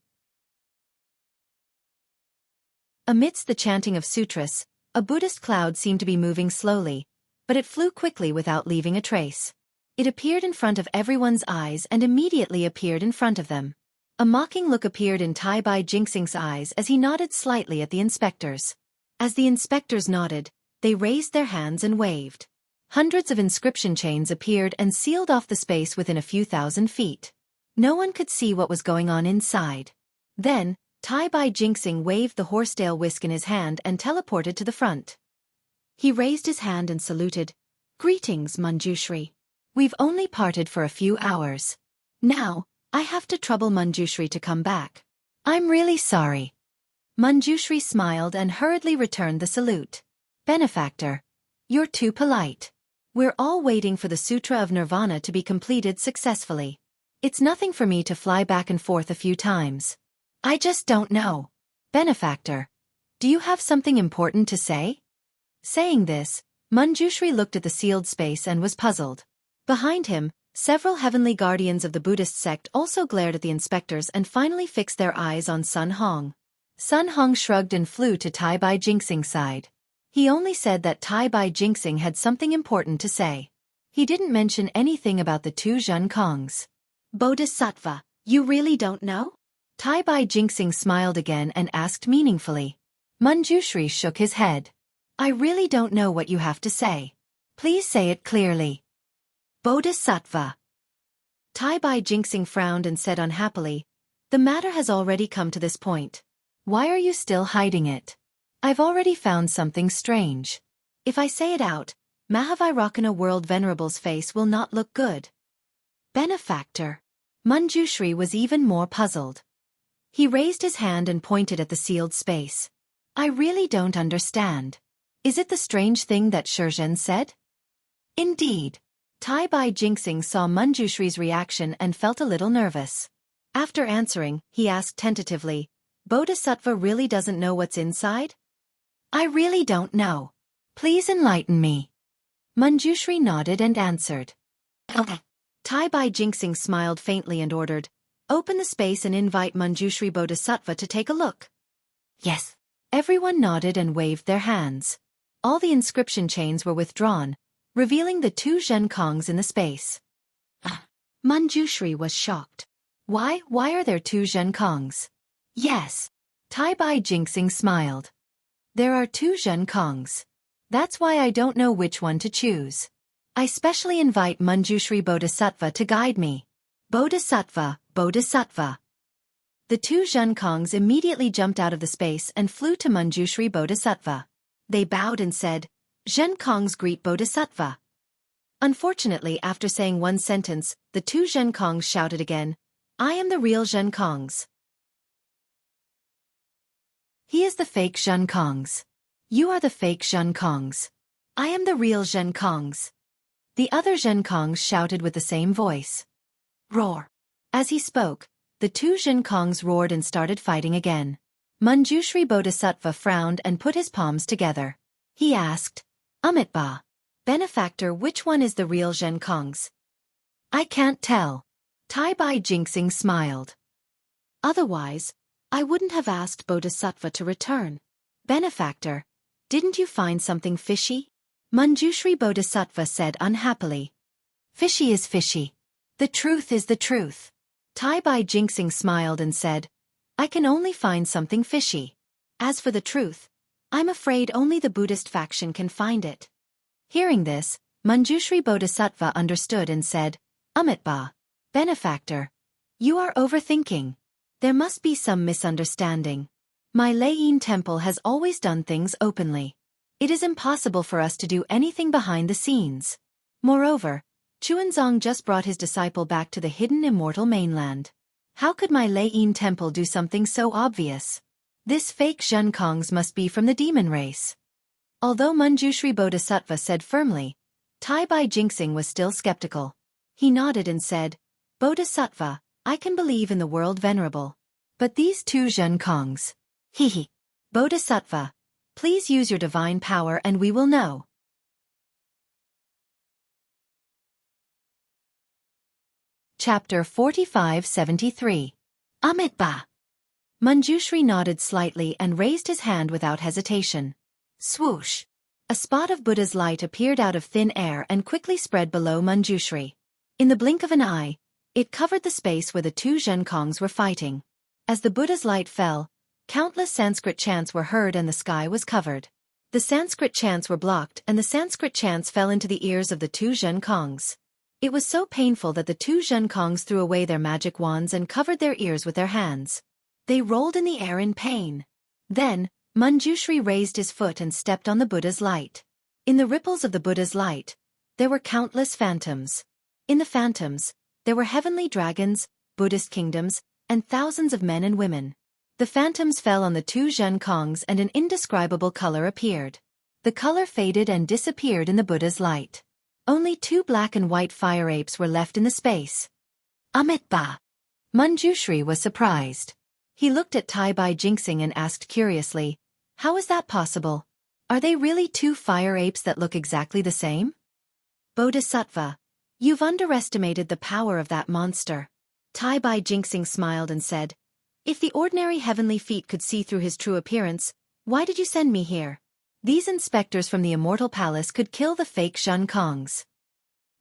Amidst the chanting of sutras, a Buddhist cloud seemed to be moving slowly, but it flew quickly without leaving a trace. It appeared in front of everyone's eyes and immediately appeared in front of them. A mocking look appeared in Tai Bai Jinxing's eyes as he nodded slightly at the inspectors. As the inspectors nodded, they raised their hands and waved. Hundreds of inscription chains appeared and sealed off the space within a few thousand feet. No one could see what was going on inside. Then, Tai Bai Jinxing waved the horsetail whisk in his hand and teleported to the front. He raised his hand and saluted, Greetings, Manjushri. We've only parted for a few hours. Now, I have to trouble Manjushri to come back. I'm really sorry. Manjushri smiled and hurriedly returned the salute. Benefactor, you're too polite. We're all waiting for the Sutra of Nirvana to be completed successfully. It's nothing for me to fly back and forth a few times. I just don't know. Benefactor, do you have something important to say? Saying this, Manjushri looked at the sealed space and was puzzled. Behind him, several heavenly guardians of the Buddhist sect also glared at the inspectors and finally fixed their eyes on Sun Hong. Sun Hong shrugged and flew to Tai Bai Jinxing's side. He only said that Tai Bai Jinxing had something important to say. He didn't mention anything about the two Jinkongs. Bodhisattva, you really don't know? Tai Bai Jinxing smiled again and asked meaningfully. Manjushri shook his head. I really don't know what you have to say. Please say it clearly. Bodhisattva. Tai Bai Jinxing frowned and said unhappily, the matter has already come to this point. Why are you still hiding it? I've already found something strange. If I say it out, Mahavairakana World Venerable's face will not look good. Benefactor. Manjushri was even more puzzled. He raised his hand and pointed at the sealed space. I really don't understand. Is it the strange thing that Shizhen said? Indeed. Tai Bai Jinxing saw Manjushri's reaction and felt a little nervous. After answering, he asked tentatively, Bodhisattva really doesn't know what's inside? I really don't know. Please enlighten me. Manjushri nodded and answered. Okay. Tai Bai Jinxing smiled faintly and ordered, open the space and invite Manjushri Bodhisattva to take a look. Yes. Everyone nodded and waved their hands. All the inscription chains were withdrawn, revealing the two Jinkongs in the space. Manjushri was shocked. Why are there two Jinkongs? Yes, Tai Bai Jinxing smiled. There are two Zhenkongs. That's why I don't know which one to choose. I specially invite Manjushri Bodhisattva to guide me. Bodhisattva, Bodhisattva. The two Zhenkongs immediately jumped out of the space and flew to Manjushri Bodhisattva. They bowed and said, Zhenkongs greet Bodhisattva. Unfortunately, after saying one sentence, the two Zhenkongs shouted again, I am the real Zhenkongs. He is the fake Zhenkongs. You are the fake Zhenkongs. I am the real Zhenkongs. The other Zhenkongs shouted with the same voice. Roar. As he spoke, the two Zhenkongs roared and started fighting again. Manjushri Bodhisattva frowned and put his palms together. He asked, Amitabha, benefactor, which one is the real Zhenkongs? I can't tell. Tai Bai Jinxing smiled. Otherwise, I wouldn't have asked Bodhisattva to return. Benefactor, didn't you find something fishy? Manjushri Bodhisattva said unhappily. Fishy is fishy. The truth is the truth. Tai Bai Jinxing smiled and said, I can only find something fishy. As for the truth, I'm afraid only the Buddhist faction can find it. Hearing this, Manjushri Bodhisattva understood and said, Amitabha, benefactor, you are overthinking. There must be some misunderstanding. My Leiyin temple has always done things openly. It is impossible for us to do anything behind the scenes. Moreover, Chuanzong just brought his disciple back to the hidden immortal mainland. How could my Leiyin temple do something so obvious? This fake Zhenkongs must be from the demon race. Although Manjushri Bodhisattva said firmly, Tai Bai Jinxing was still skeptical. He nodded and said, Bodhisattva, I can believe in the world venerable. But these two Zhenkongs. Hehe. Bodhisattva, please use your divine power and we will know. Chapter 4573. Amitabha. Manjushri nodded slightly and raised his hand without hesitation. Swoosh. A spot of Buddha's light appeared out of thin air and quickly spread below Manjushri. In the blink of an eye, it covered the space where the two Zhenkongs were fighting. As the Buddha's light fell, countless Sanskrit chants were heard and the sky was covered. The Sanskrit chants were blocked and the Sanskrit chants fell into the ears of the two Zhenkongs. It was so painful that the two Zhenkongs threw away their magic wands and covered their ears with their hands. They rolled in the air in pain. Then, Manjushri raised his foot and stepped on the Buddha's light. In the ripples of the Buddha's light, there were countless phantoms. In the phantoms, there were heavenly dragons, Buddhist kingdoms, and thousands of men and women. The phantoms fell on the two Zhenkongs and an indescribable color appeared. The color faded and disappeared in the Buddha's light. Only two black and white fire apes were left in the space. Amitabha. Manjushri was surprised. He looked at Tai Bai Jinxing and asked curiously, how is that possible? Are they really two fire apes that look exactly the same? Bodhisattva, you've underestimated the power of that monster. Tai Bai Jinxing smiled and said, if the ordinary heavenly feet could see through his true appearance, why did you send me here? These inspectors from the Immortal Palace could kill the fake Zhenkongs.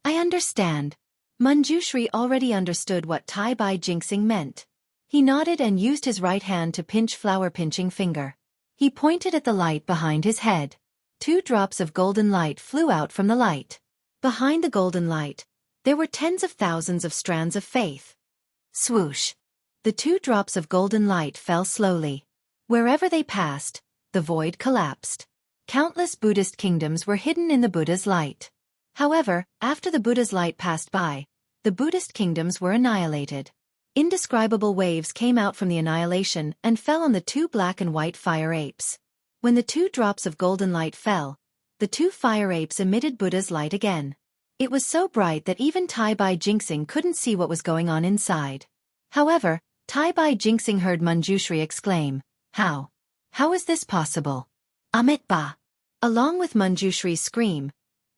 I understand. Manjushri already understood what Tai Bai Jinxing meant. He nodded and used his right hand to pinch flower-pinching finger. He pointed at the light behind his head. 2 drops of golden light flew out from the light. Behind the golden light, there were tens of thousands of strands of faith. Swoosh! The 2 drops of golden light fell slowly. Wherever they passed, the void collapsed. Countless Buddhist kingdoms were hidden in the Buddha's light. However, after the Buddha's light passed by, the Buddhist kingdoms were annihilated. Indescribable waves came out from the annihilation and fell on the 2 black and white fire apes. When the 2 drops of golden light fell, the 2 fire apes emitted Buddha's light again. It was so bright that even Tai Bai Jinxing couldn't see what was going on inside. However, Tai Bai Jinxing heard Manjushri exclaim, How? How is this possible? Amitabha. Along with Manjushri's scream,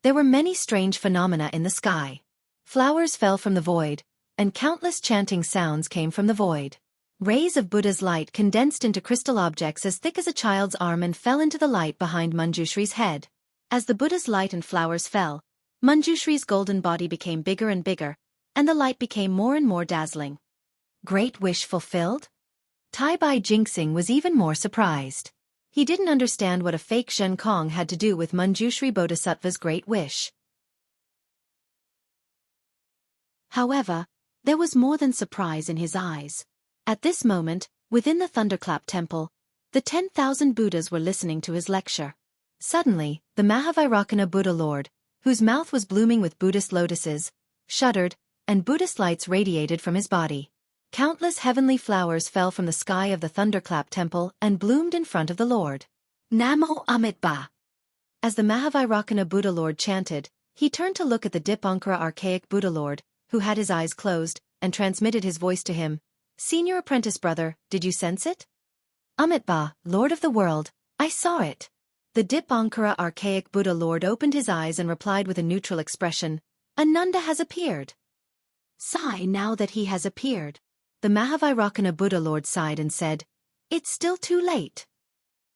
there were many strange phenomena in the sky. Flowers fell from the void, and countless chanting sounds came from the void. Rays of Buddha's light condensed into crystal objects as thick as a child's arm and fell into the light behind Manjushri's head. As the Buddha's light and flowers fell, Manjushri's golden body became bigger and bigger, and the light became more and more dazzling. Great wish fulfilled? Tai Bai Jinxing was even more surprised. He didn't understand what a fake Zhen Kong had to do with Manjushri Bodhisattva's great wish. However, there was more than surprise in his eyes. At this moment, within the Thunderclap Temple, the 10,000 Buddhas were listening to his lecture. Suddenly, the Mahavairakana Buddha Lord, whose mouth was blooming with Buddhist lotuses, shuddered, and Buddhist lights radiated from his body. Countless heavenly flowers fell from the sky of the Thunderclap Temple and bloomed in front of the Lord. Namo Amitabha. As the Mahavairakana Buddha Lord chanted, he turned to look at the Dipankara archaic Buddha Lord, who had his eyes closed, and transmitted his voice to him. Senior apprentice brother, did you sense it? Amitabha, Lord of the world, I saw it. The Dipankara archaic Buddha Lord opened his eyes and replied with a neutral expression, Ananda has appeared. Sigh now that he has appeared. The Mahavairakana Buddha Lord sighed and said, It's still too late.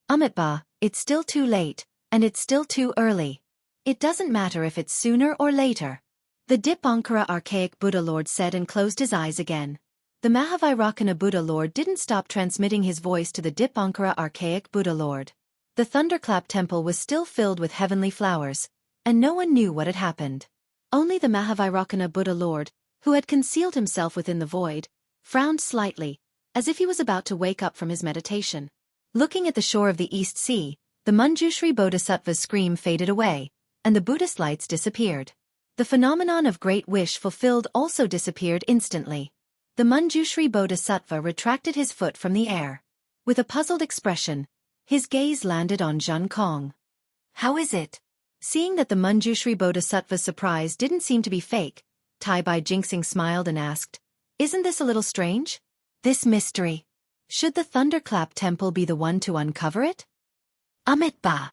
Amitabha, it's still too late, and it's still too early. It doesn't matter if it's sooner or later. The Dipankara archaic Buddha Lord said and closed his eyes again. The Mahavairakana Buddha Lord didn't stop transmitting his voice to the Dipankara archaic Buddha Lord. The Thunderclap Temple was still filled with heavenly flowers, and no one knew what had happened. Only the Mahavairakana Buddha Lord, who had concealed himself within the void, frowned slightly, as if he was about to wake up from his meditation. Looking at the shore of the East Sea, the Manjushri Bodhisattva's scream faded away, and the Buddhist lights disappeared. The phenomenon of Great Wish Fulfilled also disappeared instantly. The Manjushri Bodhisattva retracted his foot from the air. With a puzzled expression, his gaze landed on Zhen Kong. How is it? Seeing that the Manjushri Bodhisattva's surprise didn't seem to be fake, Tai Bai Jinxing smiled and asked, Isn't this a little strange? This mystery. Should the Thunderclap Temple be the one to uncover it? Amitabha.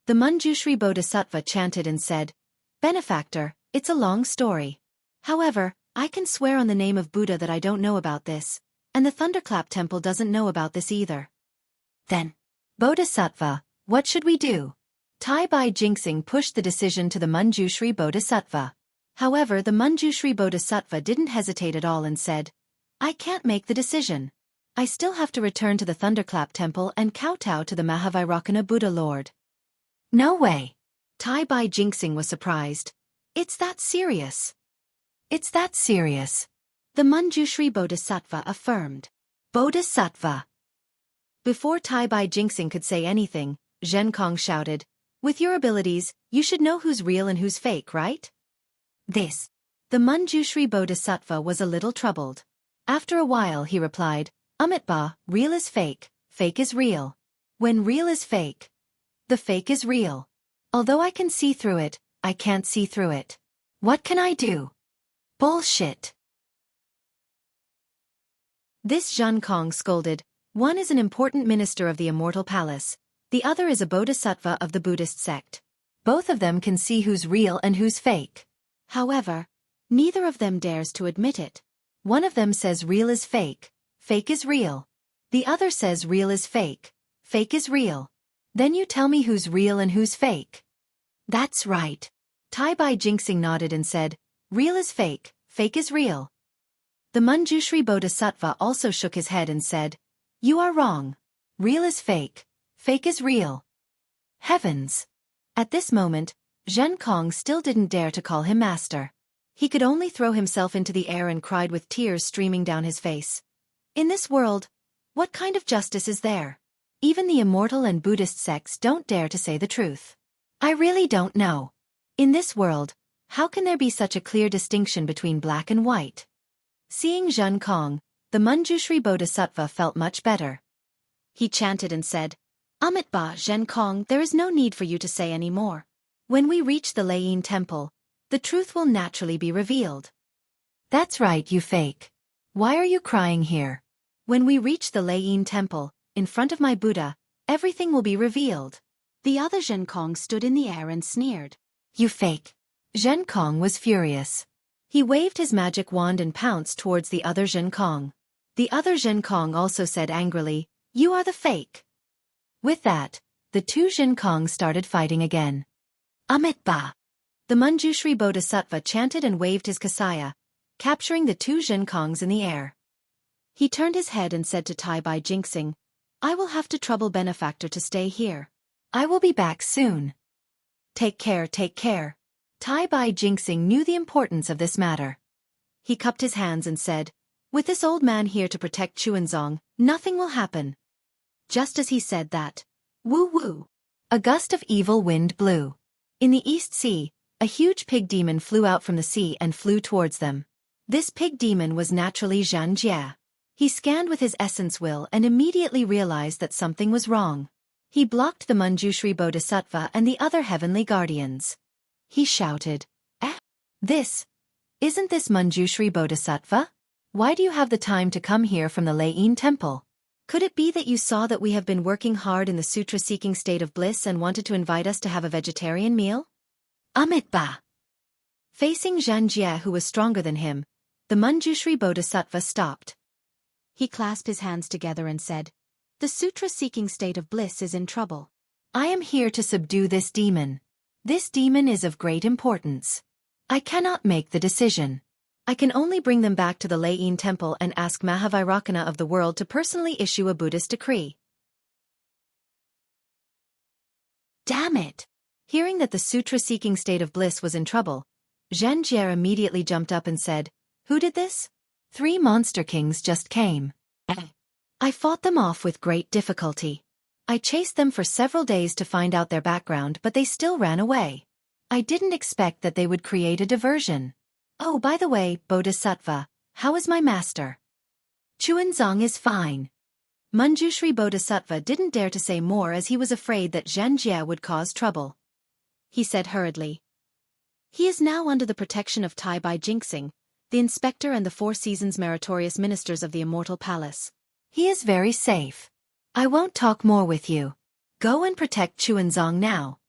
The Manjushri Bodhisattva chanted and said, Benefactor, it's a long story. However, I can swear on the name of Buddha that I don't know about this, and the Thunderclap Temple doesn't know about this either. Then, Bodhisattva, what should we do? Tai Bai Jinxing pushed the decision to the Manjushri Bodhisattva. However, the Manjushri Bodhisattva didn't hesitate at all and said, I can't make the decision. I still have to return to the Thunderclap Temple and kowtow to the Mahavairakana Buddha Lord. No way. Tai Bai Jinxing was surprised. It's that serious. It's that serious. The Manjushri Bodhisattva affirmed. Bodhisattva. Before Tai Bai Jinxing could say anything, Zhen Kong shouted, With your abilities, you should know who's real and who's fake, right? This. The Manjushri Bodhisattva was a little troubled. After a while he replied, Amitabha, real is fake is real. When real is fake, the fake is real. Although I can see through it, I can't see through it. What can I do? Bullshit. This Zhen Kong scolded, One is an important minister of the Immortal Palace, the other is a bodhisattva of the Buddhist sect. Both of them can see who's real and who's fake. However, neither of them dares to admit it. One of them says real is fake is real. The other says real is fake is real. Then you tell me who's real and who's fake. That's right. Tai Bai Jinxing nodded and said, Real is fake is real. The Manjushri Bodhisattva also shook his head and said, You are wrong. Real is fake is real. Heavens! At this moment, Zhen Kong still didn't dare to call him master. He could only throw himself into the air and cried with tears streaming down his face. In this world, what kind of justice is there? Even the Immortal and Buddhist sects don't dare to say the truth. I really don't know. In this world, how can there be such a clear distinction between black and white? Seeing Zhen Kong, the Manjushri Bodhisattva felt much better. He chanted and said, Amitabha Zhen Kong, there is no need for you to say any more. When we reach the Leiyin Temple, the truth will naturally be revealed. That's right, you fake. Why are you crying here? When we reach the Leiyin Temple, in front of my Buddha, everything will be revealed. The other Zhen Kong stood in the air and sneered. You fake. Zhen Kong was furious. He waved his magic wand and pounced towards the other Zhen Kong. The other Zhen Kong also said angrily, You are the fake. With that, the two Zhen Kong started fighting again. Amitabha. The Manjushri Bodhisattva chanted and waved his kasaya, capturing the two Zhen Kongs in the air. He turned his head and said to Tai Bai Jinxing, I will have to trouble benefactor to stay here. I will be back soon. Take care, take care. Tai Bai Jinxing knew the importance of this matter. He cupped his hands and said, with this old man here to protect Chuanzong, nothing will happen. Just as he said that, woo-woo, a gust of evil wind blew. In the East Sea, a huge pig demon flew out from the sea and flew towards them. This pig demon was naturally Xianxia. He scanned with his essence will and immediately realized that something was wrong. He blocked the Manjushri Bodhisattva and the other heavenly guardians. He shouted, Isn't this Manjushri Bodhisattva? Why do you have the time to come here from the Lei temple? Could it be that you saw that we have been working hard in the sutra-seeking state of bliss and wanted to invite us to have a vegetarian meal? Amitabha. Facing Xianxia, who was stronger than him, the Manjushri Bodhisattva stopped. He clasped his hands together and said, the sutra-seeking state of bliss is in trouble. I am here to subdue this demon. This demon is of great importance. I cannot make the decision. I can only bring them back to the Lei temple and ask Mahavairakana of the world to personally issue a Buddhist decree. Damn it! Hearing that the sutra-seeking state of bliss was in trouble, Xianxia immediately jumped up and said, who did this? 3 monster kings just came. I fought them off with great difficulty. I chased them for several days to find out their background, but they still ran away. I didn't expect that they would create a diversion. Oh, by the way, Bodhisattva, how is my master? Chuanzong is fine. Manjushri Bodhisattva didn't dare to say more as he was afraid that Xianxia would cause trouble. He said hurriedly, he is now under the protection of Tai Bai Jinxing, the inspector and the 4 seasons meritorious ministers of the Immortal Palace. He is very safe. I won't talk more with you. Go and protect Chuanzong now.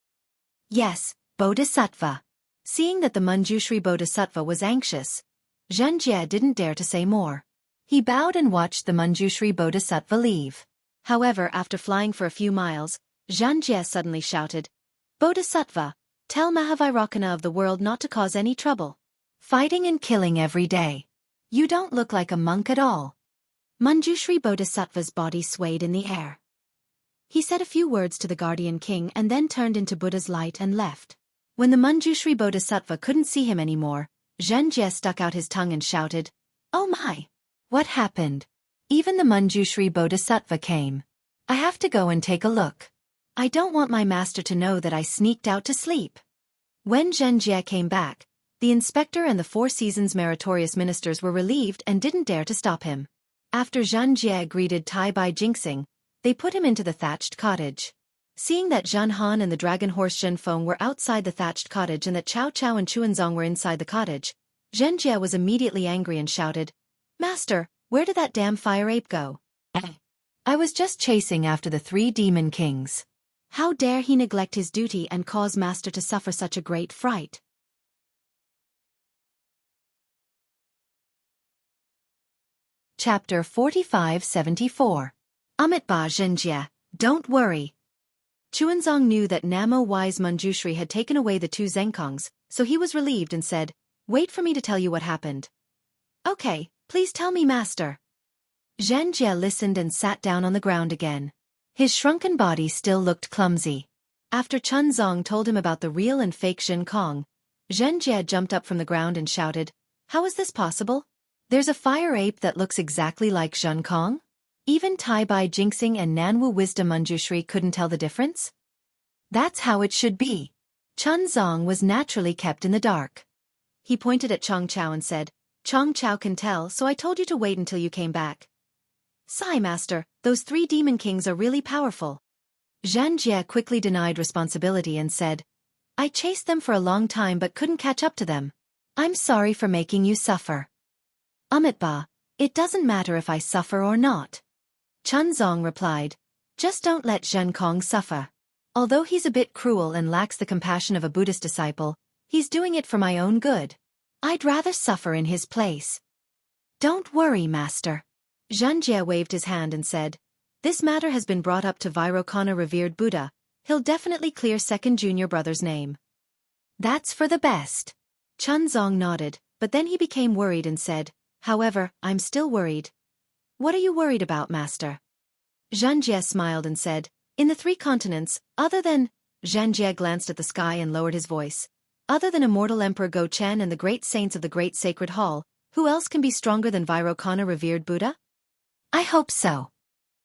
Yes, Bodhisattva. Seeing that the Manjushri Bodhisattva was anxious, Xianxia didn't dare to say more. He bowed and watched the Manjushri Bodhisattva leave. However, after flying for a few miles, Xianxia suddenly shouted, Bodhisattva, tell Mahavairakana of the world not to cause any trouble. Fighting and killing every day. You don't look like a monk at all. Manjushri Bodhisattva's body swayed in the air. He said a few words to the guardian king and then turned into Buddha's light and left. When the Manjushri Bodhisattva couldn't see him anymore, Xianxia stuck out his tongue and shouted, oh my! What happened? Even the Manjushri Bodhisattva came. I have to go and take a look. I don't want my master to know that I sneaked out to sleep. When Xianxia came back, the inspector and the 4 seasons meritorious ministers were relieved and didn't dare to stop him. After Xianxia greeted Tai Bai Jinxing, they put him into the thatched cottage. Seeing that Zhan Han and the dragon horse Zhenfeng were outside the thatched cottage and that Cao Cao and Chuanzong were inside the cottage, Xianxia was immediately angry and shouted, Master, where did that damn fire ape go? I was just chasing after the 3 demon kings. How dare he neglect his duty and cause Master to suffer such a great fright? Chapter 4574. Amitabha Xianxia, don't worry. Chuanzong knew that Namo wise Manjushri had taken away the 2 Zhengkongs, so he was relieved and said, wait for me to tell you what happened. Okay, please tell me, Master. Xianxia listened and sat down on the ground again. His shrunken body still looked clumsy. After Chuanzong told him about the real and fake Zhenkong, Xianxia jumped up from the ground and shouted, how is this possible? There's a fire ape that looks exactly like Zhenkong? Even Tai Bai Jinxing and Nanwu Wisdom Manjushri couldn't tell the difference? That's how it should be. Chuanzong was naturally kept in the dark. He pointed at Chong Chao and said, Chong Chao can tell, so I told you to wait until you came back. Sigh, Master, those 3 demon kings are really powerful. Xianxia quickly denied responsibility and said, I chased them for a long time but couldn't catch up to them. I'm sorry for making you suffer. Amitabha, it doesn't matter if I suffer or not. Chuanzong replied, just don't let Zhenkong suffer. Although he's a bit cruel and lacks the compassion of a Buddhist disciple, he's doing it for my own good. I'd rather suffer in his place. Don't worry, Master. Xianxia waved his hand and said, this matter has been brought up to Vairocana revered Buddha. He'll definitely clear second junior brother's name. That's for the best. Chuanzong nodded, but then he became worried and said, however, I'm still worried. What are you worried about, master? Xianxia smiled and said, in the 3 continents, other than... Xianxia glanced at the sky and lowered his voice. Other than Immortal Emperor Go Chen and the great saints of the Great Sacred Hall, who else can be stronger than Vairocana revered Buddha? I hope so.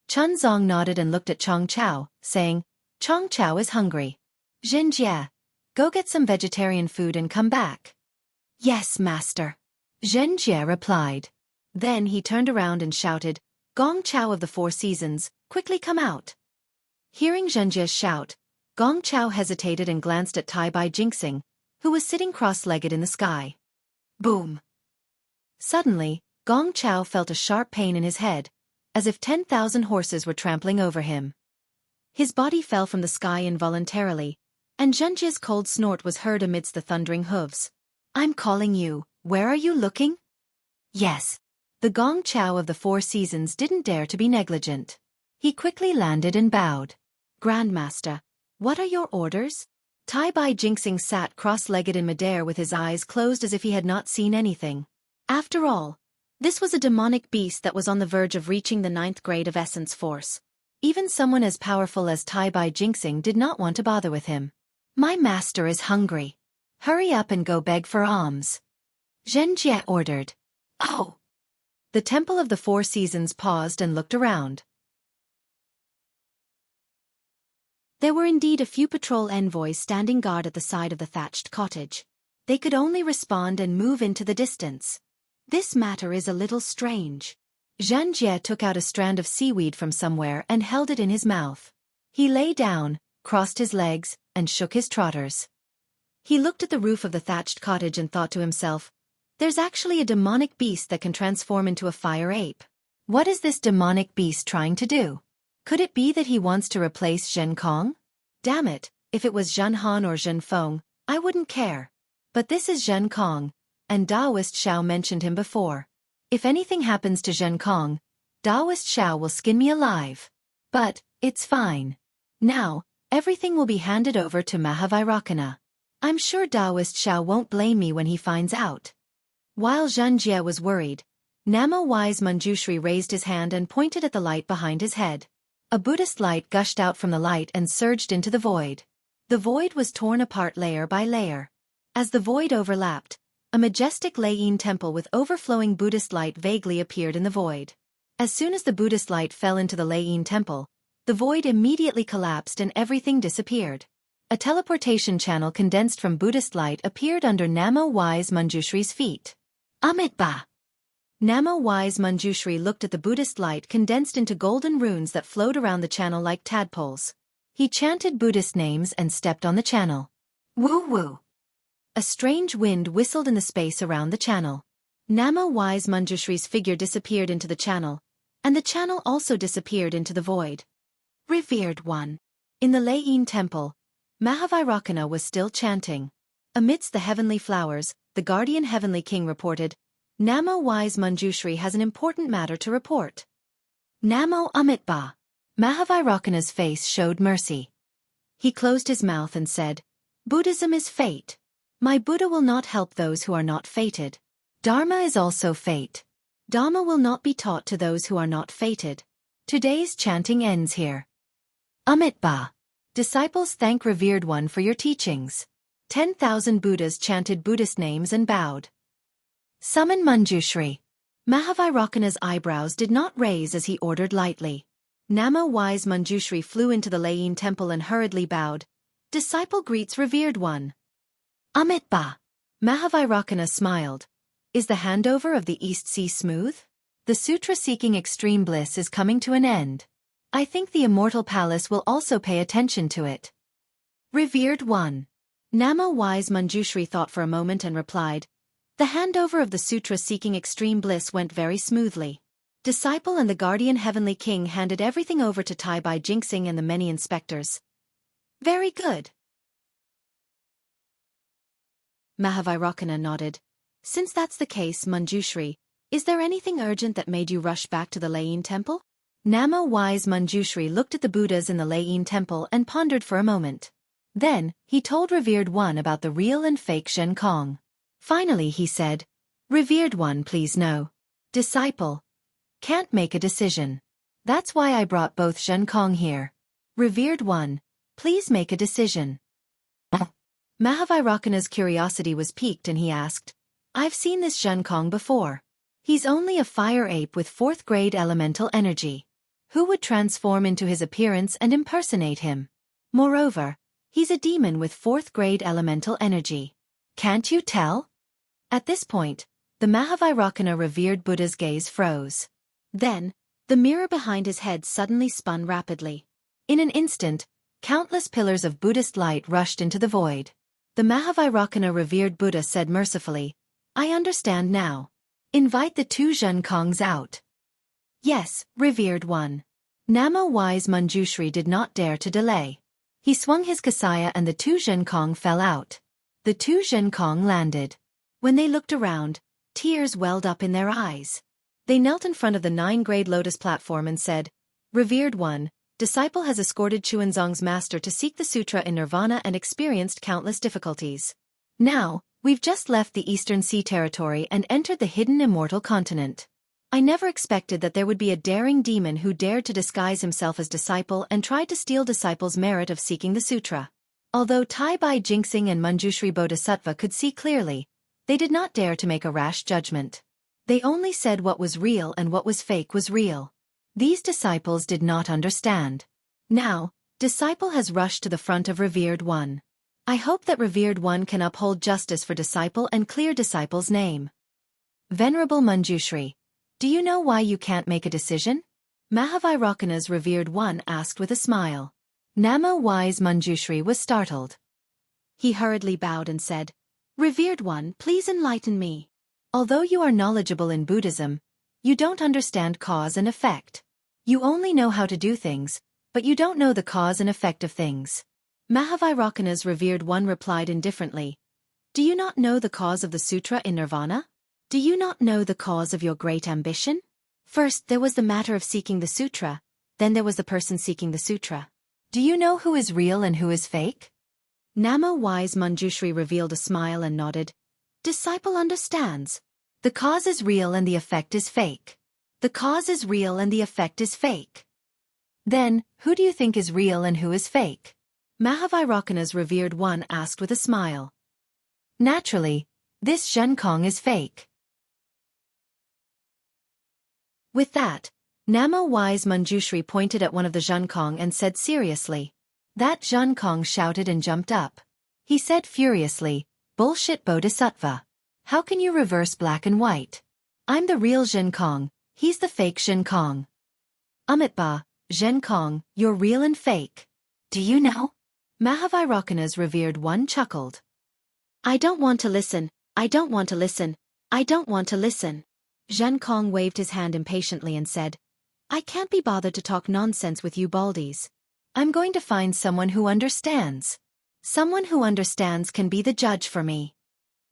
Chun Zong nodded and looked at Chong Chao, saying, Chong Chao is hungry. Xianxia, go get some vegetarian food and come back. Yes, master. Xianxia replied. Then he turned around and shouted, Gong Chao of the 4 Seasons, quickly come out. Hearing Xianxia's shout, Gong Chao hesitated and glanced at Tai Bai Jinxing, who was sitting cross-legged in the sky. Boom! Suddenly, Gong Chao felt a sharp pain in his head, as if 10,000 horses were trampling over him. His body fell from the sky involuntarily, and Xianxia's cold snort was heard amidst the thundering hooves. I'm calling you, where are you looking? Yes. The Gong Chao of the 4 Seasons didn't dare to be negligent. He quickly landed and bowed. Grandmaster, what are your orders? Tai Bai Jinxing sat cross-legged in midair with his eyes closed as if he had not seen anything. After all, this was a demonic beast that was on the verge of reaching the 9th grade of essence force. Even someone as powerful as Tai Bai Jinxing did not want to bother with him. My master is hungry. Hurry up and go beg for alms. Xianxia ordered. Oh! The Temple of the 4 Seasons paused and looked around. There were indeed a few patrol envoys standing guard at the side of the thatched cottage. They could only respond and move into the distance. This matter is a little strange. Xianxia took out a strand of seaweed from somewhere and held it in his mouth. He lay down, crossed his legs, and shook his trotters. He looked at the roof of the thatched cottage and thought to himself, there's actually a demonic beast that can transform into a fire ape. What is this demonic beast trying to do? Could it be that he wants to replace Zhen Kong? Damn it, if it was Zhen Han or Zhen Feng, I wouldn't care. But this is Zhen Kong, and Daoist Xiao mentioned him before. If anything happens to Zhen Kong, Daoist Xiao will skin me alive. But, it's fine. Now, everything will be handed over to Mahavairocana. I'm sure Daoist Xiao won't blame me when he finds out. While Xianxia was worried, Namo Wise Manjushri raised his hand and pointed at the light behind his head. A Buddhist light gushed out from the light and surged into the void. The void was torn apart layer by layer. As the void overlapped, a majestic Leiyin temple with overflowing Buddhist light vaguely appeared in the void. As soon as the Buddhist light fell into the Leiyin temple, the void immediately collapsed and everything disappeared. A teleportation channel condensed from Buddhist light appeared under Namo Wise Manjushri's feet. Amitba! Namo Wise Manjushri looked at the Buddhist light condensed into golden runes that flowed around the channel like tadpoles. He chanted Buddhist names and stepped on the channel. Woo-woo! A strange wind whistled in the space around the channel. Namo Wise Manjushri's figure disappeared into the channel, and the channel also disappeared into the void. Revered One. In the Leiyin temple, Mahavairocana was still chanting. Amidst the heavenly flowers, the guardian heavenly king reported, Namo Wise Manjushri has an important matter to report. Namo Amitba. Mahavairocana's face showed mercy. He closed his mouth and said, Buddhism is fate. My Buddha will not help those who are not fated. Dharma is also fate. Dhamma will not be taught to those who are not fated. Today's chanting ends here. Amitba. Disciples thank Revered One for your teachings. 10,000 Buddhas chanted Buddhist names and bowed. Summon Manjushri. Mahavairocana's eyebrows did not raise as he ordered lightly. Namo Wise Manjushri flew into the Leiyin temple and hurriedly bowed. Disciple greets Revered One. Amitba. Mahavairocana smiled. Is the handover of the East Sea smooth? The sutra-seeking extreme bliss is coming to an end. I think the Immortal Palace will also pay attention to it. Revered One. Namo Wise Manjushri thought for a moment and replied, the handover of the sutra-seeking extreme bliss went very smoothly. Disciple and the guardian heavenly king handed everything over to Tai Bai Jinxing and the many inspectors. Very good. Mahavairocana nodded. Since that's the case, Manjushri, is there anything urgent that made you rush back to the Leiyin temple? Namo Wise Manjushri looked at the Buddhas in the Leiyin temple and pondered for a moment. Then, he told Revered One about the real and fake Zhen Kong. Finally he said, Revered One, please know. Disciple. Can't make a decision. That's why I brought both Zhenkong here. Revered one, please make a decision. Mahavairakana's curiosity was piqued and he asked, I've seen this Zhenkong before. He's only a fire ape with 4th grade elemental energy. Who would transform into his appearance and impersonate him? Moreover, he's a demon with 4th grade elemental energy. Can't you tell? At this point, the Mahavairakana revered Buddha's gaze froze. Then, the mirror behind his head suddenly spun rapidly. In an instant, countless pillars of Buddhist light rushed into the void. The Mahavairakana revered Buddha said mercifully, I understand now. Invite the 2 Zhenkongs out. Yes, revered one. Namo wise Manjushri did not dare to delay. He swung his kasaya and the 2 Zhenkong fell out. The 2 Zhenkong landed. When they looked around, tears welled up in their eyes. They knelt in front of the 9-grade lotus platform and said, Revered one, disciple has escorted Chuanzong's master to seek the sutra in nirvana and experienced countless difficulties. Now, we've just left the Eastern Sea territory and entered the hidden immortal continent. I never expected that there would be a daring demon who dared to disguise himself as disciple and tried to steal disciples' merit of seeking the sutra. Although Tai Bai Jinxing and Manjushri Bodhisattva could see clearly, they did not dare to make a rash judgment. They only said what was real and what was fake was real. These disciples did not understand. Now, disciple has rushed to the front of revered one. I hope that revered one can uphold justice for disciple and clear disciple's name. Venerable Manjushri, do you know why you can't make a decision? Mahavairakana's revered one asked with a smile. Namo wise Manjushri was startled. He hurriedly bowed and said, Revered one, please enlighten me. Although you are knowledgeable in Buddhism, you don't understand cause and effect. You only know how to do things, but you don't know the cause and effect of things. Mahavairakana's revered one replied indifferently, Do you not know the cause of the sutra in nirvana? Do you not know the cause of your great ambition? First there was the matter of seeking the sutra, then there was the person seeking the sutra. Do you know who is real and who is fake? Namo wise Manjushri revealed a smile and nodded. Disciple understands. The cause is real and the effect is fake. The cause is real and the effect is fake. Then, who do you think is real and who is fake? Mahavairakana's revered one asked with a smile. Naturally, this Zhenkong is fake. With that, Namo wise Manjushri pointed at one of the Zhenkong and said seriously. That Zhenkong shouted and jumped up. He said furiously, Bullshit Bodhisattva. How can you reverse black and white? I'm the real Zhenkong, he's the fake Zhenkong. Amitba, Zhenkong, you're real and fake. Do you know? Mahavairakana's revered one chuckled. I don't want to listen, I don't want to listen, I don't want to listen. Zhenkong waved his hand impatiently and said, I can't be bothered to talk nonsense with you baldies. I'm going to find someone who understands. Someone who understands can be the judge for me.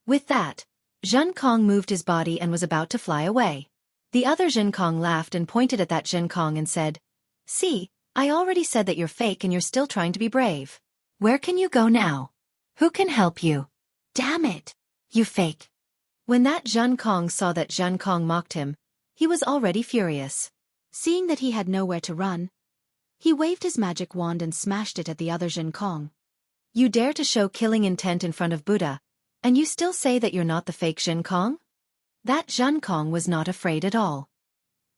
With that, Zhenkong moved his body and was about to fly away. The other Zhenkong laughed and pointed at that Zhenkong and said, See, I already said that you're fake and you're still trying to be brave. Where can you go now? Who can help you? Damn it! You fake. When that Zhenkong saw that Zhenkong mocked him, he was already furious. Seeing that he had nowhere to run, he waved his magic wand and smashed it at the other Zhenkong. You dare to show killing intent in front of Buddha, and you still say that you're not the fake Zhenkong? That Zhenkong was not afraid at all.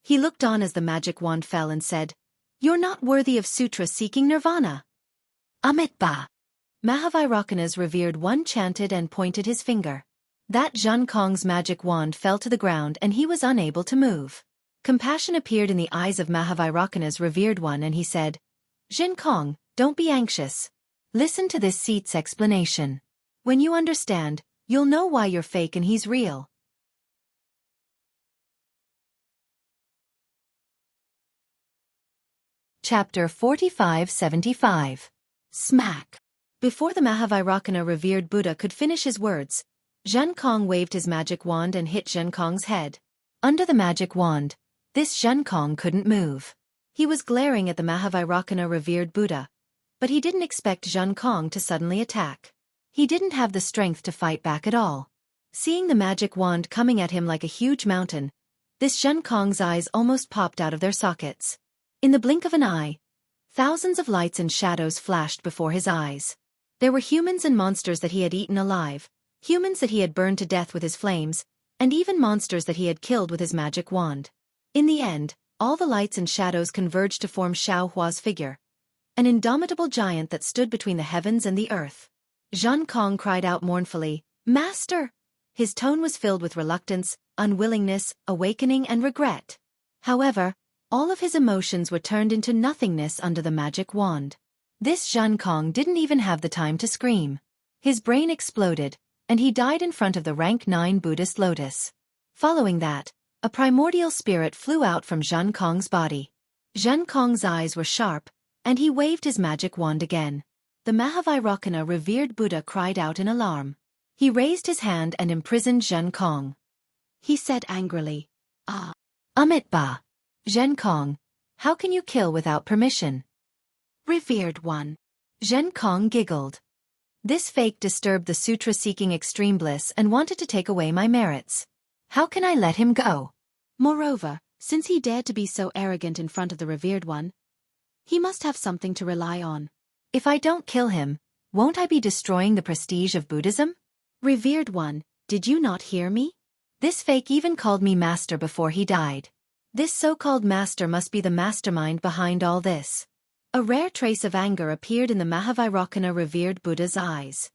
He looked on as the magic wand fell and said, You're not worthy of sutra seeking nirvana. Amitba. Mahavairakana's revered one chanted and pointed his finger. That Zhenkong's magic wand fell to the ground and he was unable to move. Compassion appeared in the eyes of Mahavairakana's revered one and he said, Zhenkong, don't be anxious. Listen to this seat's explanation. When you understand, you'll know why you're fake and he's real. Chapter 4575. Smack. Before the Mahavairakana revered Buddha could finish his words, Zhenkong waved his magic wand and hit Zhenkong's head. Under the magic wand, this Zhenkong couldn't move. He was glaring at the Mahavairakana revered Buddha, but he didn't expect Zhenkong to suddenly attack. He didn't have the strength to fight back at all. Seeing the magic wand coming at him like a huge mountain, This Xianxia's eyes almost popped out of their sockets. In the blink of an eye, thousands of lights and shadows flashed before his eyes. There were humans and monsters that he had eaten alive, humans that he had burned to death with his flames, and even monsters that he had killed with his magic wand. In the end, all the lights and shadows converged to form Xiao Hua's figure, an indomitable giant that stood between the heavens and the earth. Jianghu cried out mournfully, "Master!" His tone was filled with reluctance, unwillingness, awakening, and regret. However, all of his emotions were turned into nothingness under the magic wand. This Jianghu didn't even have the time to scream. His brain exploded, and he died in front of the rank 9 Buddhist lotus. Following that, a primordial spirit flew out from Jianghu's body. Jianghu's eyes were sharp, and he waved his magic wand again. The Mahavairocana revered Buddha cried out in alarm. He raised his hand and imprisoned Jianghu. He said angrily, "Ah, Amitabha. Jianghu, how can you kill without permission?" "Revered one." Jianghu giggled. "This fake disturbed the sutra-seeking extreme bliss and wanted to take away my merits. How can I let him go? Moreover, since he dared to be so arrogant in front of the revered one, he must have something to rely on. If I don't kill him, won't I be destroying the prestige of Buddhism? Revered one, did you not hear me? This fake even called me master before he died. This so-called master must be the mastermind behind all this." A rare trace of anger appeared in the Mahavairocana revered Buddha's eyes.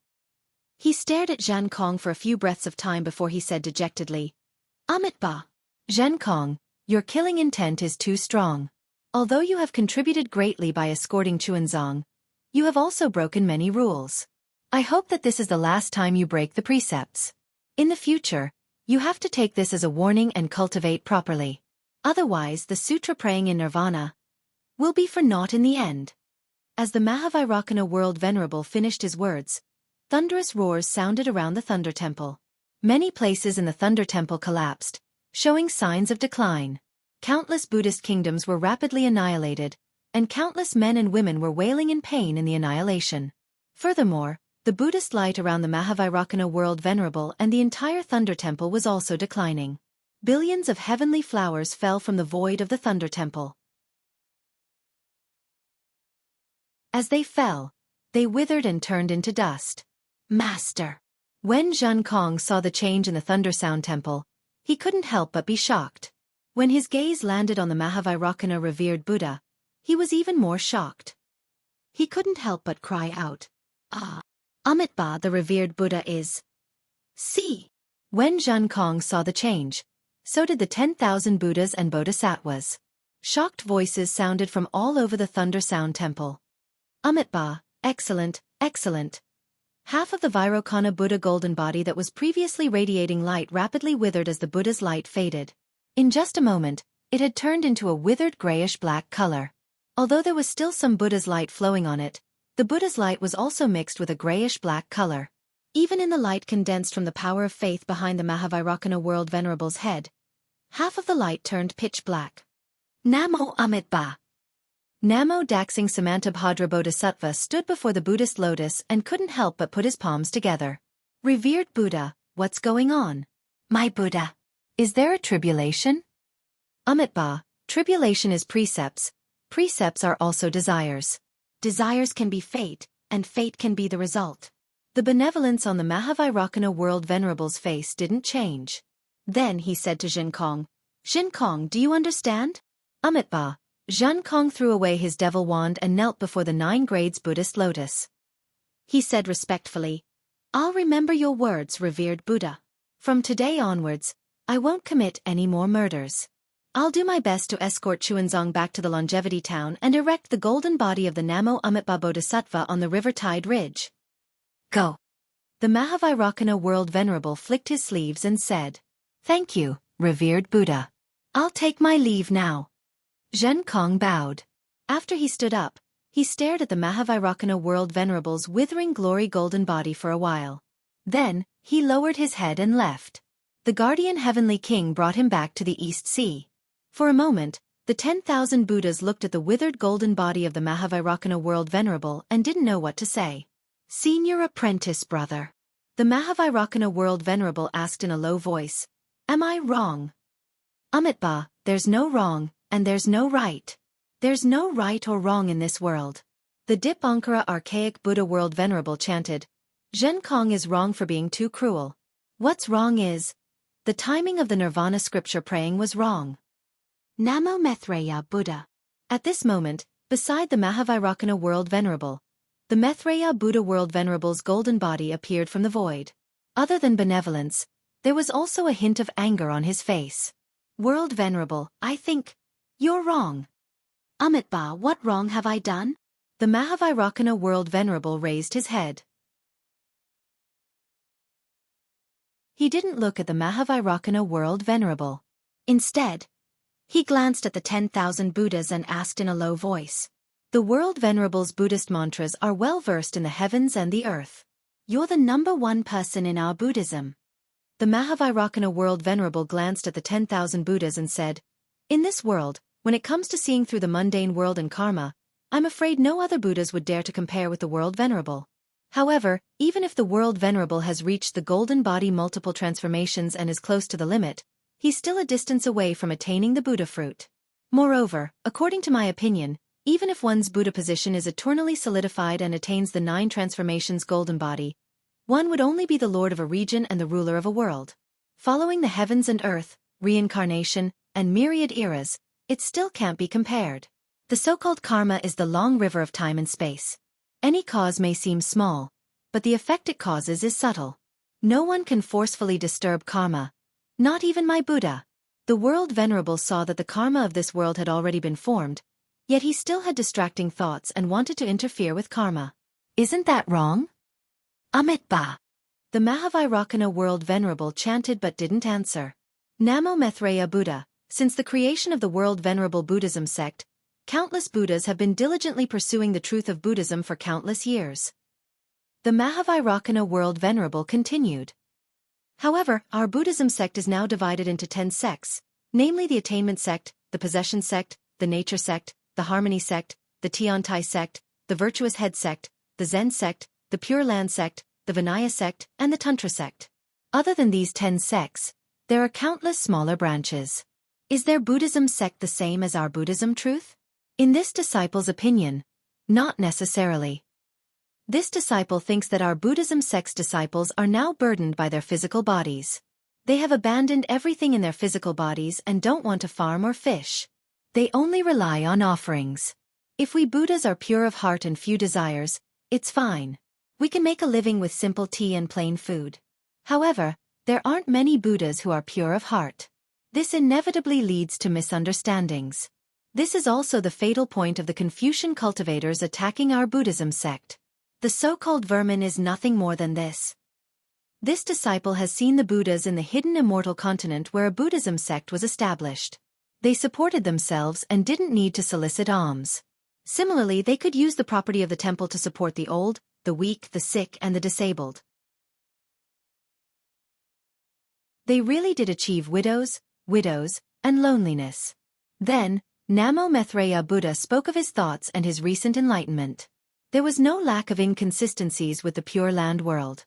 He stared at Jianghu for a few breaths of time before he said dejectedly, "Amitabha. Jianghu, your killing intent is too strong. Although you have contributed greatly by escorting Xuanzang, you have also broken many rules. I hope that this is the last time you break the precepts. In the future, you have to take this as a warning and cultivate properly. Otherwise, the sutra praying in nirvana will be for naught in the end." As the Mahavairocana World Venerable finished his words, thunderous roars sounded around the Thunder Temple. Many places in the Thunder Temple collapsed, showing signs of decline. Countless Buddhist kingdoms were rapidly annihilated, and countless men and women were wailing in pain in the annihilation. Furthermore, the Buddhist light around the Mahavairocana World Venerable and the entire Thunder Temple was also declining. Billions of heavenly flowers fell from the void of the Thunder Temple. As they fell, they withered and turned into dust. "Master!" When Jianghu saw the change in the Thunder Sound Temple, he couldn't help but be shocked. When his gaze landed on the Mahavairocana revered Buddha, he was even more shocked. He couldn't help but cry out, "Ah! Amitabha, the revered Buddha is..." See! When Jianghu saw the change, so did the 10,000 Buddhas and Bodhisattvas. Shocked voices sounded from all over the Thunder Sound Temple. "Amitabha, excellent, excellent." Half of the Vairocana Buddha golden body that was previously radiating light rapidly withered as the Buddha's light faded. In just a moment, it had turned into a withered grayish-black color. Although there was still some Buddha's light flowing on it, the Buddha's light was also mixed with a grayish-black color. Even in the light condensed from the power of faith behind the Mahavairocana World Venerable's head, half of the light turned pitch black. "Namo Amitabha." Namo Daxing Samantabhadra Bodhisattva stood before the Buddhist lotus and couldn't help but put his palms together. "Revered Buddha, what's going on? My Buddha. Is there a tribulation?" "Amitabha, tribulation is precepts. Precepts are also desires. Desires can be fate, and fate can be the result." The benevolence on the Mahavairocana World Venerable's face didn't change. Then he said to Jianghu, "Jianghu, do you understand?" "Amitabha." Jianghu threw away his devil wand and knelt before the 9 grades Buddhist lotus. He said respectfully, "I'll remember your words, revered Buddha. From today onwards, I won't commit any more murders. I'll do my best to escort Xuanzang back to the Longevity Town and erect the golden body of the Namo Amitabha Bodhisattva on the Riverside Ridge. Go." The Mahavairocana World Venerable flicked his sleeves and said, "Thank you, revered Buddha. I'll take my leave now." Jianghu bowed. After he stood up, he stared at the Mahavairocana World Venerable's withering glory golden body for a while. Then, he lowered his head and left. The guardian heavenly king brought him back to the East Sea. For a moment, the 10,000 Buddhas looked at the withered golden body of the Mahavairocana World Venerable and didn't know what to say. "Senior apprentice brother," the Mahavairocana World Venerable asked in a low voice, "am I wrong?" Amitabha, there's no wrong, and there's no right. There's no right or wrong in this world. The Dipankara archaic Buddha world venerable chanted, Zhen Kong is wrong for being too cruel. What's wrong is, the timing of the Nirvana scripture praying was wrong. Namo Maitreya Buddha. At this moment, beside the Mahavairakana world venerable, the Maitreya Buddha world venerable's golden body appeared from the void. Other than benevolence, there was also a hint of anger on his face. World venerable, I think you're wrong. Amitabha, what wrong have I done? The Mahavairakana world venerable raised his head. He didn't look at the Mahavairakana world venerable. Instead, he glanced at the 10,000 Buddhas and asked in a low voice. The world venerable's Buddhist mantras are well versed in the heavens and the earth. You're the number one person in our Buddhism. The Mahavairakana world venerable glanced at the 10,000 Buddhas and said, in this world, when it comes to seeing through the mundane world and karma, I'm afraid no other Buddhas would dare to compare with the world venerable. However, even if the world venerable has reached the golden body multiple transformations and is close to the limit, he's still a distance away from attaining the Buddha fruit. Moreover, according to my opinion, even if one's Buddha position is eternally solidified and attains the 9 transformations golden body, one would only be the lord of a region and the ruler of a world. Following the heavens and earth, reincarnation, and myriad eras, it still can't be compared. The so-called karma is the long river of time and space. Any cause may seem small, but the effect it causes is subtle. No one can forcefully disturb karma, not even my Buddha. The world venerable saw that the karma of this world had already been formed, yet he still had distracting thoughts and wanted to interfere with karma. Isn't that wrong? Amitabha. The Mahavairakana world venerable chanted but didn't answer. Namo Maitreya Buddha. Since the creation of the world venerable Buddhism sect, countless Buddhas have been diligently pursuing the truth of Buddhism for countless years. The Mahavairakana world venerable continued. However, our Buddhism sect is now divided into 10 sects, namely the Attainment sect, the Possession sect, the Nature sect, the Harmony sect, the Tiantai sect, the Virtuous Head sect, the Zen sect, the Pure Land sect, the Vinaya sect, and the Tantra sect. Other than these 10 sects, there are countless smaller branches. Is their Buddhism sect the same as our Buddhism truth? In this disciple's opinion, not necessarily. This disciple thinks that our Buddhism sect's disciples are now burdened by their physical bodies. They have abandoned everything in their physical bodies and don't want to farm or fish. They only rely on offerings. If we Buddhas are pure of heart and few desires, it's fine. We can make a living with simple tea and plain food. However, there aren't many Buddhas who are pure of heart. This inevitably leads to misunderstandings. This is also the fatal point of the Confucian cultivators attacking our Buddhism sect. The so-called vermin is nothing more than this. This disciple has seen the Buddhas in the hidden Immortal continent where a Buddhism sect was established. They supported themselves and didn't need to solicit alms. Similarly, they could use the property of the temple to support the old, the weak, the sick, and the disabled. They really did achieve widows, and loneliness. Then, Namo Maitreya Buddha spoke of his thoughts and his recent enlightenment. There was no lack of inconsistencies with the Pure Land world.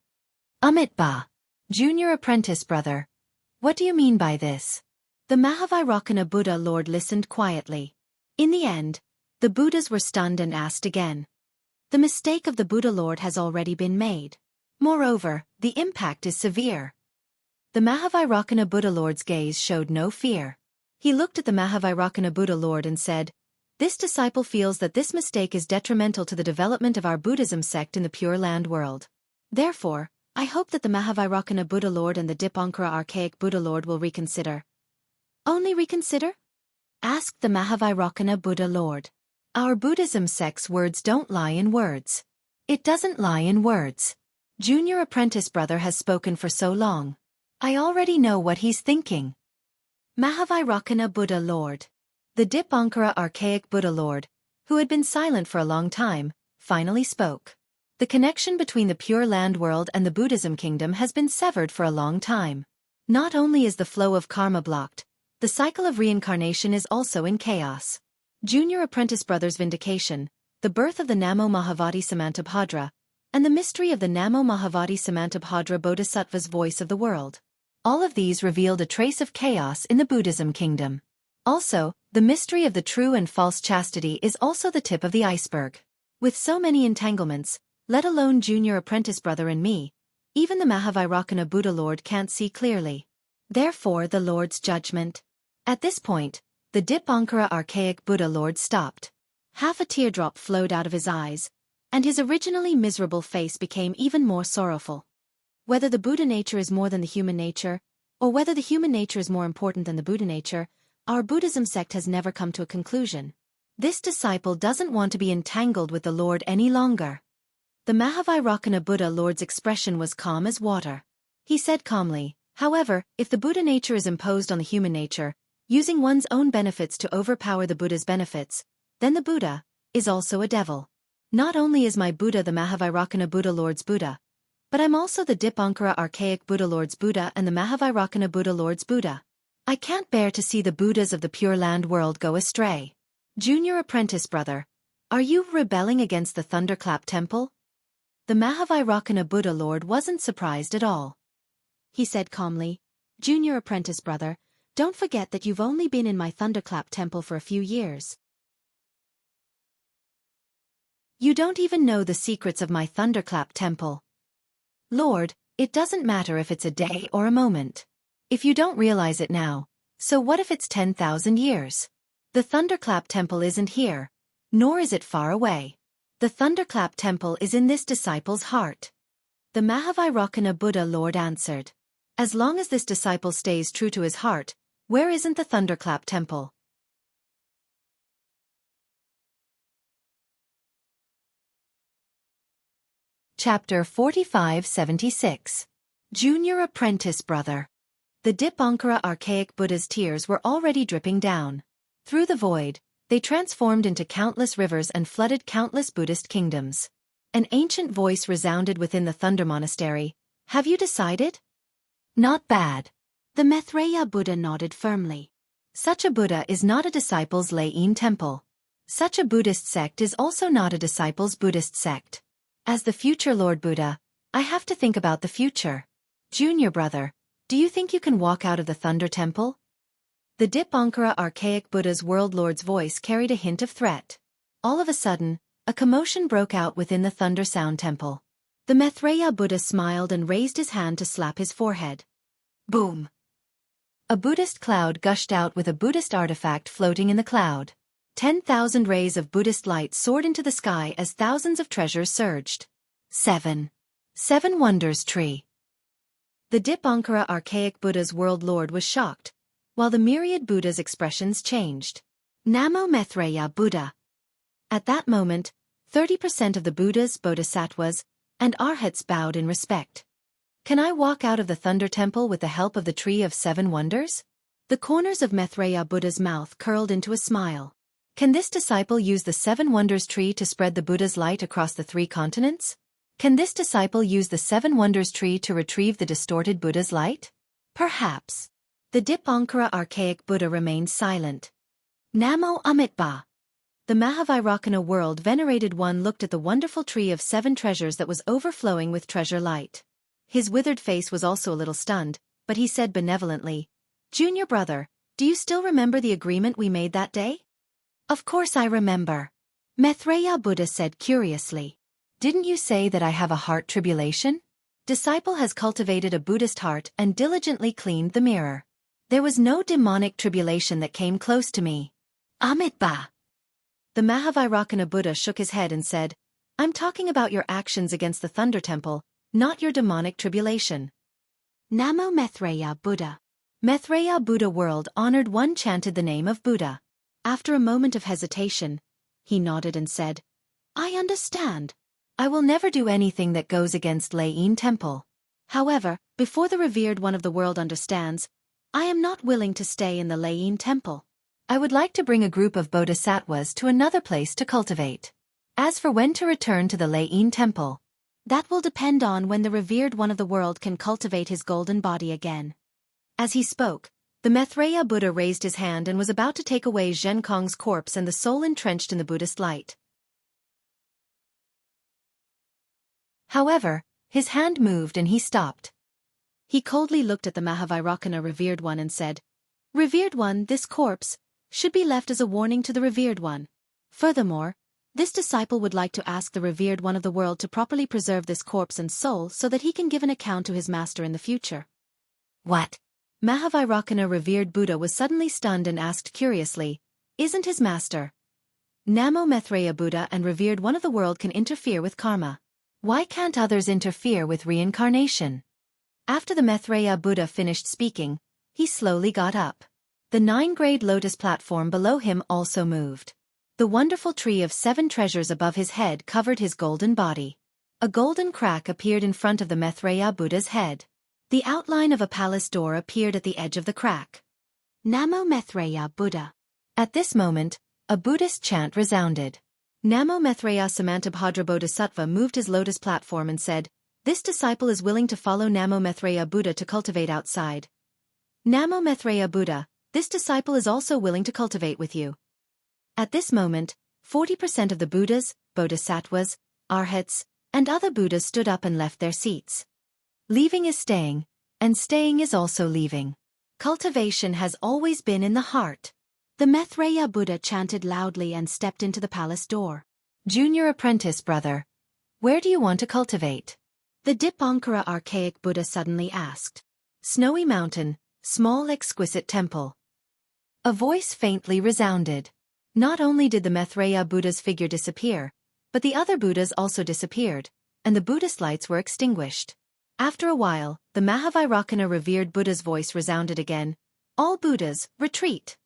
Amitabha. Junior apprentice brother. What do you mean by this? The Mahavairakana Buddha Lord listened quietly. In the end, the Buddhas were stunned and asked again. The mistake of the Buddha Lord has already been made. Moreover, the impact is severe. The Mahavairakana Buddha Lord's gaze showed no fear. He looked at the Mahavairakana Buddha Lord and said, this disciple feels that this mistake is detrimental to the development of our Buddhism sect in the Pure Land world. Therefore, I hope that the Mahavairakana Buddha Lord and the Dipankara archaic Buddha Lord will reconsider. Only reconsider? Asked the Mahavairakana Buddha Lord. Our Buddhism sect's words don't lie in words. It doesn't lie in words. Junior apprentice brother has spoken for so long. I already know what he's thinking. Mahavairakana Buddha Lord. The Dipankara archaic Buddha Lord, who had been silent for a long time, finally spoke. The connection between the Pure Land world and the Buddhism kingdom has been severed for a long time. Not only is the flow of karma blocked, the cycle of reincarnation is also in chaos. Junior apprentice brother's vindication, the birth of the Namo Mahavati Samantabhadra, and the mystery of the Namo Mahavati Samantabhadra Bodhisattva's voice of the world. All of these revealed a trace of chaos in the Buddhism kingdom. Also, the mystery of the true and false chastity is also the tip of the iceberg. With so many entanglements, let alone junior apprentice brother and me, even the Mahavairocana Buddha Lord can't see clearly. Therefore the Lord's judgment. At this point, the Dipankara archaic Buddha Lord stopped. Half a teardrop flowed out of his eyes, and his originally miserable face became even more sorrowful. Whether the Buddha nature is more than the human nature, or whether the human nature is more important than the Buddha nature, our Buddhism sect has never come to a conclusion. This disciple doesn't want to be entangled with the Lord any longer. The Mahavairocana Buddha Lord's expression was calm as water. He said calmly, however, if the Buddha nature is imposed on the human nature, using one's own benefits to overpower the Buddha's benefits, then the Buddha is also a devil. Not only is my Buddha the Mahavairocana Buddha Lord's Buddha, but I'm also the Dipankara archaic Buddha Lord's Buddha and the Mahavairocana Buddha Lord's Buddha. I can't bear to see the Buddhas of the Pure Land world go astray. Junior apprentice brother, are you rebelling against the Thunderclap Temple? The Mahavairocana Buddha Lord wasn't surprised at all. He said calmly, Junior apprentice brother, don't forget that you've only been in my Thunderclap Temple for a few years. You don't even know the secrets of my Thunderclap Temple. Lord, it doesn't matter if it's a day or a moment. If you don't realize it now, so what if it's 10,000 years? The Thunderclap Temple isn't here, nor is it far away. The Thunderclap Temple is in this disciple's heart. The Mahavairocana Buddha Lord answered. As long as this disciple stays true to his heart, where isn't the Thunderclap Temple? Chapter 4576. Junior Apprentice Brother. The Dipankara archaic Buddha's tears were already dripping down. Through the void, they transformed into countless rivers and flooded countless Buddhist kingdoms. An ancient voice resounded within the Thunder Monastery. Have you decided? Not bad. The Maitreya Buddha nodded firmly. Such a Buddha is not a disciple's Lain temple. Such a Buddhist sect is also not a disciple's Buddhist sect. As the future Lord Buddha, I have to think about the future. Junior brother, do you think you can walk out of the Thunder Temple? The Dipankara archaic Buddha's World Lord's voice carried a hint of threat. All of a sudden, a commotion broke out within the Thunder Sound Temple. The Maitreya Buddha smiled and raised his hand to slap his forehead. Boom! A Buddhist cloud gushed out with a Buddhist artifact floating in the cloud. 10,000 rays of Buddhist light soared into the sky as thousands of treasures surged. 7 Wonders Tree. The Dipankara archaic Buddha's World Lord was shocked, while the myriad Buddhas' expressions changed. Namo Maitreya Buddha. At that moment, 30% of the Buddhas, Bodhisattvas, and Arhats bowed in respect. Can I walk out of the Thunder Temple with the help of the Tree of 7 Wonders? The corners of Maitreya Buddha's mouth curled into a smile. Can this disciple use the 7 Wonders Tree to spread the Buddha's light across the 3 continents? Can this disciple use the 7 Wonders Tree to retrieve the distorted Buddha's light? Perhaps. The Dipankara archaic Buddha remained silent. Namo Amitabha. The Mahavairocana world venerated one looked at the wonderful tree of 7 treasures that was overflowing with treasure light. His withered face was also a little stunned, but he said benevolently, Junior brother, do you still remember the agreement we made that day? Of course I remember. Maitreya Buddha said curiously. Didn't you say that I have a heart tribulation? Disciple has cultivated a Buddhist heart and diligently cleaned the mirror. There was no demonic tribulation that came close to me. Amitabha. The Mahavairocana Buddha shook his head and said, I'm talking about your actions against the Thunder Temple, not your demonic tribulation. Namo Maitreya Buddha. Maitreya Buddha world honored one chanted the name of Buddha. After a moment of hesitation, he nodded and said, I understand. I will never do anything that goes against Lain Temple. However, before the revered one of the world understands, I am not willing to stay in the Lain Temple. I would like to bring a group of Bodhisattvas to another place to cultivate. As for when to return to the Lain Temple, that will depend on when the revered one of the world can cultivate his golden body again. As he spoke, the Maitreya Buddha raised his hand and was about to take away Zhen Kong's corpse and the soul entrenched in the Buddhist light. However, his hand moved and he stopped. He coldly looked at the Mahavairocana Revered One and said, "Revered One, this corpse should be left as a warning to the Revered One. Furthermore, this disciple would like to ask the Revered One of the world to properly preserve this corpse and soul so that he can give an account to his master in the future." "What?" Mahavairocana Revered Buddha was suddenly stunned and asked curiously, "Isn't his master Namo Maitreya Buddha and Revered One of the world can interfere with karma? Why can't others interfere with reincarnation?" After the Maitreya Buddha finished speaking, he slowly got up. The 9-grade lotus platform below him also moved. The wonderful tree of 7 treasures above his head covered his golden body. A golden crack appeared in front of the Maitreya Buddha's head. The outline of a palace door appeared at the edge of the crack. Namo Maitreya Buddha. At this moment, a Buddhist chant resounded. Namo Maitreya Samantabhadra Bodhisattva moved his lotus platform and said, "This disciple is willing to follow Namo Maitreya Buddha to cultivate outside. Namo Maitreya Buddha, this disciple is also willing to cultivate with you." At this moment, 40% of the Buddhas, Bodhisattvas, Arhats, and other Buddhas stood up and left their seats. Leaving is staying, and staying is also leaving. Cultivation has always been in the heart. The Maitreya Buddha chanted loudly and stepped into the palace door. "Junior apprentice brother, where do you want to cultivate?" The Dipankara archaic Buddha suddenly asked. "Snowy mountain, small exquisite temple." A voice faintly resounded. Not only did the Maitreya Buddha's figure disappear, but the other Buddhas also disappeared, and the Buddhist lights were extinguished. After a while, the Mahavairocana Revered Buddha's voice resounded again. "All Buddhas, retreat."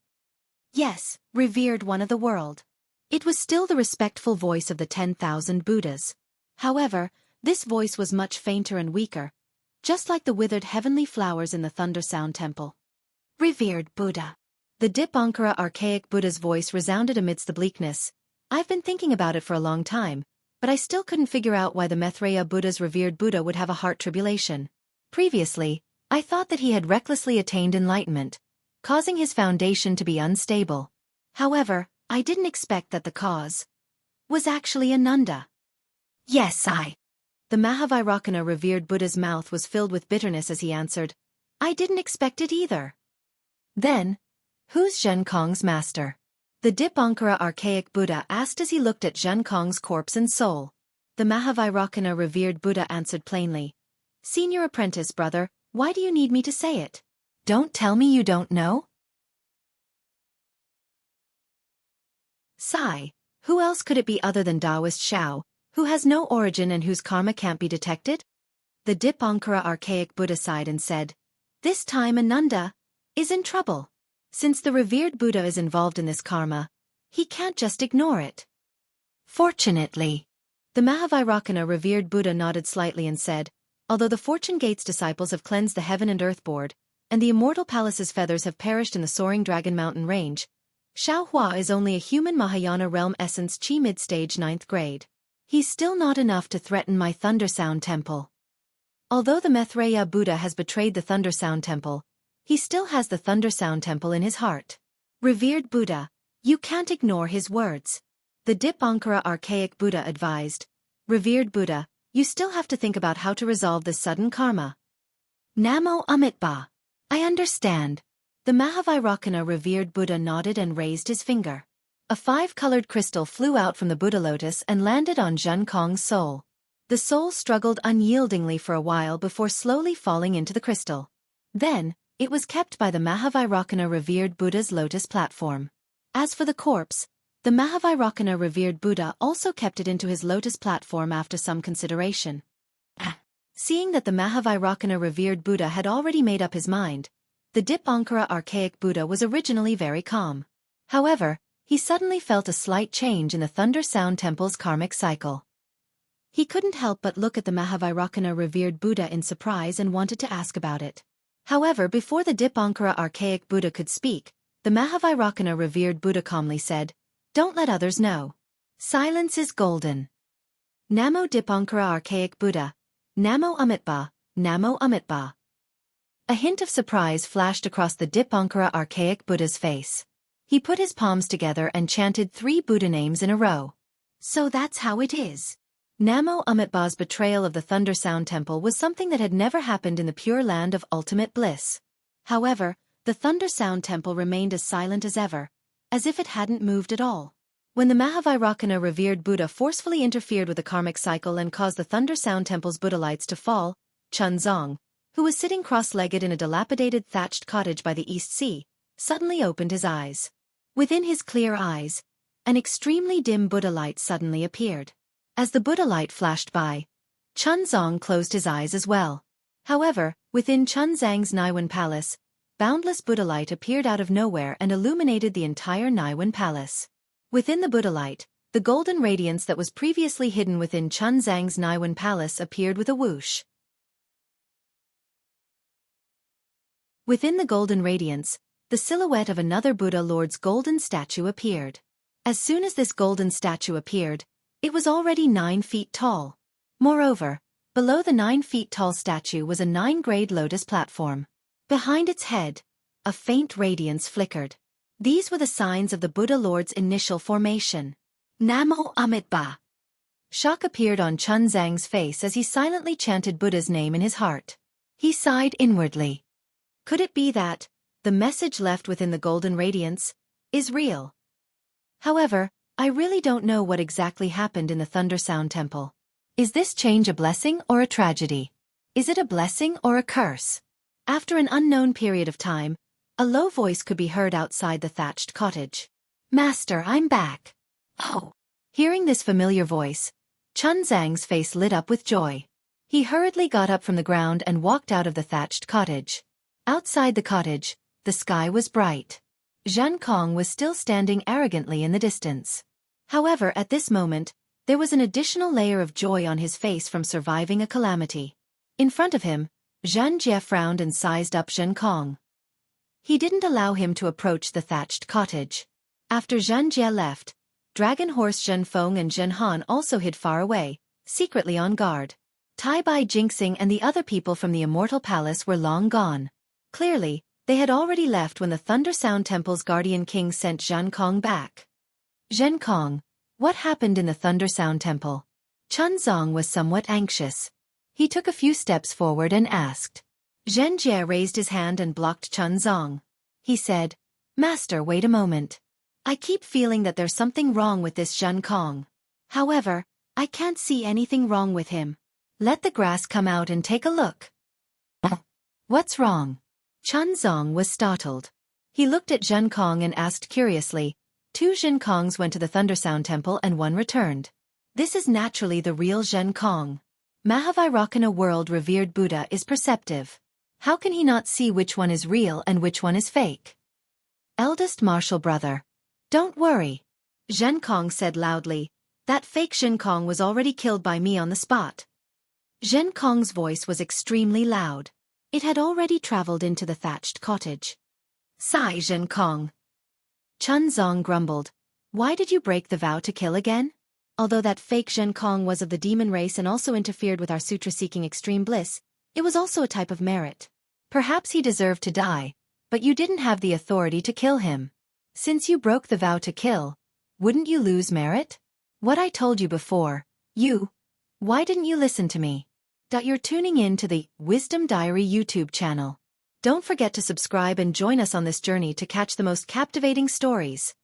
"Yes, Revered One of the world." It was still the respectful voice of the 10,000 Buddhas. However, this voice was much fainter and weaker, just like the withered heavenly flowers in the Thunder Sound Temple. "Revered Buddha." The Dipankara archaic Buddha's voice resounded amidst the bleakness. "I've been thinking about it for a long time, but I still couldn't figure out why the Maitreya Buddha's Revered Buddha would have a heart tribulation. Previously, I thought that he had recklessly attained enlightenment, causing his foundation to be unstable. However, I didn't expect that the cause was actually Ananda." "Yes, The Mahavairocana Revered Buddha's mouth was filled with bitterness as he answered, "I didn't expect it either." "Then, who's Jianghu's master?" The Dipankara archaic Buddha asked as he looked at Jianghu's corpse and soul. The Mahavairocana Revered Buddha answered plainly, "Senior apprentice brother, why do you need me to say it? Don't tell me you don't know." Sigh. Who else could it be other than Taoist Shao, who has no origin and whose karma can't be detected? The Dipankara archaic Buddha sighed and said, "This time Ananda is in trouble. Since the Revered Buddha is involved in this karma, he can't just ignore it." "Fortunately." The Mahavairocana Revered Buddha nodded slightly and said, "Although the Fortune Gate's disciples have cleansed the heaven and earth board, and the Immortal Palace's feathers have perished in the soaring Dragon Mountain range, Xiao Hua is only a human Mahayana realm essence Chi mid-stage 9th grade. He's still not enough to threaten my Thunder Sound Temple. Although the Maitreya Buddha has betrayed the Thunder Sound Temple, he still has the Thunder Sound Temple in his heart. Revered Buddha, you can't ignore his words." The Dipankara archaic Buddha advised, "Revered Buddha, you still have to think about how to resolve this sudden karma." "Namo Amitabha. I understand." The Mahavairocana Revered Buddha nodded and raised his finger. A 5-colored crystal flew out from the Buddha lotus and landed on Jianghu's soul. The soul struggled unyieldingly for a while before slowly falling into the crystal. Then, it was kept by the Mahavairocana Revered Buddha's lotus platform. As for the corpse, the Mahavairocana Revered Buddha also kept it into his lotus platform after some consideration. Seeing that the Mahavairocana Revered Buddha had already made up his mind, the Dipankara archaic Buddha was originally very calm. However, he suddenly felt a slight change in the Thunder Sound Temple's karmic cycle. He couldn't help but look at the Mahavairocana Revered Buddha in surprise and wanted to ask about it. However, before the Dipankara archaic Buddha could speak, the Mahavairocana Revered Buddha calmly said, "Don't let others know. Silence is golden." Namo Dipankara archaic Buddha. Namo Amitabha. Namo Amitabha. A hint of surprise flashed across the Dipankara archaic Buddha's face. He put his palms together and chanted 3 Buddha names in a row. "So that's how it is. Namo Amitba's betrayal of the Thunder Sound Temple was something that had never happened in the pure land of ultimate bliss. However, the Thunder Sound Temple remained as silent as ever, as if it hadn't moved at all. When the Mahavairakana revered Buddha forcefully interfered with the karmic cycle and caused the Thunder Sound Temple's Buddhalights to fall, Chunzong, who was sitting cross-legged in a dilapidated thatched cottage by the East Sea, suddenly opened his eyes. Within his clear eyes, an extremely dim Buddha light suddenly appeared. As the Buddha light flashed by, Chunzong closed his eyes as well. However, within Chunzang's Naiwan Palace, boundless Buddha light appeared out of nowhere and illuminated the entire Naiwan Palace. Within the Buddha light, the golden radiance that was previously hidden within Chunzang's Naiwan Palace appeared with a whoosh. Within the golden radiance, the silhouette of another Buddha Lord's golden statue appeared. As soon as this golden statue appeared, it was already 9 feet tall. Moreover, below the 9 feet tall statue was a 9-grade lotus platform. Behind its head, a faint radiance flickered. These were the signs of the Buddha Lord's initial formation. Namo Amitba. Shock appeared on Chunzang's face as he silently chanted Buddha's name in his heart. He sighed inwardly. Could it be that the message left within the golden radiance is real? However, I really don't know what exactly happened in the Thunder Sound Temple. Is this change a blessing or a tragedy? Is it a blessing or a curse? After an unknown period of time, a low voice could be heard outside the thatched cottage. Master, I'm back. Oh. Hearing this familiar voice, Chunzang's face lit up with joy. He hurriedly got up from the ground and walked out of the thatched cottage. Outside the cottage, the sky was bright. Jianghu was still standing arrogantly in the distance. However, at this moment, there was an additional layer of joy on his face from surviving a calamity. In front of him, Xianxia frowned and sized up Jianghu. He didn't allow him to approach the thatched cottage. After Xianxia left, Dragon Horse Zhenfeng and Zhenhan also hid far away, secretly on guard. Tai Bai Jinxing and the other people from the Immortal Palace were long gone. Clearly, they had already left when the Thunder Sound Temple's guardian king sent Jianghu back. Jianghu, what happened in the Thunder Sound Temple? Chunzong was somewhat anxious. He took a few steps forward and asked. Zhenjie raised his hand and blocked Chunzong. He said, Master, wait a moment. I keep feeling that there's something wrong with this Jianghu. However, I can't see anything wrong with him. Let the grass come out and take a look. What's wrong? Chunzong was startled. He looked at Jianghu and asked curiously. 2 Jiangkhongs went to the Thunder Sound Temple and 1 returned. This is naturally the real Jianghu. Mahavairakana world revered Buddha is perceptive. How can he not see which one is real and which one is fake? Eldest martial brother. Don't worry. Jianghu said loudly. That fake Jianghu was already killed by me on the spot. Jianghu's voice was extremely loud. It had already traveled into the thatched cottage. Sigh, Jianghu. Chunzong grumbled. Why did you break the vow to kill again? Although that fake Jianghu was of the demon race and also interfered with our sutra-seeking extreme bliss, it was also a type of merit. Perhaps he deserved to die, but you didn't have the authority to kill him. Since you broke the vow to kill, wouldn't you lose merit? What I told you before, why didn't you listen to me? You're tuning in to the Wisdom Diary YouTube channel. Don't forget to subscribe and join us on this journey to catch the most captivating stories.